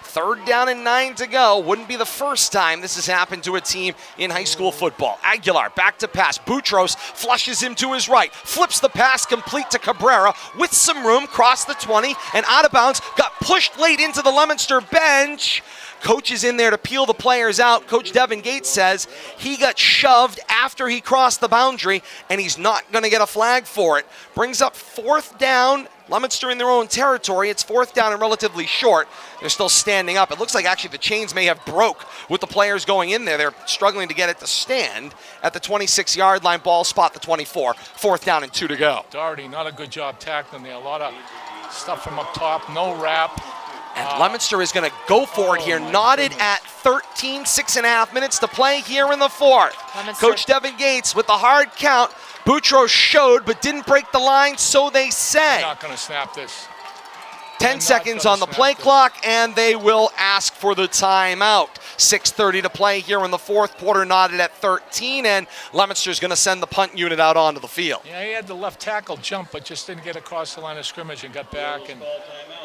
S2: 3rd down and 9 to go. Wouldn't be the first time this has happened to a team in high school football. Aguilar back to pass. Boutros flushes him to his right. Flips the pass complete to Cabrera with some room. Crossed the 20 and out of bounds. Got pushed late into the Leominster bench. Coach is in there to peel the players out. Coach Devin Gates says he got shoved after he crossed the boundary, and he's not going to get a flag for it. Brings up 4th down. Leominster in their own territory. It's 4th down and relatively short. They're still standing up. It looks like actually the chains may have broke with the players going in there. They're struggling to get it to stand at the 26-yard line. Ball spot the 24. 4th down and 2 to go.
S4: Dougherty, not a good job tackling there. A lot of stuff from up top. No wrap.
S2: And Leominster is going to go for it here. Knotted at 13, 6.5 minutes to play here in the 4th.
S3: Leominster.
S2: Coach Devin Gates with the hard count. Boutros showed but didn't break the line, so they say.
S4: Not going to snap this.
S2: 10 seconds on the play clock, and they will ask for the timeout. 6:30 to play here in the 4th quarter, knotted at 13, and Leominster's going to send the punt unit out onto the field.
S4: Yeah, he had the left tackle jump, but just didn't get across the line of scrimmage and got back. And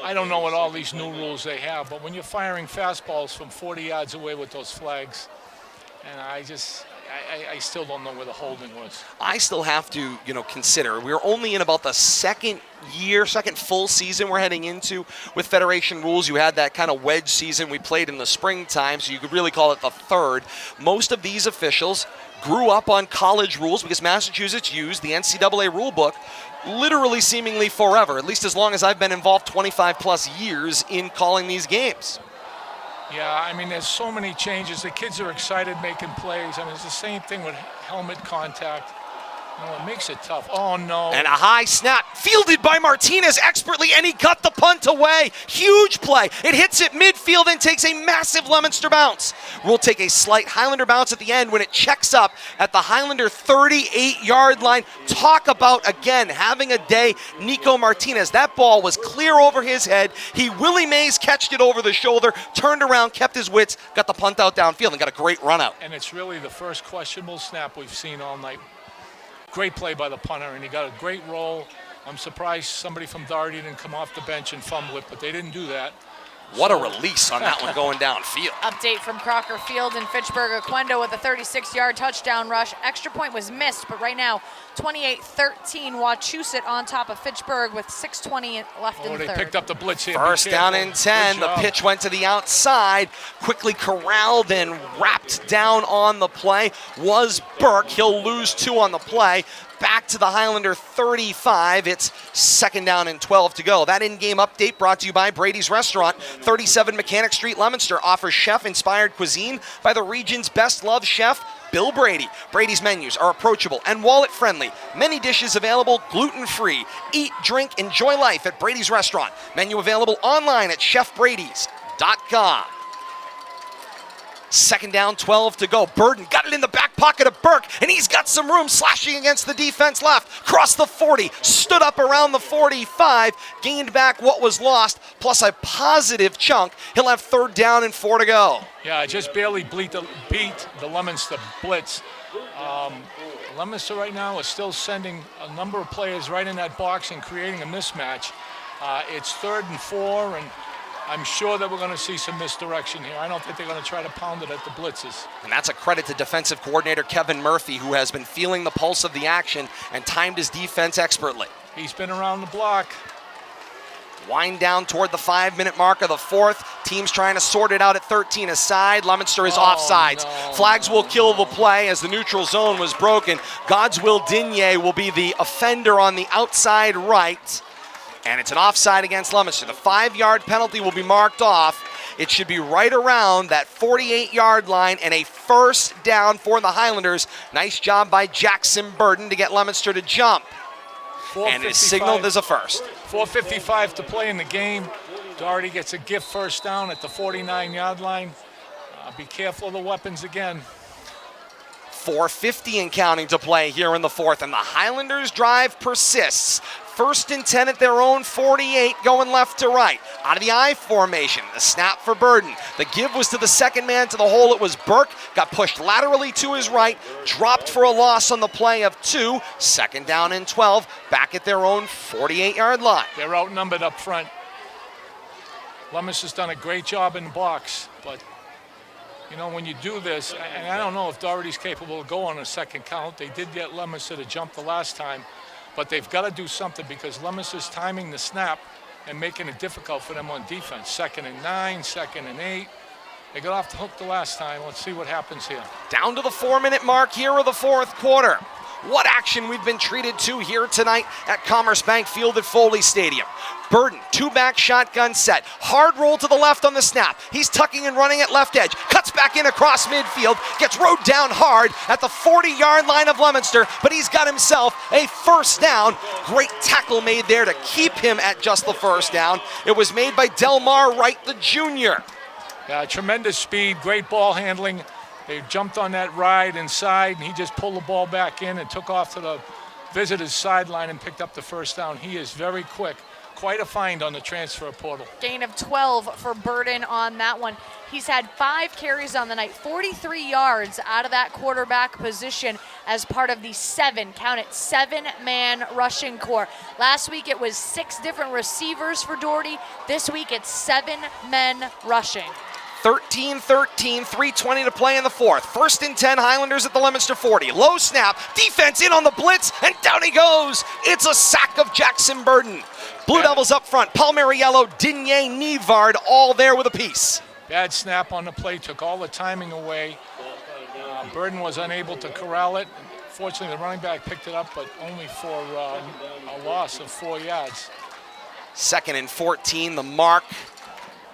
S4: I don't know what all these new rules they have, but when you're firing fastballs from 40 yards away with those flags, and I still don't know where the holding was.
S2: I still have to, consider we're only in about the second full season we're heading into with Federation rules. You had that kind of wedge season we played in the springtime, so you could really call it the 3rd. Most of these officials grew up on college rules because Massachusetts used the NCAA rule book literally seemingly forever, at least as long as I've been involved 25 plus years in calling these games.
S4: Yeah, I mean, there's so many changes. The kids are excited making plays. I mean, it's the same thing with helmet contact. It makes it tough. Oh, no.
S2: And a high snap fielded by Martinez expertly, and he got the punt away. Huge play. It hits it midfield and takes a massive Leominster bounce. We'll take a slight Highlander bounce at the end when it checks up at the Highlander 38-yard line. Talk about, again, having a day, Nico Martinez. That ball was clear over his head. He Willie Mays catched it over the shoulder, turned around, kept his wits, got the punt out downfield, and got a great run out.
S4: And it's really the first questionable snap we've seen all night. Great play by the punter, and he got a great roll. I'm surprised somebody from Dougherty didn't come off the bench and fumble it, but they didn't do that.
S2: What a release on that one going downfield.
S3: Update from Crocker Field in Fitchburg. Aquendo with a 36-yard touchdown rush. Extra point was missed, but right now, 28-13, Wachusett on top of Fitchburg with 6:20 left in the
S4: They
S3: 3rd.
S4: picked up the blitz here.
S2: First down and 10. The pitch went to the outside. Quickly corralled and wrapped down on the play was Burke. He'll lose 2 on the play. Back to the Highlander 35. It's 2nd down and 12 to go. That in-game update brought to you by Brady's Restaurant. 37 Mechanic Street, Leominster offers chef-inspired cuisine by the region's best-loved chef, Bill Brady. Brady's menus are approachable and wallet-friendly. Many dishes available gluten-free. Eat, drink, enjoy life at Brady's Restaurant. Menu available online at chefbradys.com. 2nd down, 12 to go. Burden got it in the back pocket of Burke, and he's got some room slashing against the defense left. Crossed the 40, stood up around the 45, gained back what was lost, plus a positive chunk. He'll have 3rd down and 4 to go.
S4: Yeah, just barely beat the Leominster blitz. Leominster right now is still sending a number of players right in that box and creating a mismatch. It's 3rd and 4, and I'm sure that we're going to see some misdirection here. I don't think they're going to try to pound it at the blitzes.
S2: And that's a credit to defensive coordinator Kevin Murphy, who has been feeling the pulse of the action and timed his defense expertly.
S4: He's been around the block.
S2: Wind down toward the 5-minute mark of the 4th. Teams trying to sort it out at 13 aside. Leominster is offsides.
S4: No.
S2: Flags will kill the play as the neutral zone was broken. Godswill Digne will be the offender on the outside right. And it's an offside against Leominster. The 5-yard penalty will be marked off. It should be right around that 48-yard line and a 1st down for the Highlanders. Nice job by Jackson Burden to get Leominster to jump. And it is signaled as a first.
S4: 4:55 to play in the game. Dougherty gets a gift 1st down at the 49-yard line. Be careful of the weapons again.
S2: 4:50 and counting to play here in the fourth, and the Highlanders' drive persists. 1st and 10 at their own 48, going left to right. Out of the I formation, the snap for Burden. The give was to the second man to the hole. It was Burke, got pushed laterally to his right, dropped for a loss on the play of 2. 2nd down and 12, back at their own 48-yard line.
S4: They're outnumbered up front. Leominster's done a great job in the box, but you know, when you do this, and I don't know if Doherty's capable of going on a second count. They did get Leominster to jump the last time, but they've got to do something because Leominster's timing the snap and making it difficult for them on defense. 2nd and 9, 2nd and 8. They got off the hook the last time. Let's see what happens here.
S2: Down to the 4-minute mark here of the fourth quarter. What action we've been treated to here tonight at Commerce Bank Field at Foley Stadium. Burden, 2-back shotgun set. Hard roll to the left on the snap. He's tucking and running at left edge. Cuts back in across midfield. Gets rode down hard at the 40-yard line of Leominster, but he's got himself a first down. Great tackle made there to keep him at just the first down. It was made by Delmar Wright, the junior.
S4: Yeah, tremendous speed, great ball handling. They jumped on that ride inside, and he just pulled the ball back in and took off to the visitor's sideline and picked up the first down. He is very quick. Quite a find on the transfer portal.
S3: Gain of 12 for Burden on that one. He's had 5 carries on the night, 43 yards out of that quarterback position as part of the 7-man rushing core. Last week it was 6 different receivers for Doherty. This week it's 7 men rushing.
S2: 13-13, 3:20 to play in the fourth. 1st and 10, Highlanders at the Leominster 40. Low snap, defense in on the blitz, and down he goes. It's a sack of Jackson Burden. Blue Devils up front, Palmeriello, Digne, Nivard, all there with a piece.
S4: Bad snap on the play, took all the timing away. Burden was unable to corral it. Fortunately, the running back picked it up, but only for a loss of 4 yards.
S2: 2nd and 14, the mark.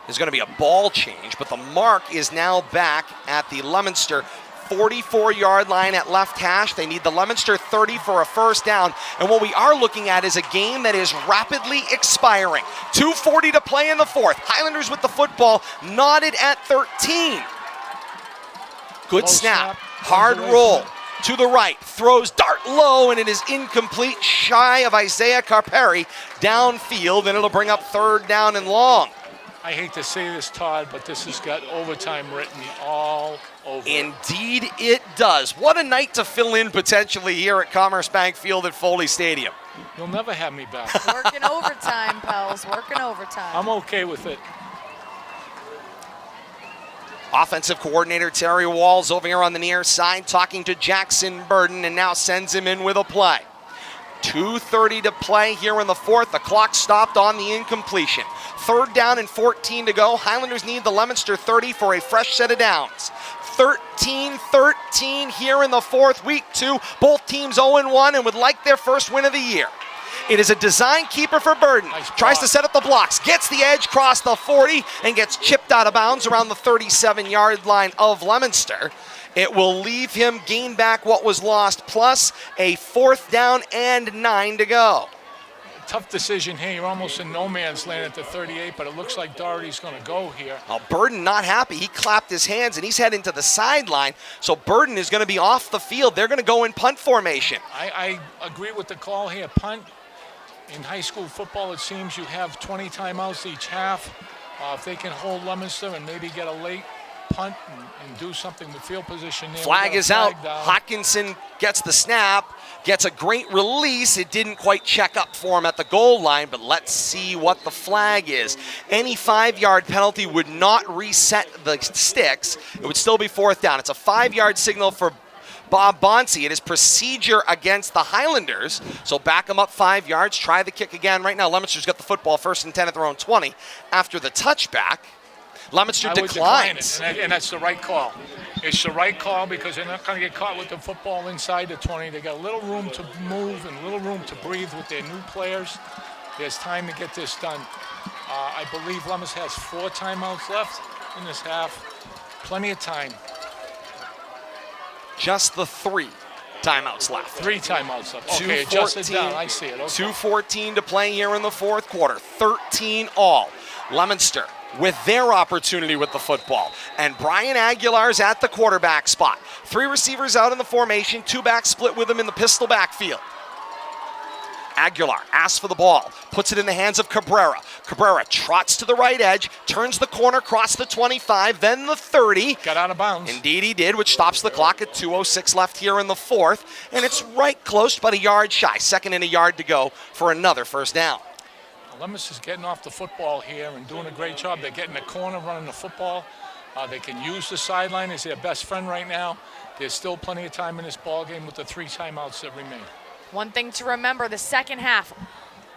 S2: There's going to be a ball change, but the mark is now back at the Leominster 44-yard line at left hash. They need the Leominster 30 for a first down. And what we are looking at is a game that is rapidly expiring. 2:40 to play in the fourth. Highlanders with the football, knotted at 13. Good
S4: Low
S2: snap. Hard roll to the right. Throws dart low, and it is incomplete, shy of Isaiah Carperi downfield, and it'll bring up 3rd down and long.
S4: I hate to say this, Todd, but this has got overtime written all over.
S2: Indeed it does. What a night to fill in potentially here at Commerce Bank Field at Foley Stadium.
S4: You'll never have me back.
S3: Working overtime, pals, working overtime.
S4: I'm okay with it.
S2: Offensive coordinator Terry Walls over here on the near side talking to Jackson Burden, and now sends him in with a play. 2:30 to play here in the fourth. The clock stopped on the incompletion. 3rd down and 14 to go. Highlanders need the Leominster 30 for a fresh set of downs. 13-13 here in the fourth, week 2. Both teams 0-1 and would like their first win of the year. It is a design keeper for Burden.
S4: Nice
S2: Tries to set up the blocks, gets the edge, cross the 40, and gets chipped out of bounds around the 37-yard line of Leominster. It will leave him gain back what was lost, plus a 4th down and 9 to go.
S4: Tough decision here. You're almost in no man's land at the 38, but it looks like Doherty's going to go here.
S2: Well, Burden not happy. He clapped his hands, and he's heading to the sideline. So Burden is going to be off the field. They're going to go in punt formation.
S4: I agree with the call here. Punt. In high school football, it seems you have 20 timeouts each half. If they can hold Leominster and maybe get a late punt and do something with field position there.
S2: Flag is out.
S4: Down.
S2: Hawkinson gets the snap, gets a great release. It didn't quite check up for him at the goal line, but let's see what the flag is. Any 5-yard penalty would not reset the sticks. It would still be 4th down. It's a 5-yard signal for Bob Bonsi. It is procedure against the Highlanders. So back them up 5 yards. Try the kick again. Right now, Leominster's got the football 1st and 10 at their own 20. After the touchback, Leominster declines.
S4: And that's the right call. It's the right call because they're not going to get caught with the football inside the 20. They got a little room to move and a little room to breathe with their new players. There's time to get this done. I believe Leominster has 4 timeouts left in this half. Plenty of time.
S2: Just the 3 timeouts left.
S4: 3 timeouts left. Okay, adjusted down. I see it. Okay.
S2: 2:14 to play here in the fourth quarter. 13 all. Leominster with their opportunity with the football. And Brian Aguilar's at the quarterback spot. 3 receivers out in the formation, 2 backs split with him in the pistol backfield. Aguilar asks for the ball, puts it in the hands of Cabrera. Cabrera trots to the right edge, turns the corner, across the 25, then the 30.
S4: Got out of bounds.
S2: Indeed he did, which stops the clock at 2:06 left here in the 4th. And it's right close, but a yard shy. 2nd and a yard to go for another first down.
S4: Leominster's getting off the football here and doing a great job. They're getting the corner, running the football. They can use the sideline as their best friend right now. There's still plenty of time in this ball game with the 3 timeouts that remain.
S3: One thing to remember, the second half,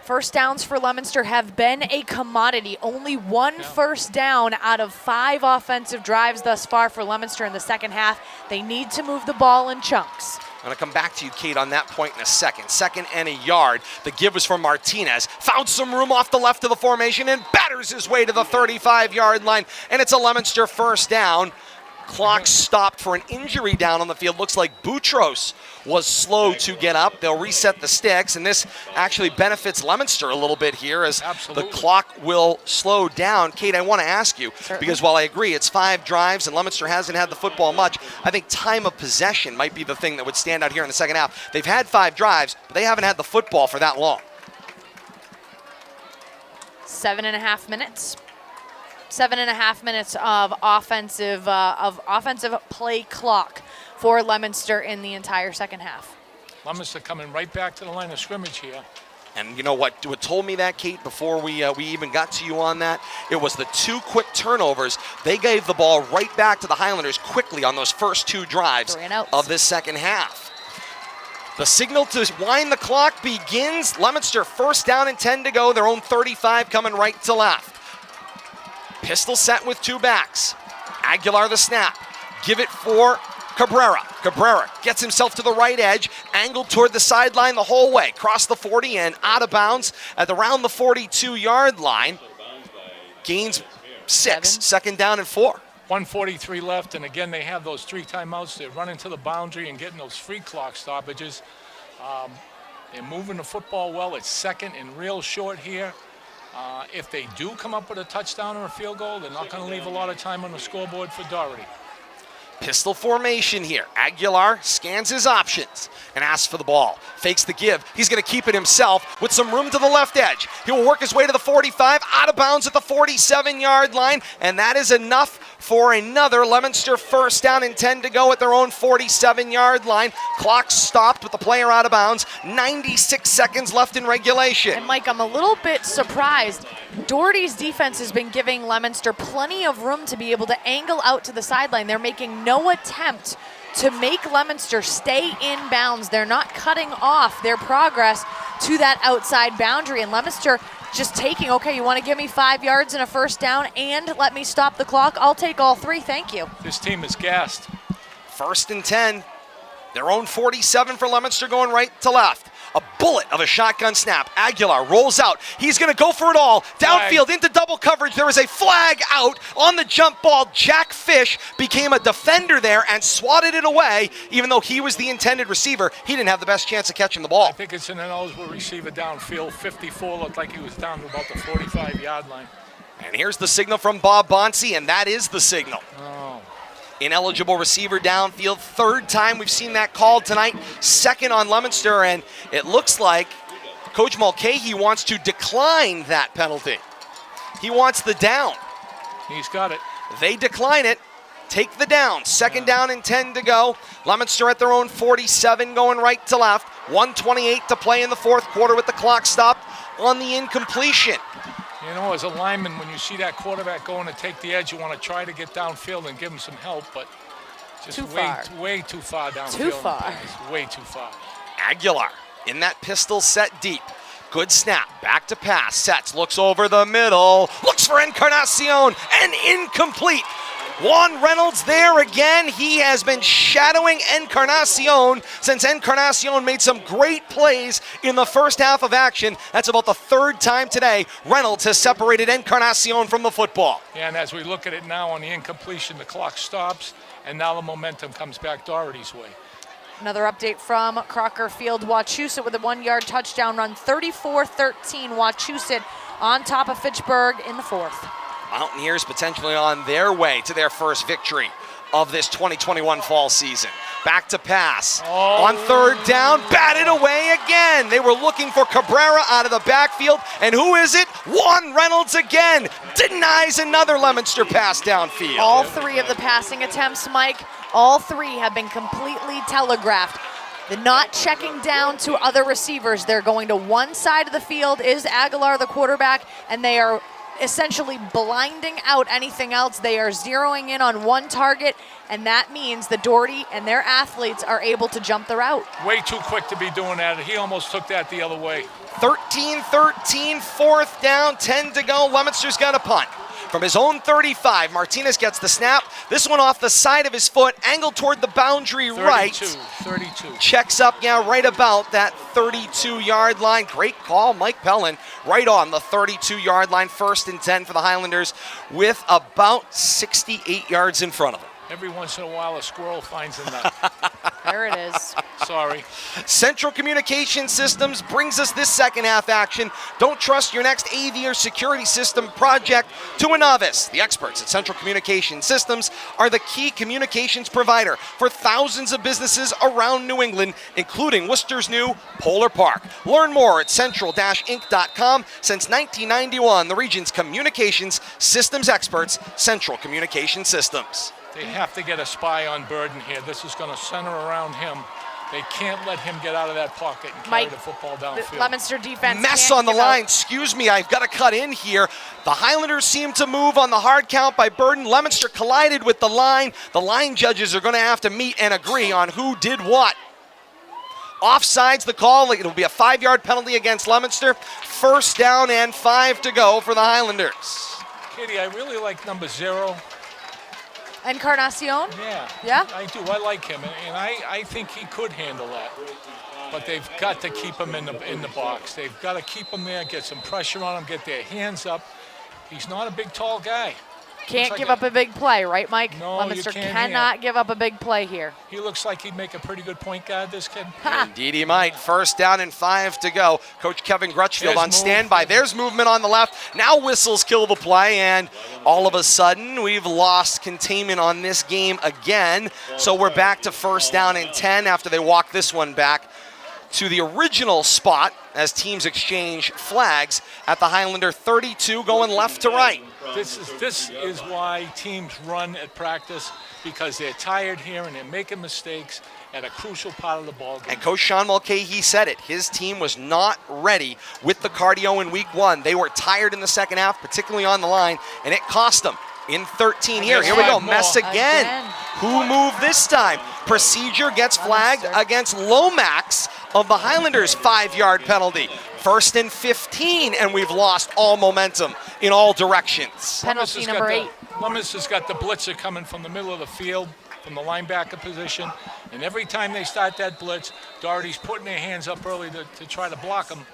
S3: first downs for Leominster have been a commodity. Only 1 first down out of 5 offensive drives thus far for Leominster in the second half. They need to move the ball in chunks.
S2: I'm going to come back to you, Kate, on that point in a second. 2nd and a yard. The give was from Martinez. Found some room off the left of the formation and batters his way to the 35-yard line. And it's a Leominster first down. Clock stopped for an injury down on the field. Looks like Boutros was slow to get up. They'll reset the sticks, and this actually benefits Leominster a little bit here as the clock will slow down. Kate, I want to ask you, because while I agree it's 5 drives and Leominster hasn't had the football much, I think time of possession might be the thing that would stand out here in the second half. They've had 5 drives, but they haven't had the football for that long.
S3: 7.5 minutes. 7.5 minutes of offensive play clock for Leominster in the entire second half.
S4: Leominster coming right back to the line of scrimmage here.
S2: And you know what told me that, Kate, before we even got to you on that? It was the 2 quick turnovers. They gave the ball right back to the Highlanders quickly on those first 2 drives of this second half. The signal to wind the clock begins. Leominster first down and 10 to go. Their own 35 coming right to left. Pistol set with 2 backs. Aguilar the snap. Give it for Cabrera. Cabrera gets himself to the right edge, angled toward the sideline the whole way. Cross the 40 and out of bounds at around the 42-yard line. Gains 6. 2nd down and 4.
S4: 1:43 left, and again, they have those 3 timeouts. They're running to the boundary and getting those free clock stoppages. They're moving the football well. It's 2nd and real short here. If they do come up with a touchdown or a field goal, they're not going to leave a lot of time on the scoreboard for Dougherty.
S2: Pistol formation here. Aguilar scans his options and asks for the ball. Fakes the give. He's going to keep it himself with some room to the left edge. He will work his way to the 45, out of bounds at the 47-yard line, and that is enough for another Leominster first down and 10 to go at their own 47-yard line. Clock stopped with the player out of bounds. 96 seconds left in regulation.
S3: And Mike, I'm a little bit surprised. Doherty's defense has been giving Leominster plenty of room to be able to angle out to the sideline. They're making no attempt to make Leominster stay in bounds. They're not cutting off their progress to that outside boundary. And Leominster just taking, okay, you want to give me 5 yards and a first down and let me stop the clock? I'll take all 3, thank you.
S4: This team is gassed.
S2: 1st and 10. Their own 47 for Leominster going right to left. A bullet of a shotgun snap. Aguilar rolls out. He's going to go for it all. Downfield into double coverage. There is a flag out on the jump ball. Jack Fish became a defender there and swatted it away. Even though he was the intended receiver, he didn't have the best chance of catching the ball.
S4: I think it's an ineligible receiver downfield. 54 looked like he was down to about the 45-yard line.
S2: And here's the signal from Bob Bonsi, and that is the signal.
S4: Oh.
S2: Ineligible receiver downfield. 3rd time we've seen that called tonight. 2nd on Leominster, and it looks like Coach Mulcahy wants to decline that penalty. He wants the down.
S4: He's got it.
S2: They decline it. Take the down. 2nd down and 10 to go. Leominster at their own 47 going right to left. 1:28 to play in the 4th quarter with the clock stopped on the incompletion.
S4: You know, as a lineman, when you see that quarterback going to take the edge, you want to try to get downfield and give him some help, but just way too far downfield.
S3: Too far.
S4: Way too far.
S2: Aguilar in that pistol set deep. Good snap, back to pass, sets, looks over the middle, looks for Encarnacion, and incomplete. Juan Reynolds there again. He has been shadowing Encarnacion since Encarnacion made some great plays in the first half of action. That's about the 3rd time today Reynolds has separated Encarnacion from the football.
S4: Yeah, and as we look at it now on the incompletion, the clock stops, and now the momentum comes back Dougherty's way.
S3: Another update from Crocker Field. Wachusett with a 1-yard touchdown run. 34-13 Wachusett on top of Fitchburg in the 4th.
S2: Mountaineers potentially on their way to their first victory of this 2021 fall season. Back to pass. On third down, batted away again. They were looking for Cabrera out of the backfield, and who is it? Juan Reynolds again denies another Leominster pass downfield.
S3: All three of the passing attempts, Mike, all three have been completely telegraphed. They're not checking down to other receivers. They're going to one side of the field, is Aguilar the quarterback, and they are essentially blinding out anything else. They are zeroing in on one target, and that means the Doherty and their athletes are able to jump the route.
S4: Way too quick to be doing that. He almost took that the other way.
S2: 13-13, fourth down, 10 to go. Leominster's got a punt. From his own 35, Martinez gets the snap. This one off the side of his foot, angled toward the boundary
S4: 32,
S2: right.
S4: 32.
S2: Checks up, right about that 32-yard line. Great call, Mike Pellin, right on the 32-yard line. 1st and 10 for the Highlanders with about 68 yards in front of them.
S4: Every once in a while, a squirrel finds a nut.
S3: There it is.
S4: Sorry.
S2: Central Communication Systems brings us this second half action. Don't trust your next AV or security system project to a novice. The experts at Central Communication Systems are the key communications provider for thousands of businesses around New England, including Worcester's new Polar Park. Learn more at central-inc.com. Since 1991, the region's communications systems experts, Central Communication Systems.
S4: They have to get a spy on Burden here. This is going to center around him. They can't let him get out of that pocket and carry the football downfield.
S3: The Leominster defense
S2: Mess
S3: can't
S2: on the
S3: give up.
S2: line. Excuse me, I've got to cut in here. The Highlanders seem to move on the hard count by Burden. Leominster collided with the line. The line judges are going to have to meet and agree on who did what. Offsides the call. It'll be a 5-yard penalty against Leominster. 1st down and 5 to go for the Highlanders.
S4: Katie, I really like number 0.
S3: Encarnacion?
S4: Yeah, I do. I like him, and I think he could handle that. But they've got to keep him in the box. They've got to keep him there, get some pressure on him, get their hands up. He's not a big, tall guy.
S3: Can't give up a big play, right, Mike?
S4: No,
S3: Leominster
S4: you can't
S3: cannot give up a big play here.
S4: He looks like he'd make a pretty good point guard, this kid.
S2: Indeed he might. 1st down and 5 to go. Coach Kevin Grutchfield on standby. There's movement on the left. Now whistles kill the play, and all of a sudden we've lost containment on this game again. So we're back to 1st down and 10 after they walk this one back to the original spot as teams exchange flags at the Highlander 32, going left to right.
S4: This is why teams run at practice, because they're tired here and they're making mistakes at a crucial part of the ball game.
S2: And Coach Sean Mulcahy said it. His team was not ready with the cardio in week 1. They were tired in the second half, particularly on the line, and it cost them. In 13 here we go, mess again. Who moved this time? Procedure gets flagged against Lomax of the Highlanders, 5-yard penalty. 1st and 15, and we've lost all momentum in all directions.
S3: Penalty number 8.
S4: Leominster's got the blitzer coming from the middle of the field, from the linebacker position, and every time they start that blitz, Doherty's putting their hands up early to try to block them.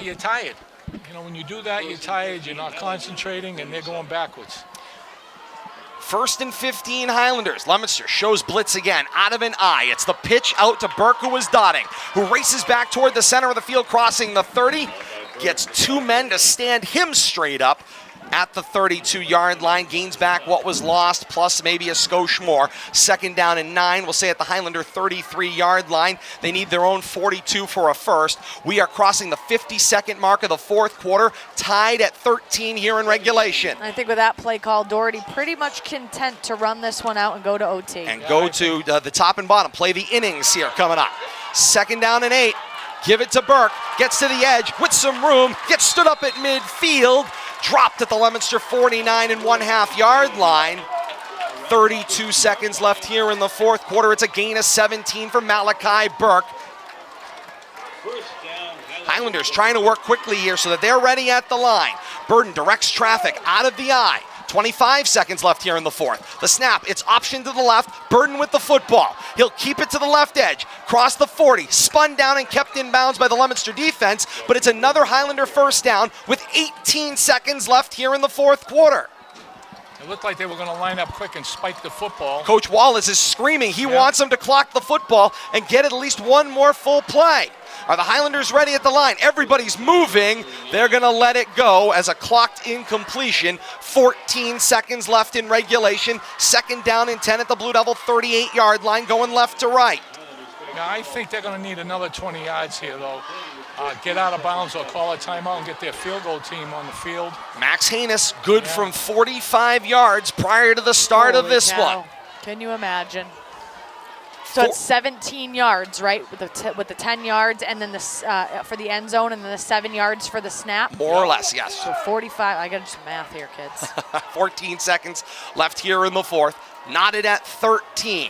S4: You're tired. You know, when you do that, you're tired, you're not concentrating, and they're going backwards.
S2: 1st and 15 Highlanders. Leominster shows blitz again, out of an eye. It's the pitch out to Burke, who is dotting, who races back toward the center of the field, crossing the 30. Gets 2 men to stand him straight up at the 32-yard line. Gains back what was lost, plus maybe a skosh more. 2nd down and 9, we'll say at the Highlander 33-yard line. They need their own 42 for a first. We are crossing the 52nd mark of the 4th quarter, tied at 13 here in regulation.
S3: I think with that play call, Doherty pretty much content to run this one out and go to OT.
S2: And go to the top and bottom, play the innings here coming up. 2nd down and 8. Give it to Burke, gets to the edge with some room, gets stood up at midfield, dropped at the Leominster 49.5 yard line. 32 seconds left here in the 4th quarter. It's a gain of 17 for Malachi Burke. Highlanders trying to work quickly here so that they're ready at the line. Burden directs traffic out of the eye. 25 seconds left here in the 4th. The snap, it's option to the left. Burden with the football. He'll keep it to the left edge. Cross the 40. Spun down and kept in bounds by the Leominster defense, but it's another Highlander 1st down with 18 seconds left here in the 4th quarter.
S4: It looked like they were going to line up quick and spike the football.
S2: Coach Wallace is screaming. He wants them to clock the football and get at least one more full play. Are the Highlanders ready at the line? Everybody's moving. They're going to let it go as a clocked incompletion. 14 seconds left in regulation. 2nd down and 10 at the Blue Devil 38-yard line, going left to right.
S4: Now, I think they're going to need another 20 yards here, though. Get out of bounds or call a timeout and get their field goal team on the field.
S2: Max Haynes good from 45 yards prior to the start of this one.
S3: Can you imagine? So it's 17 yards, right, with the 10 yards, and then for the end zone, and then the 7 yards for the snap.
S2: More or less, yes.
S3: So 45. I got to do some math here, kids.
S2: 14 seconds left here in the 4th. Knotted at 13.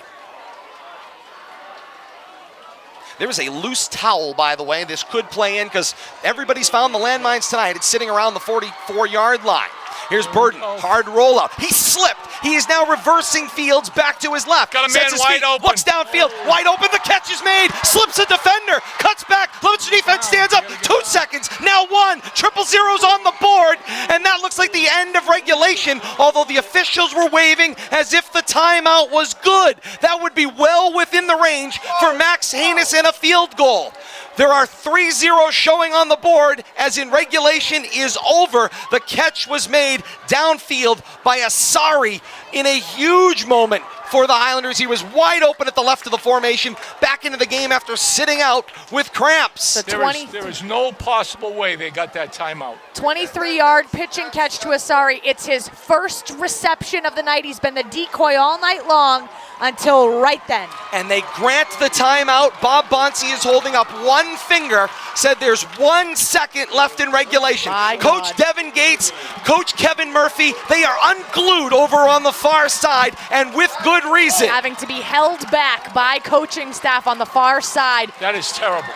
S2: There was a loose towel, by the way. This could play in because everybody's found the landmines tonight. It's sitting around the 44-yard line. Here's Burden, hard rollout. He slipped. He is now reversing fields back to his left.
S4: Got a man wide open.
S2: Looks downfield, wide open. The catch is made. Slips a defender. Cuts back. Leominster defense stands up. 2 seconds. Now 1. 000's on the board. And that looks like the end of regulation, although the officials were waving as if the timeout was good. That would be well within the range for Max Haynes and a field goal. There are 3 zeros showing on the board as in regulation is over. The catch was made downfield by Asari in a huge moment for the Highlanders. He was wide open at the left of the formation, back into the game after sitting out with cramps.
S4: There is no possible way they got that timeout.
S3: 23-yard pitch and catch to Asari. It's his first reception of the night. He's been the decoy all night long until right then.
S2: And they grant the timeout. Bob Bonsi is holding up one finger, said there's 1 second left in regulation. Coach Devin Gates, Coach Kevin Murphy, they are unglued over on the far side, and with good reason.
S3: Having to be held back by coaching staff on the far side.
S4: That is terrible.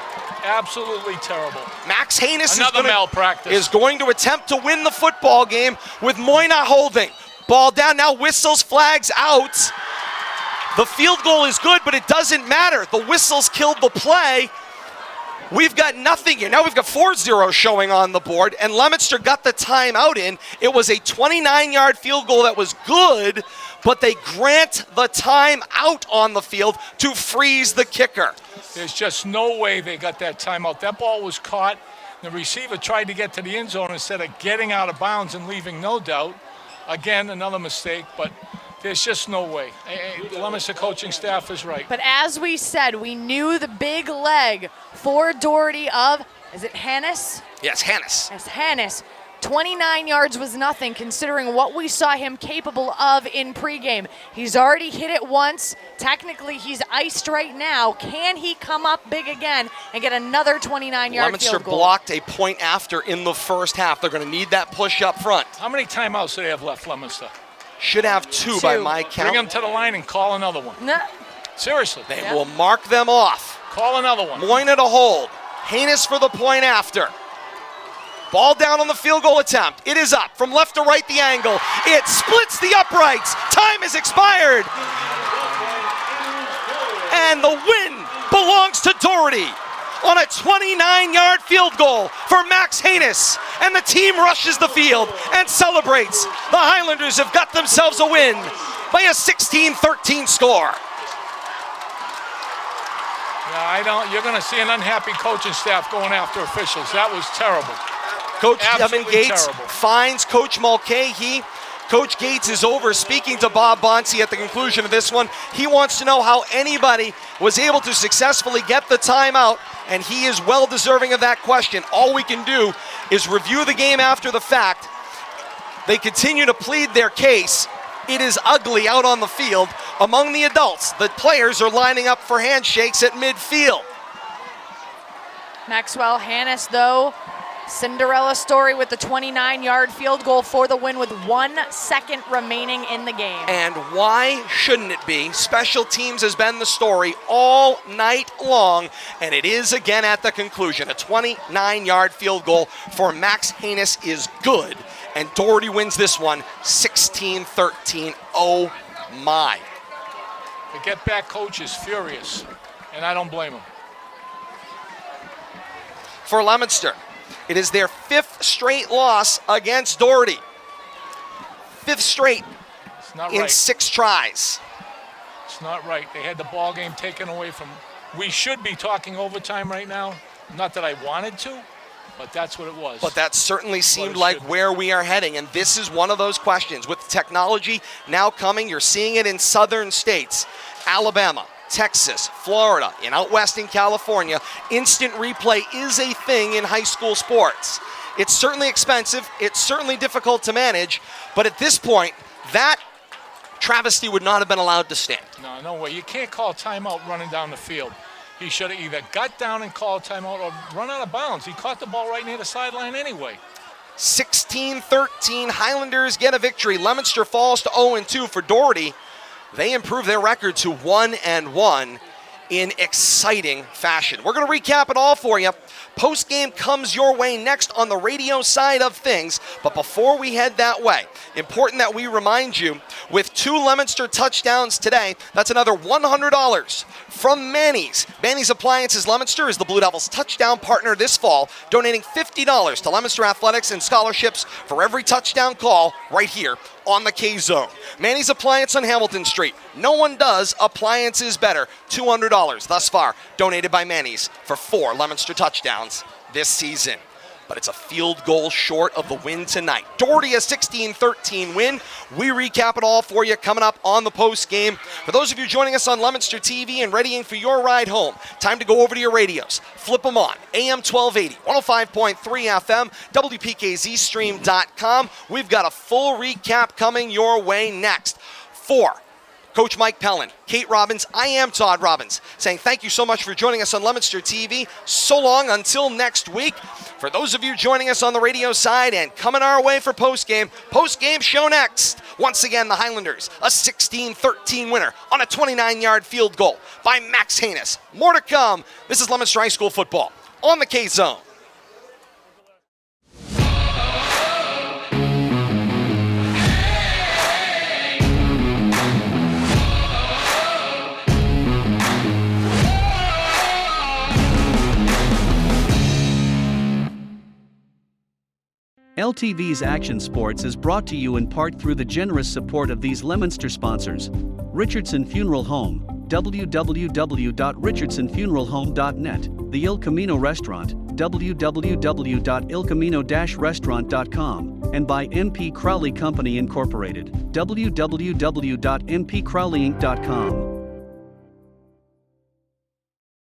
S4: Absolutely terrible.
S2: Max Haynes
S4: is
S2: going to attempt to win the football game with Moyna holding. Ball down, now whistles, flags out. The field goal is good, but it doesn't matter. The whistles killed the play. We've got nothing here. Now we've got 4 zeros showing on the board, and Leominster got the timeout in. It was a 29-yard field goal that was good, but they grant the time out on the field to freeze the kicker.
S4: There's just no way they got that timeout. That ball was caught. The receiver tried to get to the end zone instead of getting out of bounds and leaving no doubt. Again, another mistake, but there's just no way. The Leominster coaching staff is right.
S3: But as we said, we knew the big leg for Doherty of, is it Hannes?
S2: Yes, Hannes.
S3: Yes, Hannes. 29 yards was nothing considering what we saw him capable of in pregame. He's already hit it once. Technically, he's iced right now. Can he come up big again and get another 29-yard field
S2: Leominster
S3: goal?
S2: blocked a point after in the first half. They're going to need that push up front.
S4: How many timeouts do they have left, Leominster?
S2: Should have 2 by my count.
S4: Bring them to the line and call another one.
S3: No.
S4: Seriously.
S2: They will mark them off.
S4: Call another one.
S2: Moyna to hold. Haynes for the point after. Ball down on the field goal attempt. It is up from left to right, the angle. It splits the uprights. Time has expired. And the win belongs to Doherty on a 29-yard field goal for Max Haynes. And the team rushes the field and celebrates. The Highlanders have got themselves a win by a 16-13 score.
S4: Yeah, you're going to see an unhappy coaching staff going after officials. That was terrible.
S2: Coach Devin Gates
S4: terrible.
S2: finds Coach Mulcahy. Coach Gates is over speaking to Bob Bonsi at the conclusion of this one. He wants to know how anybody was able to successfully get the timeout, and he is well deserving of that question. All we can do is review the game after the fact. They continue to plead their case. It is ugly out on the field. Among the adults, the players are lining up for handshakes at midfield.
S3: Maxwell Hannes, though, Cinderella story with the 29-yard field goal for the win with 1 second remaining in the game.
S2: And why shouldn't it be? Special teams has been the story all night long, and it is again at the conclusion. A 29-yard field goal for Max Haynes is good, and Doherty wins this one 16-13. Oh my.
S4: The get-back coach is furious, and I don't blame him.
S2: For Leominster, it is their 5th straight loss against Doherty. 5th straight
S4: not
S2: in
S4: right.
S2: 6 tries.
S4: It's not right. They had the ball game taken away from. We should be talking overtime right now. Not that I wanted to, but that's what it was.
S2: But that certainly seemed
S4: it
S2: like
S4: should be.
S2: where we are heading, and this is one of those questions. With technology now coming, you're seeing it in southern states, Alabama, Texas, Florida, and out west in California. Instant replay is a thing in high school sports. It's certainly expensive, it's certainly difficult to manage, but at this point, that travesty would not have been allowed to stand.
S4: No way. You can't call timeout running down the field. He should have either got down and called timeout or run out of bounds. He caught the ball right near the sideline anyway.
S2: 16-13, Highlanders get a victory. Leominster falls to 0-2 for Doherty. They improve their record to 1-1 in exciting fashion. We're going to recap it all for you. Post-game comes your way next on the radio side of things. But before we head that way, important that we remind you, with 2 Leominster touchdowns today, that's another $100 from Manny's. Manny's Appliances Leominster is the Blue Devils' touchdown partner this fall, donating $50 to Leominster Athletics and scholarships for every touchdown call right here on the K-Zone. Manny's Appliance on Hamilton Street. No one does appliances better. $200 thus far donated by Manny's for 4 Leominster touchdowns this season. But it's a field goal short of the win tonight. Doherty a 16-13 win. We recap it all for you coming up on the post game. For those of you joining us on Leominster TV and readying for your ride home, time to go over to your radios. Flip them on. AM 1280, 105.3 FM, WPKZstream.com. We've got a full recap coming your way next. For Coach Mike Pellin, Kate Robbins, I am Todd Robbins, saying thank you so much for joining us on Leominster TV. So long until next week. For those of you joining us on the radio side and coming our way for postgame show next. Once again, the Highlanders, a 16-13 winner on a 29-yard field goal by Max Haynes. More to come. This is Leominster High School football on the K-Zone.
S1: LTV's Action Sports is brought to you in part through the generous support of these Leominster sponsors. Richardson Funeral Home, www.richardsonfuneralhome.net. The Il Camino Restaurant, www.ilcamino-restaurant.com. And by MP Crowley Company Incorporated, www.mpcrowleyinc.com.